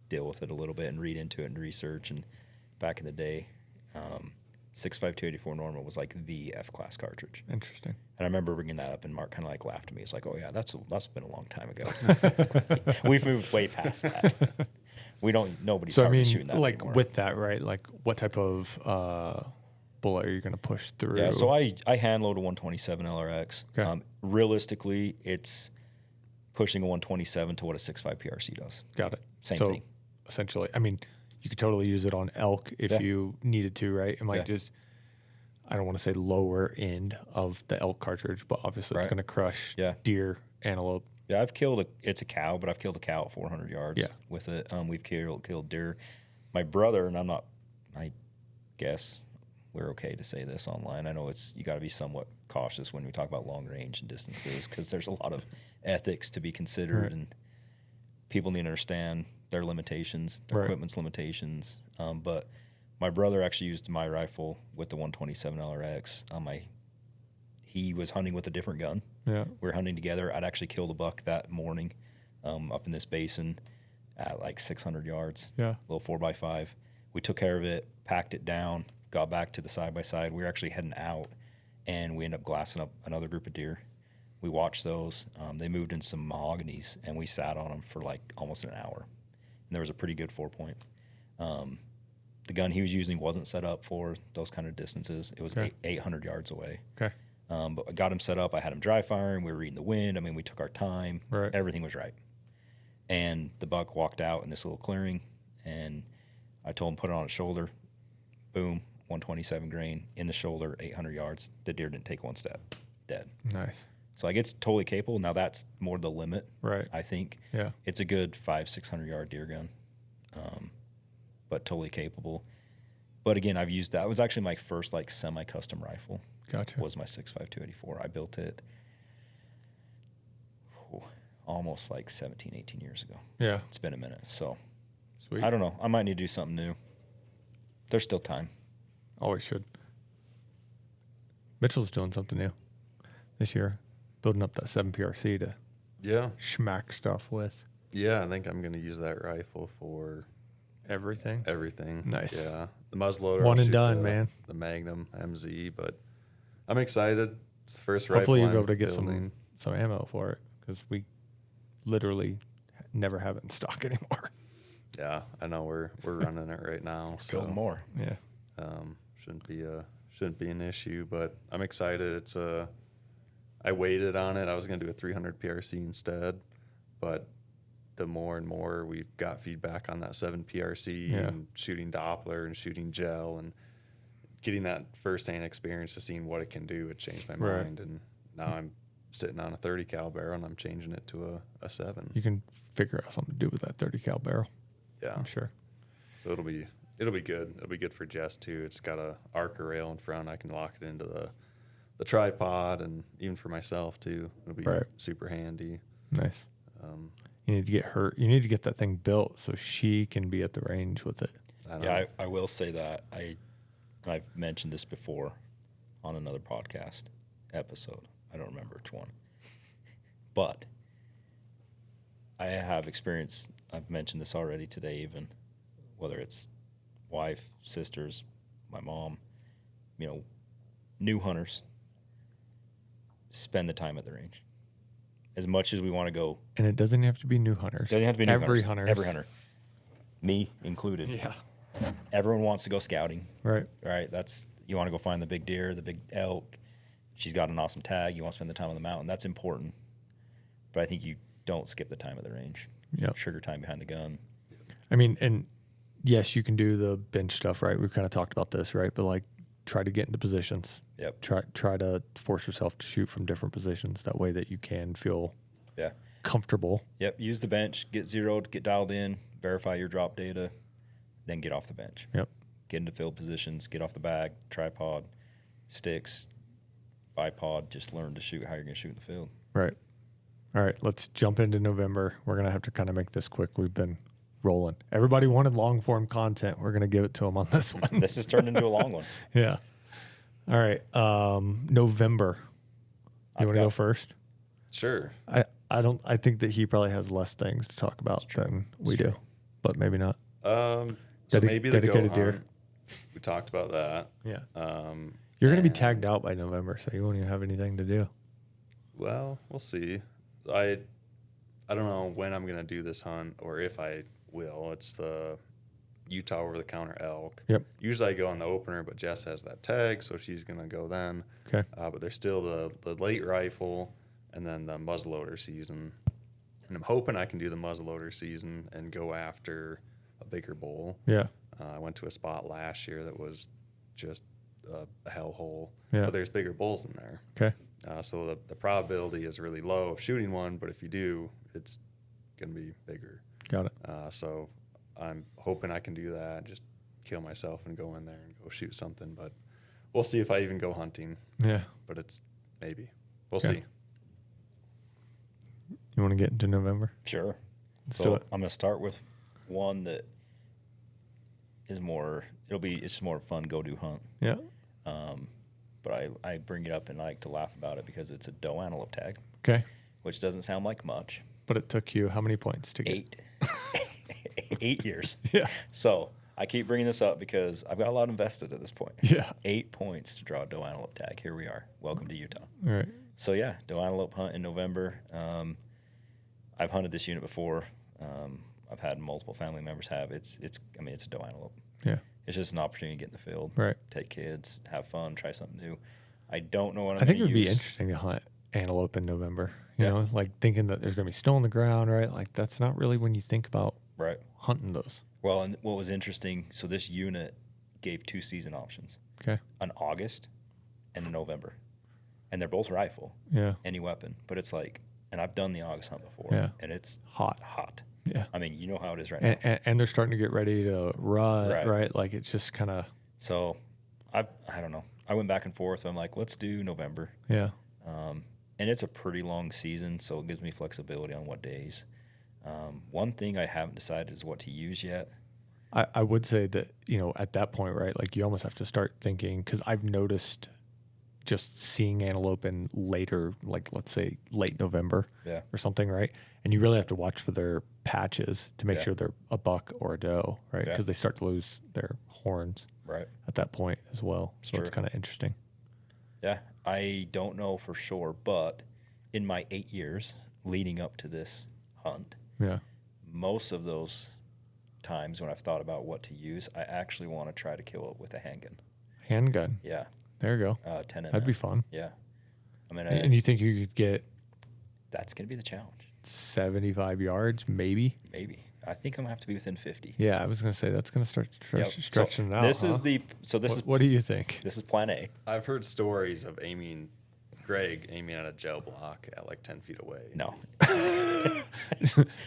deal with it a little bit and read into it and research. And back in the day, 6.5 284 Norma was like the F class cartridge.
Interesting.
And I remember bringing that up, and Mark kind of like laughed at me. It's like, oh yeah, that's been a long time ago. We've moved way past that. Nobody's
So I
hardly
mean,
shooting that
like
anymore.
with that, right? Like what type of bullet are you going to push through?
Yeah, so I hand load a 127 LRX.
Okay.
Realistically, it's pushing a 127 to what a 6.5 PRC does.
Got it.
Same
so
thing.
Essentially, I mean, you could totally use it on elk if
Yeah.
you needed to, right? It might
Yeah.
just, I don't want to say lower end of the elk cartridge, but obviously it's
Right.
going to crush
Yeah.
deer, antelope.
Yeah, it's a cow, but I've killed a cow at 400 yards with it. We've killed deer. My brother, and I guess we're okay to say this online. I know you got to be somewhat cautious when we talk about long range and distances because there's a lot of ethics to be considered,
Right.
and people need to understand their limitations, their
Right.
equipment's limitations. But my brother actually used my rifle with the 127 LRX. He was hunting with a different gun.
Yeah.
We were hunting together. I'd actually killed a buck that morning up in this basin at like 600 yards.
Yeah.
Little 4x5. We took care of it, packed it down, got back to the side-by-side. We were actually heading out, and we ended up glassing up another group of deer. We watched those. They moved in some mahoganies, and we sat on them for like almost an hour. And there was a pretty good 4-point. The gun he was using wasn't set up for those kind of distances. It was 800 yards away.
Okay.
But I got him set up. I had him dry firing. We were reading the wind. I mean, we took our time.
Right.
Everything was right. And the buck walked out in this little clearing, and I told him put it on his shoulder. Boom. 127 grain in the shoulder, 800 yards. The deer didn't take one step, dead.
Nice.
So like it's totally capable. Now that's more the limit,
Right.
I think.
Yeah.
It's a good 500-600 yard deer gun, but totally capable. But again, I've used that. It was actually my first like semi-custom rifle.
Gotcha.
Was my 6.5 284. I built it almost like 17, 18 years ago.
Yeah.
It's been a minute. So
Sweet.
I don't know. I might need to do something new. There's still time.
Always should. Mitchell's doing something new this year, building up that 7 PRC to
Yeah.
schmack stuff with
Yeah, I think I'm going to use that rifle for
everything.
everything.
Nice.
Yeah. The muzzleloader.
One
I'll
and
shoot
done, man.
The Magnum MZ, but I'm excited. It's the first rifle
Hopefully you'll be
I'm
able to get
building.
some ammo for it, because we literally never have it in stock anymore.
Yeah, I know we're running it right now. So
Build more.
Yeah.
shouldn't be an issue, but I'm excited. I waited on it. I was going to do a 300 PRC instead, but the more and more we've got feedback on that 7 PRC
Yeah.
and shooting Doppler and shooting gel and getting that firsthand experience of seeing what it can do, it changed my
Right.
mind. And now I'm sitting on a 30 cal barrel and I'm changing it to a 7.
You can figure out something to do with that 30 cal barrel,
Yeah.
I'm sure.
So it'll be good. It'll be good for Jess too. It's got a Arca rail in front. I can lock it into the tripod, and even for myself too. It'll be
Right.
super handy.
Nice.
Um,
You need to get her. You need to get that thing built so she can be at the range with it.
I don't
Yeah,
know.
I will say that. I've mentioned this before on another podcast episode. I don't remember which one. But I have experience. I've mentioned this already today, even whether it's wife, sisters, my mom, new hunters, spend the time at the range. As much as we want to go,
And it doesn't have to be new hunters.
doesn't have to be new
Every
hunters.
hunter.
Every hunter, me included.
Yeah.
Everyone wants to go scouting.
Right.
Right? You want to go find the big deer, the big elk. She's got an awesome tag. You want to spend the time on the mountain. That's important. But I think you don't skip the time at the range.
Yep.
Sugar time behind the gun.
I mean, and yes, you can do the bench stuff, right? We've kind of talked about this, right? But like, try to get into positions.
Yep.
Try to force yourself to shoot from different positions. That way that you can feel
Yeah.
comfortable.
Yep. Use the bench. Get zeroed. Get dialed in. Verify your drop data. Then get off the bench.
Yep.
Get into field positions. Get off the bag. Tripod. Sticks. Bipod. Just learn to shoot how you're going to shoot in the field.
Right. All right. Let's jump into November. We're gonna have to kind of make this quick. We've been rolling. Everybody wanted long form content. We're gonna give it to them on this one.
This has turned into a long one.
Yeah. All right. November. You want to go first?
Sure.
I think that he probably has less things to talk about than we do, but maybe not.
So
Dedi-
maybe the
dedicated
goat
deer.
hunt. We talked about that.
Yeah.
Um,
You're going to be
and-
tagged out by November, so you won't even have anything to do.
Well, we'll see. I don't know when I'm gonna do this hunt or if I will. It's the Utah over-the-counter elk.
Yep.
Usually I go on the opener, but Jess has that tag, so she's gonna go then.
Okay.
But there's still the late rifle and then the muzzleloader season. And I'm hoping I can do the muzzleloader season and go after a bigger bull.
Yeah.
I went to a spot last year that was just a hellhole.
Yeah.
But there's bigger bulls in there.
Okay.
So the probability is really low of shooting one, but if you do, it's going to be bigger.
Got it.
So I'm hoping I can do that, just kill myself and go in there and go shoot something. But we'll see if I even go hunting.
Yeah.
But it's maybe. We'll
Okay.
see.
You want to get into November?
Sure.
Let's
So
do it.
I'm going to start with one that is it's more fun go-do hunt.
Yeah.
But I bring it up and I like to laugh about it because it's a doe antelope tag,
Okay.
which doesn't sound like much.
But it took you how many points to get?
8. 8 years.
Yeah.
So I keep bringing this up because I've got a lot invested at this point.
Yeah.
8 points to draw a doe antelope tag. Here we are. Welcome to Utah.
All right.
So yeah, doe antelope hunt in November. I've hunted this unit before. I've had multiple family members have. It's a doe antelope.
Yeah.
It's just an opportunity to get in the field,
Right.
take kids, have fun, try something new. I don't know what
I think it would be
use.
interesting to hunt antelope in November. You
Yeah.
know, like thinking that there's going to be snow on the ground, right? Like that's not really when you think about
Right.
hunting those.
Well, and what was interesting, so this unit gave 2 season options,
Okay.
an August and a November. And they're both rifle,
Yeah.
any weapon. But it's like, and I've done the August hunt before,
Yeah.
and it's
Hot.
hot.
Yeah.
I mean, you know how it is right now.
And they're starting to get ready to rut,
Right.
right? Like it's just kind of,
So I don't know. I went back and forth. I'm like, let's do November.
yeah.
And it's a pretty long season, so it gives me flexibility on what days. One thing I haven't decided is what to use yet.
I would say that, at that point, right, like you almost have to start thinking, because I've noticed just seeing antelope in later, like let's say late November
Yeah.
or something, right? And you really have to watch for their patches to make
Yeah.
sure they're a buck or a doe, right?
Yeah.
Because they start to lose their horns
Right.
at that point as well. So it's
True.
kind of interesting.
Yeah. I don't know for sure, but in my 8 years leading up to this hunt,
Yeah.
most of those times when I've thought about what to use, I actually want to try to kill it with a handgun.
Handgun.
Yeah.
There you go.
10 mm.
That'd be fun.
Yeah. I mean,
And you think you could get
that's going to be the challenge.
75 yards, maybe?
Maybe. I think I'm going to have to be within 50.
Yeah, I was going to say that's going to start
Yep.
stretching it out.
This
huh?
is the, so this
What do you think?
this is plan A.
I've heard stories of Gregg aiming at a gel block at like 10 feet away.
No.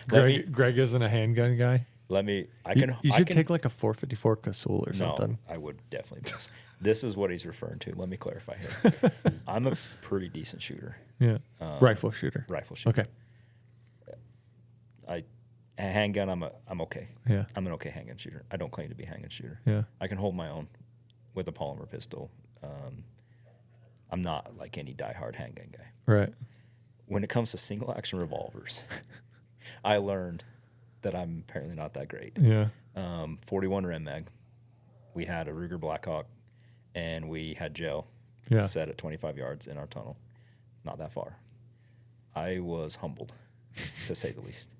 Gregg isn't a handgun guy?
I
You,
can.
you
I
should
can,
take like a 454 Casull or
No,
something.
I would definitely miss. This is what he's referring to. Let me clarify here. I'm a pretty decent shooter,
Yeah. Rifle shooter.
rifle shooter.
Okay.
A handgun, I'm okay.
Yeah.
I'm an okay handgun shooter. I don't claim to be a handgun shooter.
Yeah.
I can hold my own with a polymer pistol. I'm not like any diehard handgun guy.
Right.
When it comes to single action revolvers, I learned that I'm apparently not that great.
Yeah.
41 Ren Mag. We had a Ruger Blackhawk, and we had gel
Yeah.
set at 25 yards in our tunnel. Not that far. I was humbled, to say the least.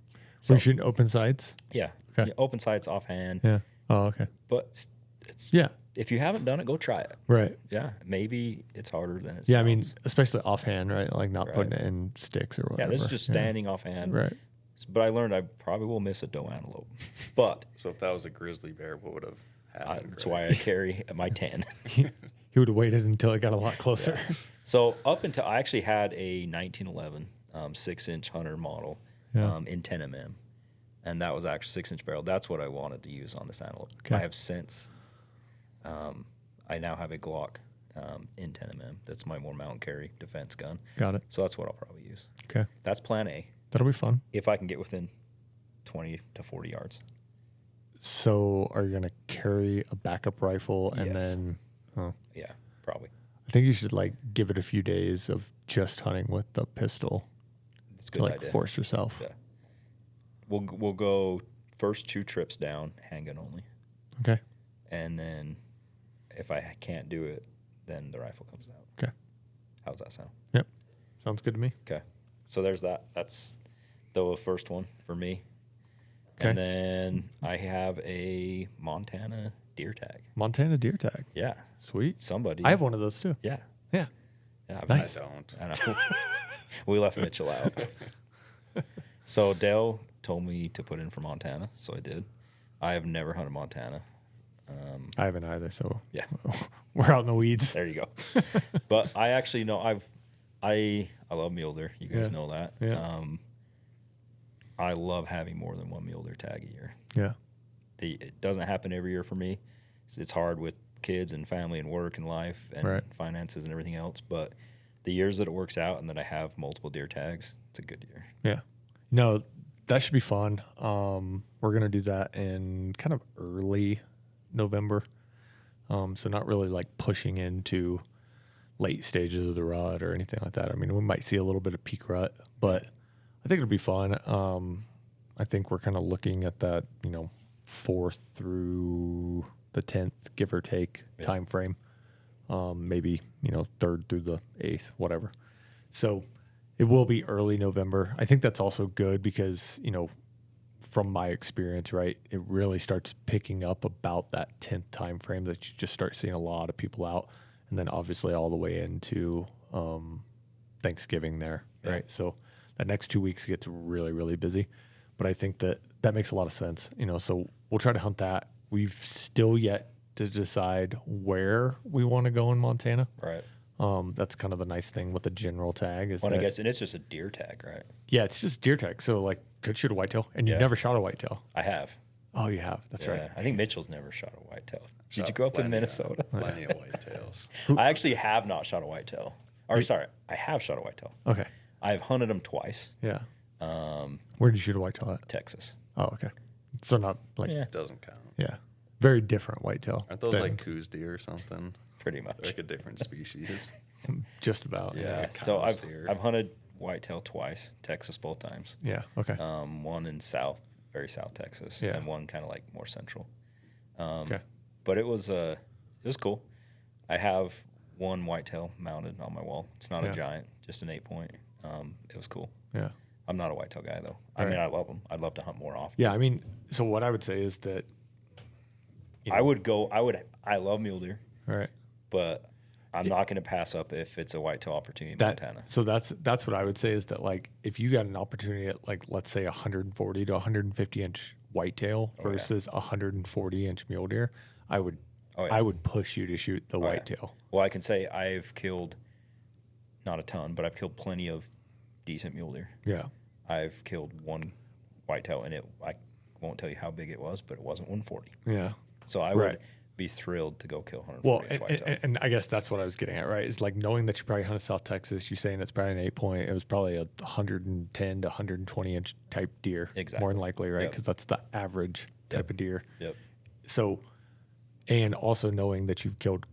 So you shooting open sights?
Yeah.
Okay.
Yeah, open sights offhand.
Yeah. Oh, okay.
But it's
Yeah.
if you haven't done it, go try it.
Right.
Yeah. Maybe it's harder than it sounds.
Yeah, I mean, especially offhand, right? Like not
Right.
putting it in sticks or whatever.
Yeah, this is just standing offhand.
Right.
But I learned I probably will miss a doe antelope. But
So if that was a grizzly bear, what would have happened?
that's
Greg?
why I carry my 10.
He would have waited until it got a lot closer.
So up until I actually had a 1911 6-inch hunter model
Yeah.
in 10 mm, and that was actually 6-inch barrel. That's what I wanted to use on this antelope.
Okay.
I have since. I now have a Glock in 10 mm. That's my more mountain carry defense gun.
Got it.
So that's what I'll probably use.
Okay.
That's plan A.
That'll be fun.
If I can get within 20 to 40 yards.
So are you going to carry a backup rifle and
Yes.
then, oh,
Yeah, probably.
I think you should like give it a few days of just hunting with the pistol
It's a
to
good
like
idea.
force yourself.
Yeah. We'll go first 2 trips down, handgun only.
Okay.
And then if I can't do it, then the rifle comes out.
Okay.
How's that sound?
Yep. Sounds good to me.
Okay. So there's that. That's the first one for me.
Okay.
And then I have a Montana deer tag.
Montana deer tag.
Yeah.
Sweet.
Somebody.
I have one of those too.
Yeah.
Yeah.
Yeah.
I
Nice.
don't.
I know. We left Mitchell out. So Dale told me to put in for Montana, so I did. I have never hunted Montana.
I haven't either, so
Yeah.
we're out in the weeds.
There you go. But I actually know I love mule deer. You guys
Yeah.
know that.
Yeah.
I love having more than one mule deer tag a year.
Yeah.
It doesn't happen every year for me. It's hard with kids and family and work and life and
Right.
finances and everything else. But the years that it works out and that I have multiple deer tags, it's a good year.
Yeah. No, that should be fun. We're going to do that in kind of early November. So not really like pushing into late stages of the rut or anything like that. I mean, we might see a little bit of peak rut, but I think it'll be fun. I think we're kind of looking at that, 4th through the 10th, give or take,
Yeah.
time frame. Maybe, 3rd through the 8th, whatever. So it will be early November. I think that's also good because, from my experience, right, it really starts picking up about that 10th time frame that you just start seeing a lot of people out. And then obviously all the way into Thanksgiving there,
Yeah.
right? So that next 2 weeks gets really, really busy. But I think that makes a lot of sense, so we'll try to hunt that. We've still yet to decide where we want to go in Montana.
Right.
That's kind of the nice thing with the general tag is
Well,
that,
I guess, and it's just a deer tag, right?
yeah, it's just deer tag. So like could shoot a whitetail and you've
Yeah.
never shot a whitetail.
I have.
Oh, you have. That's
Yeah.
right.
I think Mitchell's never shot a whitetail. Did
Shot
you grow up in
plenty
Minnesota?
Plenty of whitetails.
I actually have not shot a whitetail. Or sorry, I have shot a whitetail.
Okay.
I've hunted them twice.
Yeah. Where did you shoot a whitetail at?
Texas.
Oh, okay. So not like,
Yeah.
Doesn't count.
yeah. Very different whitetail.
Aren't those
than
like coos deer or something?
Pretty
They're
much.
like a different species.
just about?
Yeah.
So
cows
I've
deer.
I've hunted whitetail twice, Texas both times.
Yeah. Okay.
One in very south Texas,
Yeah.
and one kind of like more central.
Okay.
But it was cool. I have one whitetail mounted on my wall. It's not
Yeah.
a giant, just an 8-point. It was cool.
Yeah.
I'm not a whitetail guy though. I
Right.
mean, I love them. I'd love to hunt more often.
Yeah. I mean, so what I would say is that, you
I
know,
would go. I love mule deer,
right.
but I'm not going to pass up if it's a whitetail opportunity in
That
Montana.
so that's what I would say is that like if you got an opportunity at like let's say 140 to 150 inch whitetail
yeah.
versus 140 inch mule deer, I would
Oh, yeah.
I would push you to shoot the
yeah.
whitetail.
Well, I can say I've killed, not a ton, but I've killed plenty of decent mule deer.
Yeah.
I've killed one whitetail, and I won't tell you how big it was, but it wasn't 140.
Yeah.
So I
Right.
would be thrilled to go kill 140
Well,
inch whitetail.
and I guess that's what I was getting at, right? Is like knowing that you probably hunted South Texas, you're saying it's probably an 8-point. It was probably a 110 to 120 inch type deer,
Exactly.
more than likely, right?
Yep.
Because that's the average type
Yep.
of deer.
Yep.
So, and also knowing that you've killed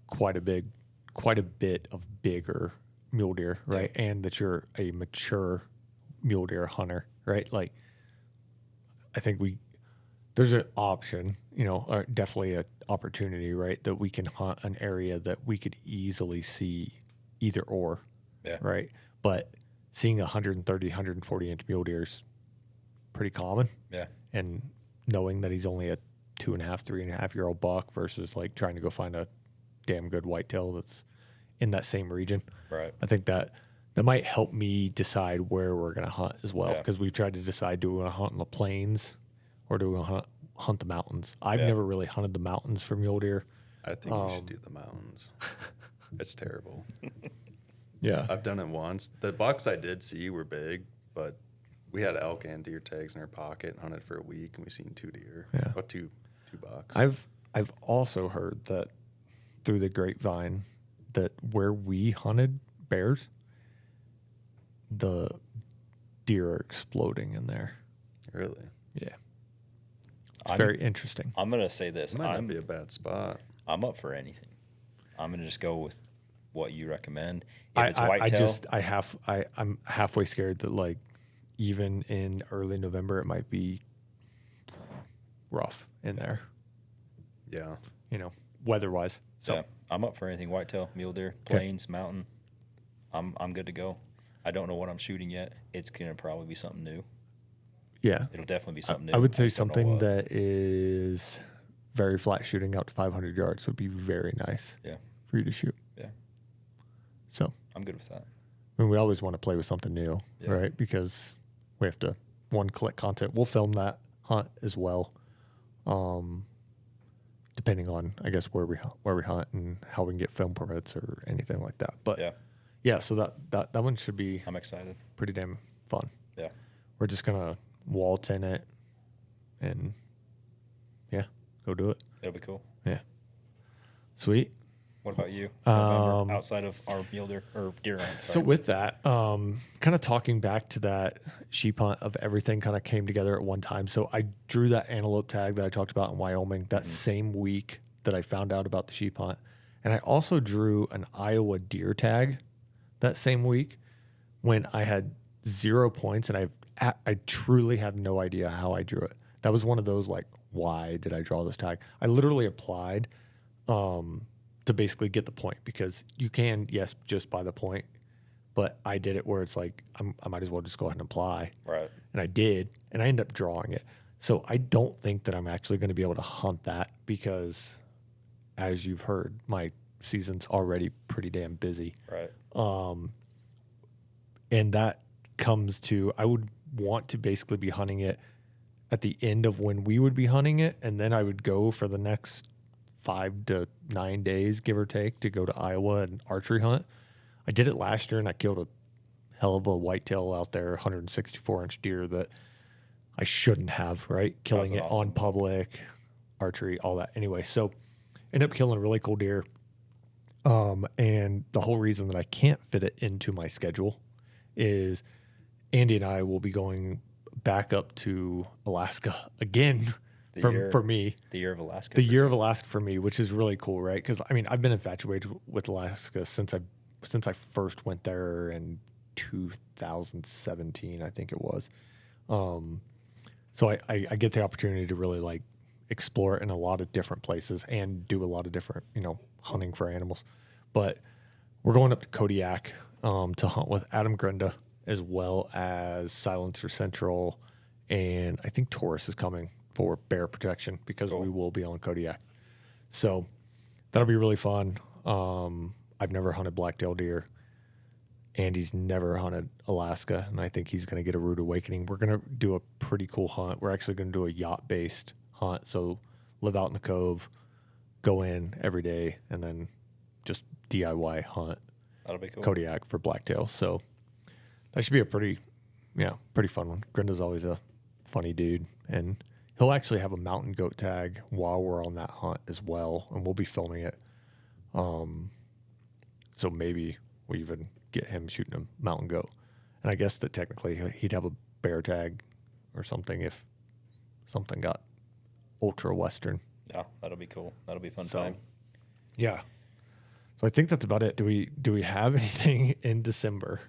quite a bit of bigger mule deer, right? And that you're a mature mule deer hunter, right? Like, I think there's an option, or definitely an opportunity, right? That we can hunt an area that we could easily see either or,
Yeah.
right? But seeing 130, 140 inch mule deer is pretty common.
Yeah.
And knowing that he's only a 2.5, 3.5-year-old buck versus like trying to go find a damn good whitetail that's in that same region.
Right.
I think that might help me decide where we're going to hunt as well.
Yeah.
Because we've tried to decide, do we want to hunt in the plains or do we want to hunt the mountains? I've
Yeah.
never really hunted the mountains for mule deer.
I think you should do the mountains. It's terrible.
Yeah.
I've done it once. The bucks I did see were big, but we had elk and deer tags in our pocket and hunted for a week, and we seen 2 deer.
Yeah.
Or two bucks.
I've also heard that through the grapevine that where we hunted bears, the deer are exploding in there.
Really?
Yeah. It's
I'm-
very interesting.
I'm going to say this.
It might not
I'm
be a bad spot.
up for anything. I'm going to just go with what you recommend. If it's whitetail,
I'm halfway scared that like even in early November it might be rough in there,
Yeah.
weather wise. So
yeah, I'm up for anything. Whitetail, mule deer, plains, mountain. I'm good to go. I don't know what I'm shooting yet. It's going to probably be something new.
yeah,
It'll definitely be something new.
I would say
just don't know
something
what.
that is very flat shooting out to 500 yards would be very nice
Yeah,
for you to shoot.
yeah.
So
I'm good with that.
I mean, we always want to play with something new,
Yeah.
right? Because we have to collect content. We'll film that hunt as well, depending on I guess where we hunt and how we can get film permits or anything like that. But
Yeah,
so that one should be
I'm excited.
pretty damn fun.
Yeah.
We're just gonna wall tin it and go do it.
It'll be cool.
Yeah, sweet.
What about you? November, outside of our mule deer or deer hunt?
So with that, kind of talking back to that sheep hunt of everything kind of came together at one time. So I drew that antelope tag that I talked about in Wyoming that same week that I found out about the sheep hunt. And I also drew an Iowa deer tag that same week when I had 0 points and I truly have no idea how I drew it. That was one of those like, why did I draw this tag? I literally applied to basically get the point because you can, yes, just by the point, but I did it where it's like I might as well just go ahead and apply.
Right.
And I did, and I ended up drawing it. So I don't think that I'm actually going to be able to hunt that because, as you've heard, my season's already pretty damn busy.
Right.
And that comes to, I would want to basically be hunting it at the end of when we would be hunting it, and then I would go for the next 5 to 9 days, give or take, to go to Iowa and archery hunt. I did it last year, and I killed a hell of a whitetail out there, 164-inch deer that I shouldn't have, right? Killing it on public, archery, all that. Anyway, so ended up killing a really cool deer. And the whole reason that I can't fit it into my schedule is Andy and I will be going back up to Alaska again for me.
The year of Alaska.
The year of Alaska for me, which is really cool, right? Because I mean, I've been infatuated with Alaska since I first went there in 2017, I think it was. So I get the opportunity to really like explore it in a lot of different places and do a lot of different, hunting for animals. But we're going up to Kodiak to hunt with Adam Grenda, as well as Silencer Central, and I think Taurus is coming for bear protection because we will be on Kodiak. So that'll be really fun. I've never hunted blacktail deer. Andy's never hunted Alaska, and I think he's going to get a rude awakening. We're going to do a pretty cool hunt. We're actually going to do a yacht-based hunt, so live out in the cove, go in every day, and then just DIY hunt.
That'll be cool.
Kodiak for blacktail. So that should be a pretty fun one. Grenda's always a funny dude, and he'll actually have a mountain goat tag while we're on that hunt as well, and we'll be filming it. So maybe we even get him shooting a mountain goat. And I guess that technically he'd have a bear tag or something if something got ultra western.
Yeah, that'll be cool. That'll be fun time.
Yeah. So I think that's about it. Do we have anything in December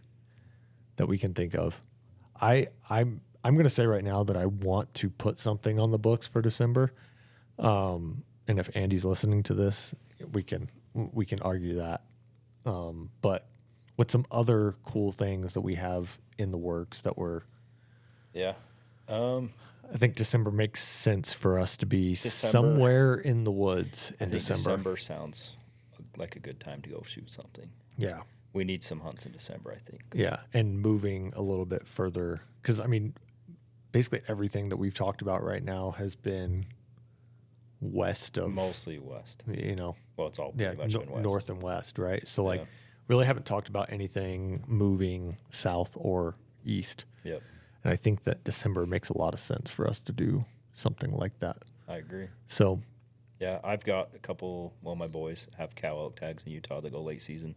that we can think of? I'm going to say right now that I want to put something on the books for December. And if Andy's listening to this, we can argue that. But with some other cool things that we have in the works that we're, I think December makes sense for us to be somewhere in the woods in December.
December sounds like a good time to go shoot something.
Yeah.
We need some hunts in December, I think.
Yeah, and moving a little bit further, because I mean, basically everything that we've talked about right now has been west of,
mostly west. Well, it's all pretty much been west.
North and west, right? So like, really haven't talked about anything moving south or east.
Yep.
And I think that December makes a lot of sense for us to do something like that.
I agree.
So,
yeah, I've got a couple. Well, my boys have cow elk tags in Utah that go late season.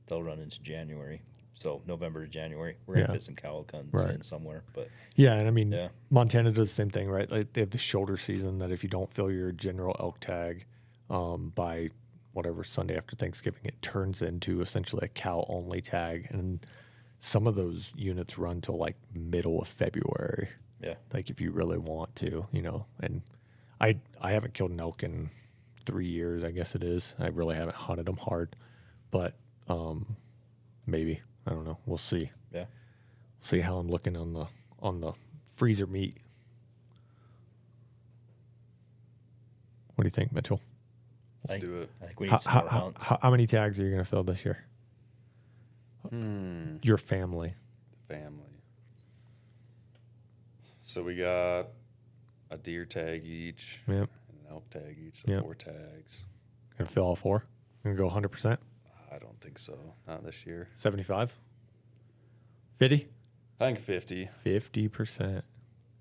They'll run into January. So November to January, we're gonna fit some cow elk hunts in somewhere. But
yeah, and I mean, Montana does the same thing, right? Like they have the shoulder season that if you don't fill your general elk tag by whatever Sunday after Thanksgiving, it turns into essentially a cow only tag, and some of those units run till like middle of February.
Yeah,
like if you really want to, And I haven't killed an elk in 3 years, I guess it is. I really haven't hunted them hard, but maybe. I don't know. We'll see.
Yeah.
See how I'm looking on the freezer meat. What do you think, Mitchell?
Let's do it.
I think we need some more hunts.
How many tags are you going to fill this year? Your family.
Family. So we got a deer tag each.
Yep.
And an elk tag each. So 4 tags.
Going to fill all 4? Going to go 100%?
I don't think so. Not this year.
75? 50?
I think 50.
50%.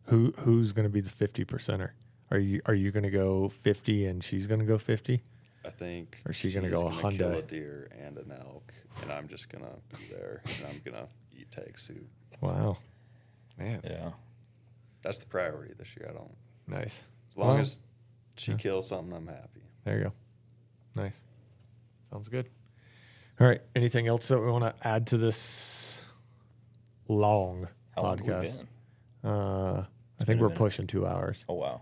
Who's going to be the 50%er? Are you going to go 50 and she's going to go 50?
I think.
Or she's going to go 100.
Kill a deer and an elk, and I'm just going to be there, and I'm going to eat tag soup.
Wow. Man.
Yeah.
That's the priority this year. I don't.
Nice.
As long as she kills something, I'm happy.
There you go. Nice. Sounds good. All right. Anything else that we want to add to this long podcast? I think we're pushing 2 hours.
Oh, wow.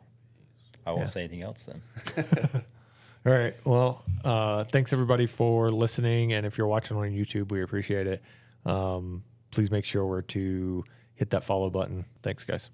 I won't say anything else then.
All right. Well, thanks everybody for listening. And if you're watching on YouTube, we appreciate it. Please make sure to hit that follow button. Thanks, guys.